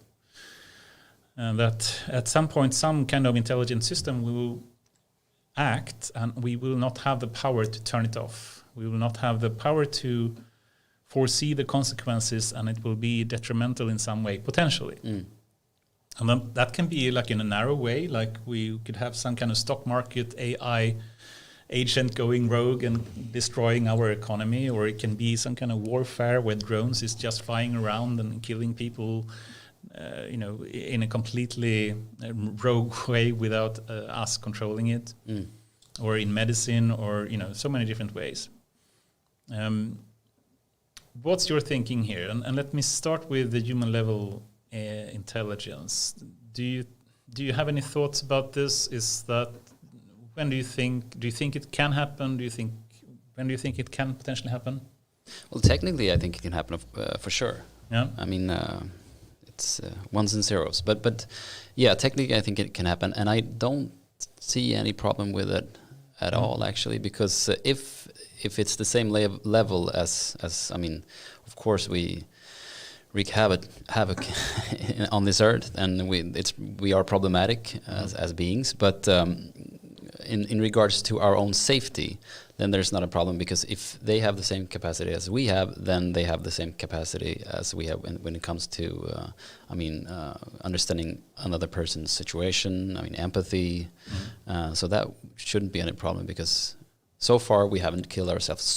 That at some point some kind of intelligent system will act, and we will not have the power to turn it off. We will not have the power to foresee the consequences, and it will be detrimental in some way, potentially. And then that can be like in a narrow way, like we could have some kind of stock market AI agent going rogue and destroying our economy, or it can be some kind of warfare where drones is just flying around and killing people, in a completely rogue way without us controlling it, or in medicine, or so many different ways. What's your thinking here? And let me start with the human level intelligence. Do you have any thoughts about this? Is that when do you think it can happen? When do you think it can potentially happen? Well, technically, I think it can happen for sure. Yeah. I mean, it's ones and zeros, but yeah, technically, I think it can happen, and I don't see any problem with it at all, actually, because if it's the same level as I mean, of course we wreak havoc on this earth, and we are problematic as beings. But in regards to our own safety, then there's not a problem, because if they have the same capacity as we have, then they have the same capacity as we have when it comes to understanding another person's situation. I mean, empathy. So that shouldn't be any problem, because so far we haven't killed ourselves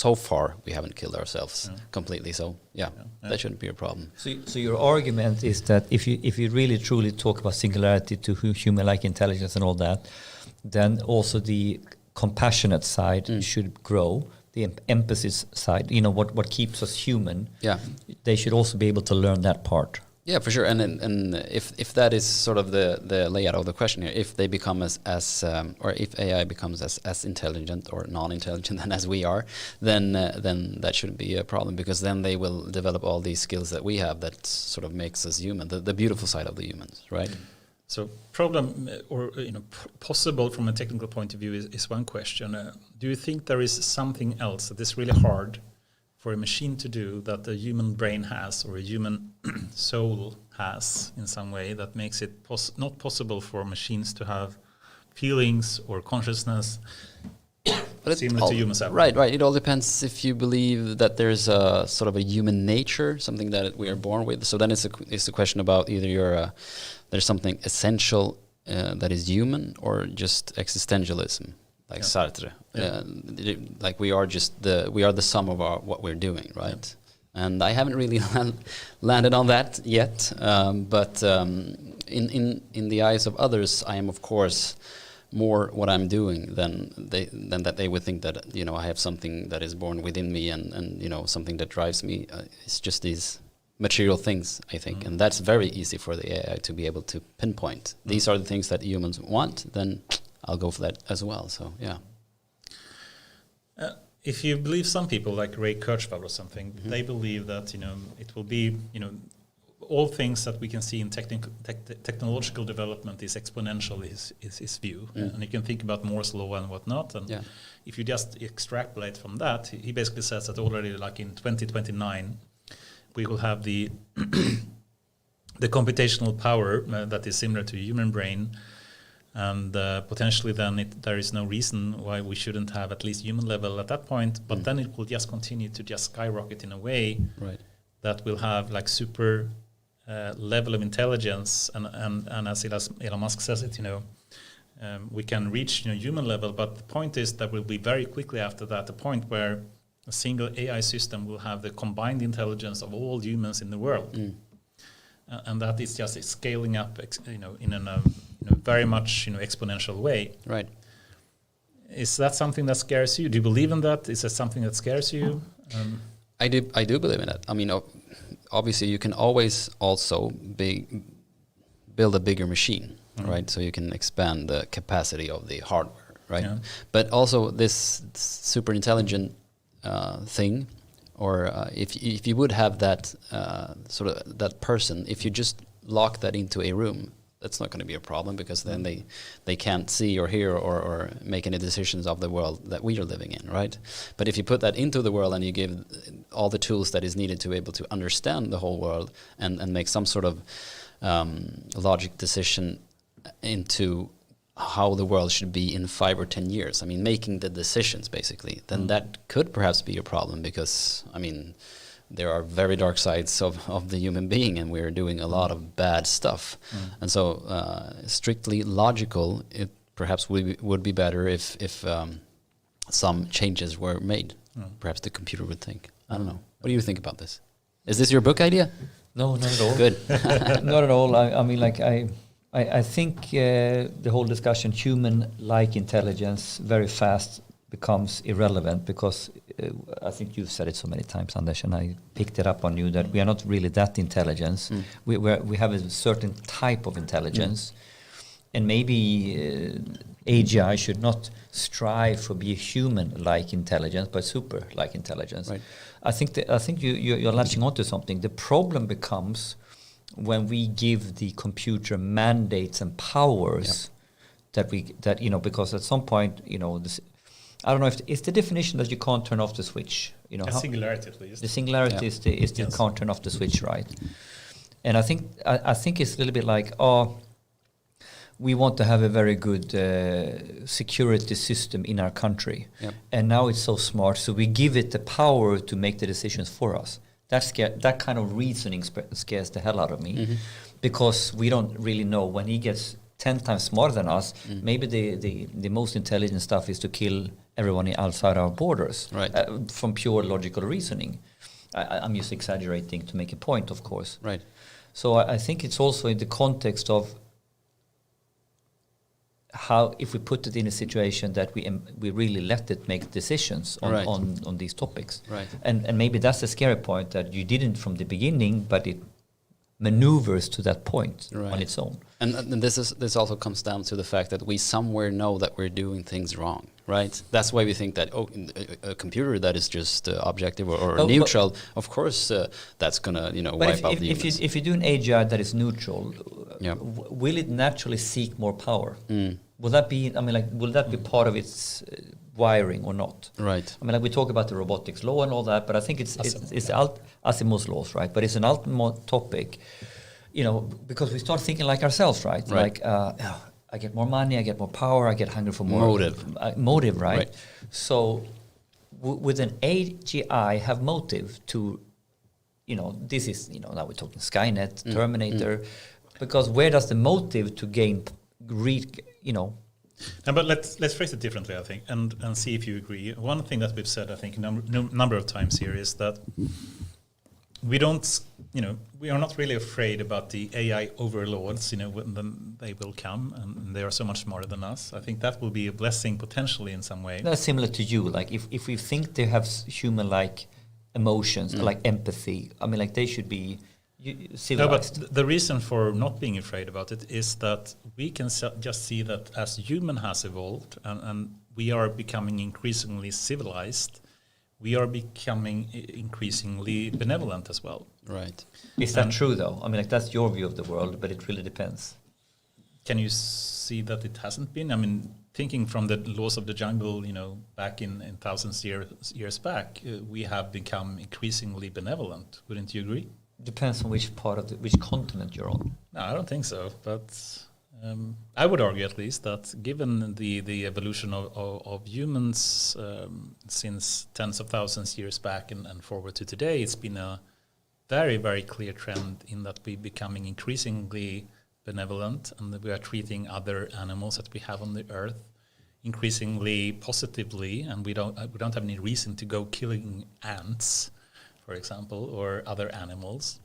completely. So that shouldn't be a problem. So your argument is that if you really truly talk about singularity to human-like intelligence and all that, then also the compassionate side should grow. The empathy side, what keeps us human. Yeah, they should also be able to learn that part. Yeah, for sure. And if that is sort of the layout of the question here, if they become or if AI becomes as intelligent or non-intelligent than as we are, then that shouldn't be a problem, because then they will develop all these skills that we have that sort of makes us human, the beautiful side of the humans, right? So problem or possible from a technical point of view is one question. Do you think there is something else that is really hard for a machine to do that a human brain has, or a human soul has in some way, that makes it not possible for machines to have feelings or consciousness similar to humans have? Right. It all depends if you believe that there's a sort of a human nature, something that we are born with. So then it's a question about either there's something essential that is human, or just existentialism. Like Sartre, like we are the sum of what we're doing, right? And I haven't really landed on that yet, but in the eyes of others, I am of course more what I'm doing than that they would think that I have something that is born within me, and something that drives me. It's just these material things, I think, and that's very easy for the AI to be able to pinpoint. These are the things that humans want. Then I'll go for that as well. So yeah. If you believe some people like Ray Kurzweil or something, they believe that it will be all things that we can see in technological development is exponential. Is his view, and you can think about Moore's law and whatnot. And if you just extrapolate from that, he basically says that already, like in 2029, we will have the the computational power that is similar to a human brain. And potentially then there is no reason why we shouldn't have at least human level at that point, but then it will just continue to just skyrocket in a way that will have like super level of intelligence, and as Elon Musk says it, we can reach human level, but the point is that will be very quickly after that a point where a single AI system will have the combined intelligence of all humans in the world. And that is just scaling up, in a very much exponential way. Right. Is that something that scares you? Do you believe in that? Is that something that scares you? I do believe in it. I mean, obviously, you can always also build a bigger machine, right? So you can expand the capacity of the hardware, right? Yeah. But also this super intelligent thing. Or if you would have that sort of that person, if you just lock that into a room, that's not going to be a problem, because then they can't see or hear or make any decisions of the world that we are living in, right? But if you put that into the world and you give all the tools that is needed to be able to understand the whole world and make some sort of logic decision into how the world should be in 5 or 10 years, I mean, making the decisions basically, then that could perhaps be a problem, because, I mean, there are very dark sides of the human being, and we're doing a lot of bad stuff. And so strictly logical, it perhaps would be better if some changes were made. Perhaps the computer would think. I don't know. What do you think about this? Is this your book idea? No, not at all. Good. Not at all. I mean, like I think the whole discussion, human-like intelligence, very fast becomes irrelevant, because I think you've said it so many times, Anders, and I picked it up on you, that we are not really that intelligent. We have a certain type of intelligence, and maybe AGI should not strive for be a human-like intelligence, but super-like intelligence. Right. I think you're latching onto something. The problem becomes when we give the computer mandates and powers that because at some point, this, I don't know if it's the definition that you can't turn off the switch. A singularity, at least. The singularity is the yes. Can't turn off the switch, right? And I think it's a little bit like, we want to have a very good security system in our country, and now it's so smart, so we give it the power to make the decisions for us. That kind of reasoning scares the hell out of me, because we don't really know when he gets 10 times smarter than us. Maybe the most intelligent stuff is to kill everyone outside our borders, right? From pure logical reasoning. I'm just exaggerating to make a point, of course. Right. So I think it's also in the context of how, if we put it in a situation that we really let it make decisions on these topics. Right. And maybe that's the scary point, that you didn't from the beginning, but it maneuvers to that point on its own. And this also comes down to the fact that we somewhere know that we're doing things wrong, right? That's why we think that a computer that is just objective or neutral, of course, that's gonna wipe out the humans. If you do an AGI that is neutral, will it naturally seek more power? Will that be? Will that be part of its wiring or not? Right. We talk about the robotics law and all that, but I think it's Asimov's laws, right? But it's an ultimate topic, because we start thinking like ourselves, right? Like, I get more money, I get more power, I get hungry for more motive, right? So, with an AGI have motive to, this is, now we're talking Skynet, Terminator, because where does the motive to gain No, but let's phrase it differently, I think, and see if you agree. One thing that we've said, I think, a number of times here is that we are not really afraid about the AI overlords, when they will come, and they are so much smarter than us. I think that will be a blessing potentially in some way. That's similar to you. Like if we think they have human-like emotions, like empathy, they should be civilized. No, but the reason for not being afraid about it is that we can just see that as human has evolved and we are becoming increasingly civilized, we are becoming increasingly benevolent as well. Right. Is that true, though? That's your view of the world, but it really depends. Can you see that it hasn't been? Thinking from the laws of the jungle, back in thousands years back, we have become increasingly benevolent. Wouldn't you agree? Depends on which part of which continent you're on. No, I don't think so. But I would argue, at least, that given the evolution of humans since tens of thousands years back and forward to today, it's been a very, very clear trend in that we're becoming increasingly benevolent, and that we are treating other animals that we have on the earth increasingly positively, and we don't have any reason to go killing ants, for example, or other animals.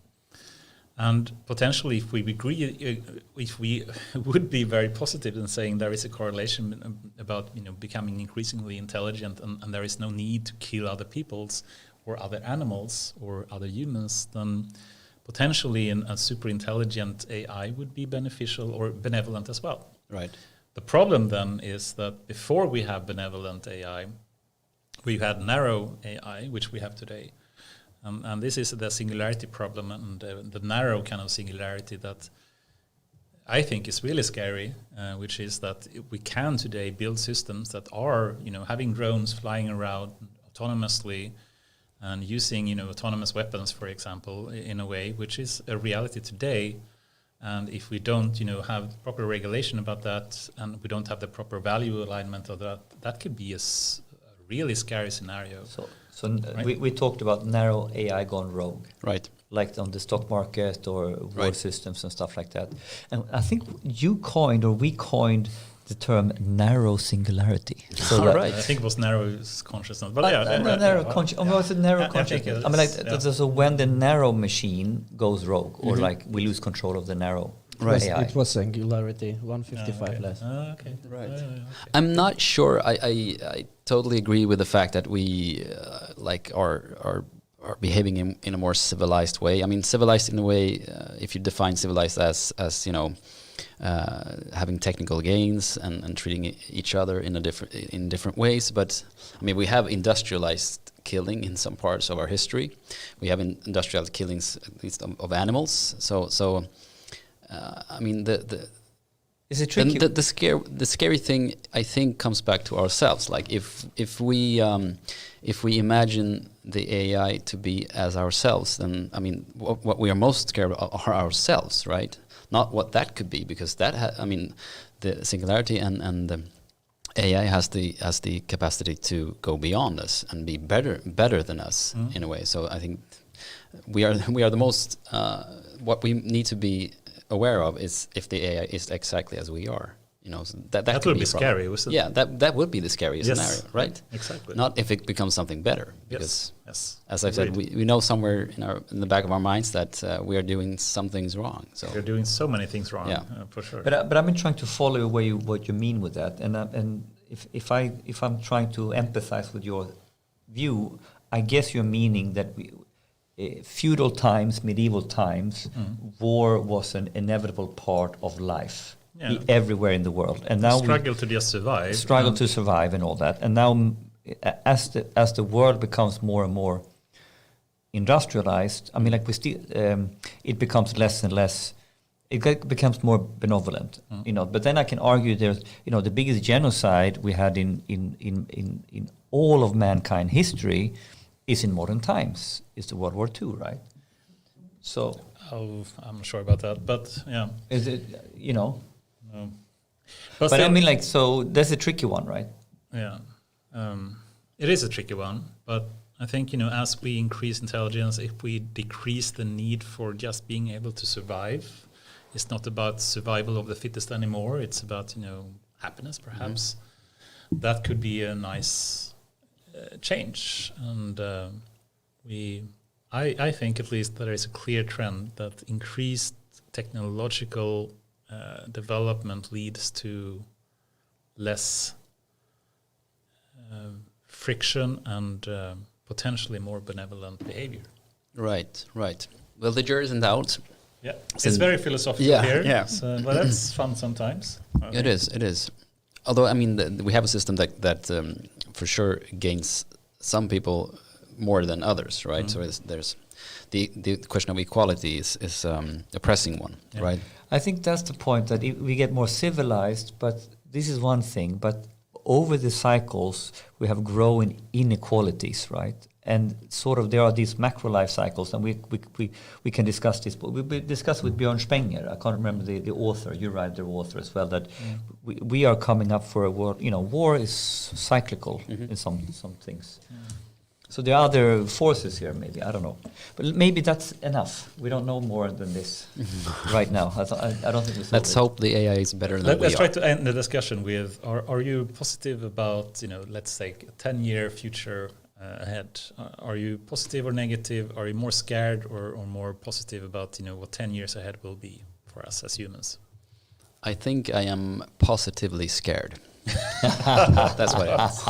And potentially, if we agree, if we would be very positive in saying there is a correlation about becoming increasingly intelligent, and there is no need to kill other peoples or other animals or other humans, then potentially a super intelligent AI would be beneficial or benevolent as well. Right. The problem then is that before we have benevolent AI, we had narrow AI, which we have today. And this is the singularity problem, and the narrow kind of singularity that I think is really scary, which is that we can today build systems that are, having drones flying around autonomously and using, autonomous weapons, for example, in a way which is a reality today. And if we don't, have proper regulation about that, and we don't have the proper value alignment of that, that could be a really scary scenario. So right? we talked about narrow AI gone rogue. Right. Like on the stock market or war Right. systems and stuff like that. And I think we coined the term narrow singularity. So All right. I think it was narrow consciousness, but narrow consciousness. Was it narrow I think consciousness? it I mean, like, is, so when the narrow machine goes rogue, or like we lose control of the narrow AI. It was Singularity, 155 less. Okay. Right. Okay. I'm not sure. I totally agree with the fact that we are behaving in a more civilized way. I mean, civilized in a way, if you define civilized as having technical gains and treating each other in different ways. But I mean, we have industrialized killing in some parts of our history. We have industrial killings, at least of animals. So I mean, Is it tricky? the scary thing, I think, comes back to ourselves. Like if we imagine the AI to be as ourselves, then I mean, what we are most scared of are ourselves, right? Not what that could be, because that the Singularity and the AI has the capacity to go beyond us and be better than us in a way. So I think we are the most. What we need to be aware of is if the AI is exactly as we are. So that would be scary. Yeah, that would be the scariest scenario, right? Exactly. Not if it becomes something better, because yes. as I've said, we know somewhere in the back of our minds that we are doing some things wrong. So We're doing so many things wrong, for sure. But I've been trying to follow what you mean with that, and if I'm trying to empathize with your view, I guess you're meaning that feudal times, medieval times, war was an inevitable part of life everywhere in the world, and now struggle to just survive. Struggle to survive and all that, and now as the world becomes more and more industrialized, I mean, like we still, it becomes less and less. It becomes more benevolent, But then I can argue there's, the biggest genocide we had in all of mankind history is in modern times. Is the World War II, right? So I'm not sure about that, but yeah. Is it, No. But I mean, like, so that's a tricky one, right? Yeah. It is a tricky one, but I think, as we increase intelligence, if we decrease the need for just being able to survive, it's not about survival of the fittest anymore. It's about, happiness, perhaps. That could be a nice change. And I think at least there is a clear trend that increased technological development leads to less friction and potentially more benevolent behavior. Right. Well, the jury isn't out. Yeah, it's very philosophical here. Yeah. So, but that's fun sometimes. It is. Although, I mean, we have a system that for sure gains some people more than others, right? So there's the question of equality is a pressing one, right? I think that's the point, that we get more civilized, but this is one thing, but over the cycles we have growing inequalities, right? And sort of there are these macro life cycles, and we can discuss this. But we discussed with Björn Spenger. I can't remember the author. You write the author as well. That we are coming up for a world. War is cyclical in some things. So there are other forces here. Maybe I don't know, but maybe that's enough. We don't know more than this right now. I don't think we. Let's hope the AI is better than we are. Let's try to end the discussion with: Are you positive about let's say a 10-year future ahead? Are you positive or negative? Are you more scared or more positive about what 10 years ahead will be for us as humans? I think I am positively scared. That's what it is.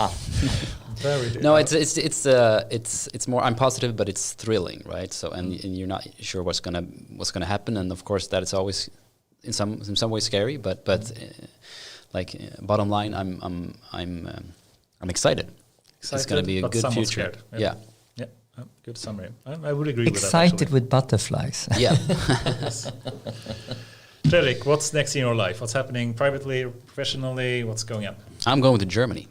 Very good. No, it's more. I'm positive, but it's thrilling, right? So and you're not sure what's gonna happen, and of course that is always in some way scary. But bottom line, I'm excited. It's going to be a good future. Scared. Yeah. Good summary. I would agree with that. Excited with butterflies. Yeah. Fredrik, what's next in your life? What's happening privately, professionally? What's going on? I'm going to Germany.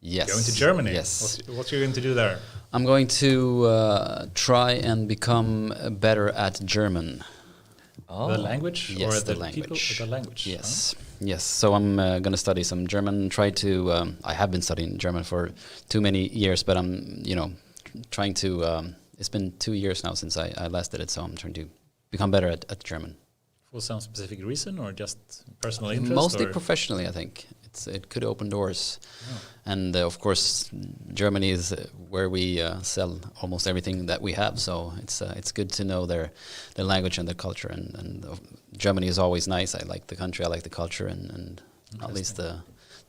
Yes. Going to Germany? Yes. What are you going to do there? I'm going to try and become better at German. The language? Yes, or the language. People? The language. Yes. Yes. So I'm going to study some German. Try to. I have been studying German for too many years, but I'm, trying to. It's been 2 years now since I last did it, so I'm trying to become better at German. For some specific reason, or just personal interest? Mostly professionally, I think. It could open doors. Oh. And of course, Germany is where we sell almost everything that we have. So it's good to know their language and their culture. And Germany is always nice. I like the country. I like the culture, and at least the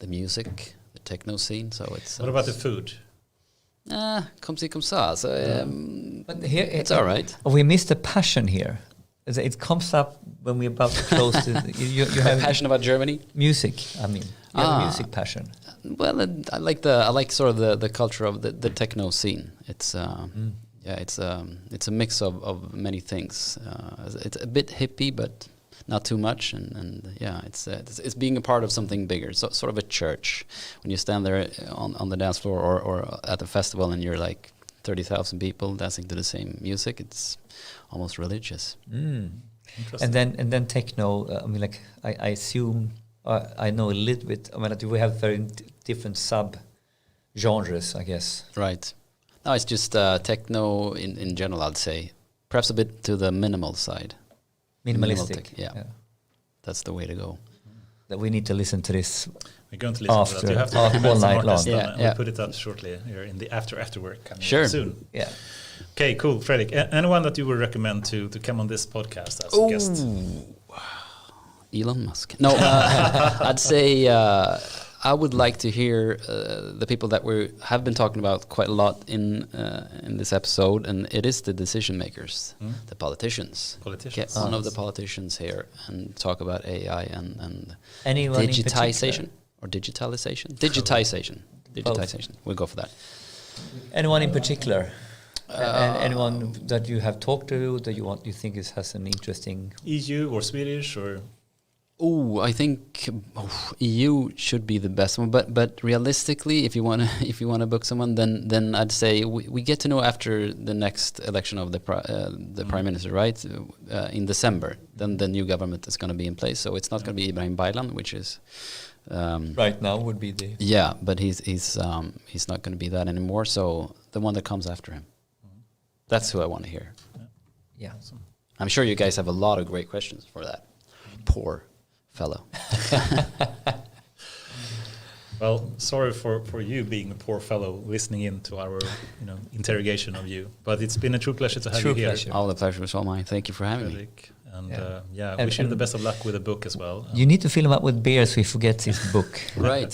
music, the techno scene. So it's. What about the food? Comme ci comme ça. So but here it's all right. We missed the passion here. It comes up when we're about to close. You have passion about Germany. Music. I mean, you have a music passion. Well, I like sort of the culture of the techno scene. It's it's a mix of many things. It's a bit hippie, but not too much. And it's being a part of something bigger. So sort of a church. When you stand there on the dance floor or at a festival and you're like 30,000 people dancing to the same music, it's almost religious. And then techno. I mean, like I assume I know a little bit. I mean, we have very different sub genres, I guess. Right. No, it's just techno in general. I'd say perhaps a bit to the minimal side. Minimalistic. Yeah, that's the way to go. That we need to listen to this. We're going to listen to that. You have to document some artists. We'll put it up shortly here in the after work coming soon. Yeah. Okay, cool. Fredrik, anyone that you would recommend to come on this podcast as a guest? Elon Musk. No, I'd say I would like to hear the people that we have been talking about quite a lot in this episode, and it is the decision makers, the politicians. Get one of the politicians here and talk about AI and digitization or digitalization. Digitization. We'll go for that. Anyone in particular? Anyone that you have talked to that you think has an interesting EU or Swedish or? I think EU should be the best one, but realistically, if you want to book someone, then I'd say we get to know after the next election of the prime minister, right? In December, then the new government is going to be in place, so it's not going to be Ibrahim Baylan, which is right now would be the but he's not going to be that anymore. So the one that comes after him, that's who I want to hear. Yeah, awesome. I'm sure you guys have a lot of great questions for that. Poor fellow. Well, sorry for you being a poor fellow listening in to our interrogation of you, but it's been a true pleasure to have you here. All the pleasure was all mine. Thank you for having me. And wish you the best of luck with the book as well. You need to fill him up with beer so he forgets his book. Right.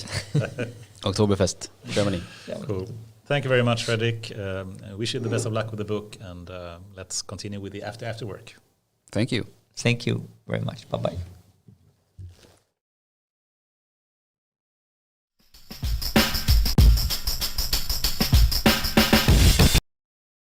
Oktoberfest, Germany. Cool. Thank you very much, Fredrik. I wish you the best of luck with the book, and let's continue with the after work. Thank you. Thank you very much. Bye-bye.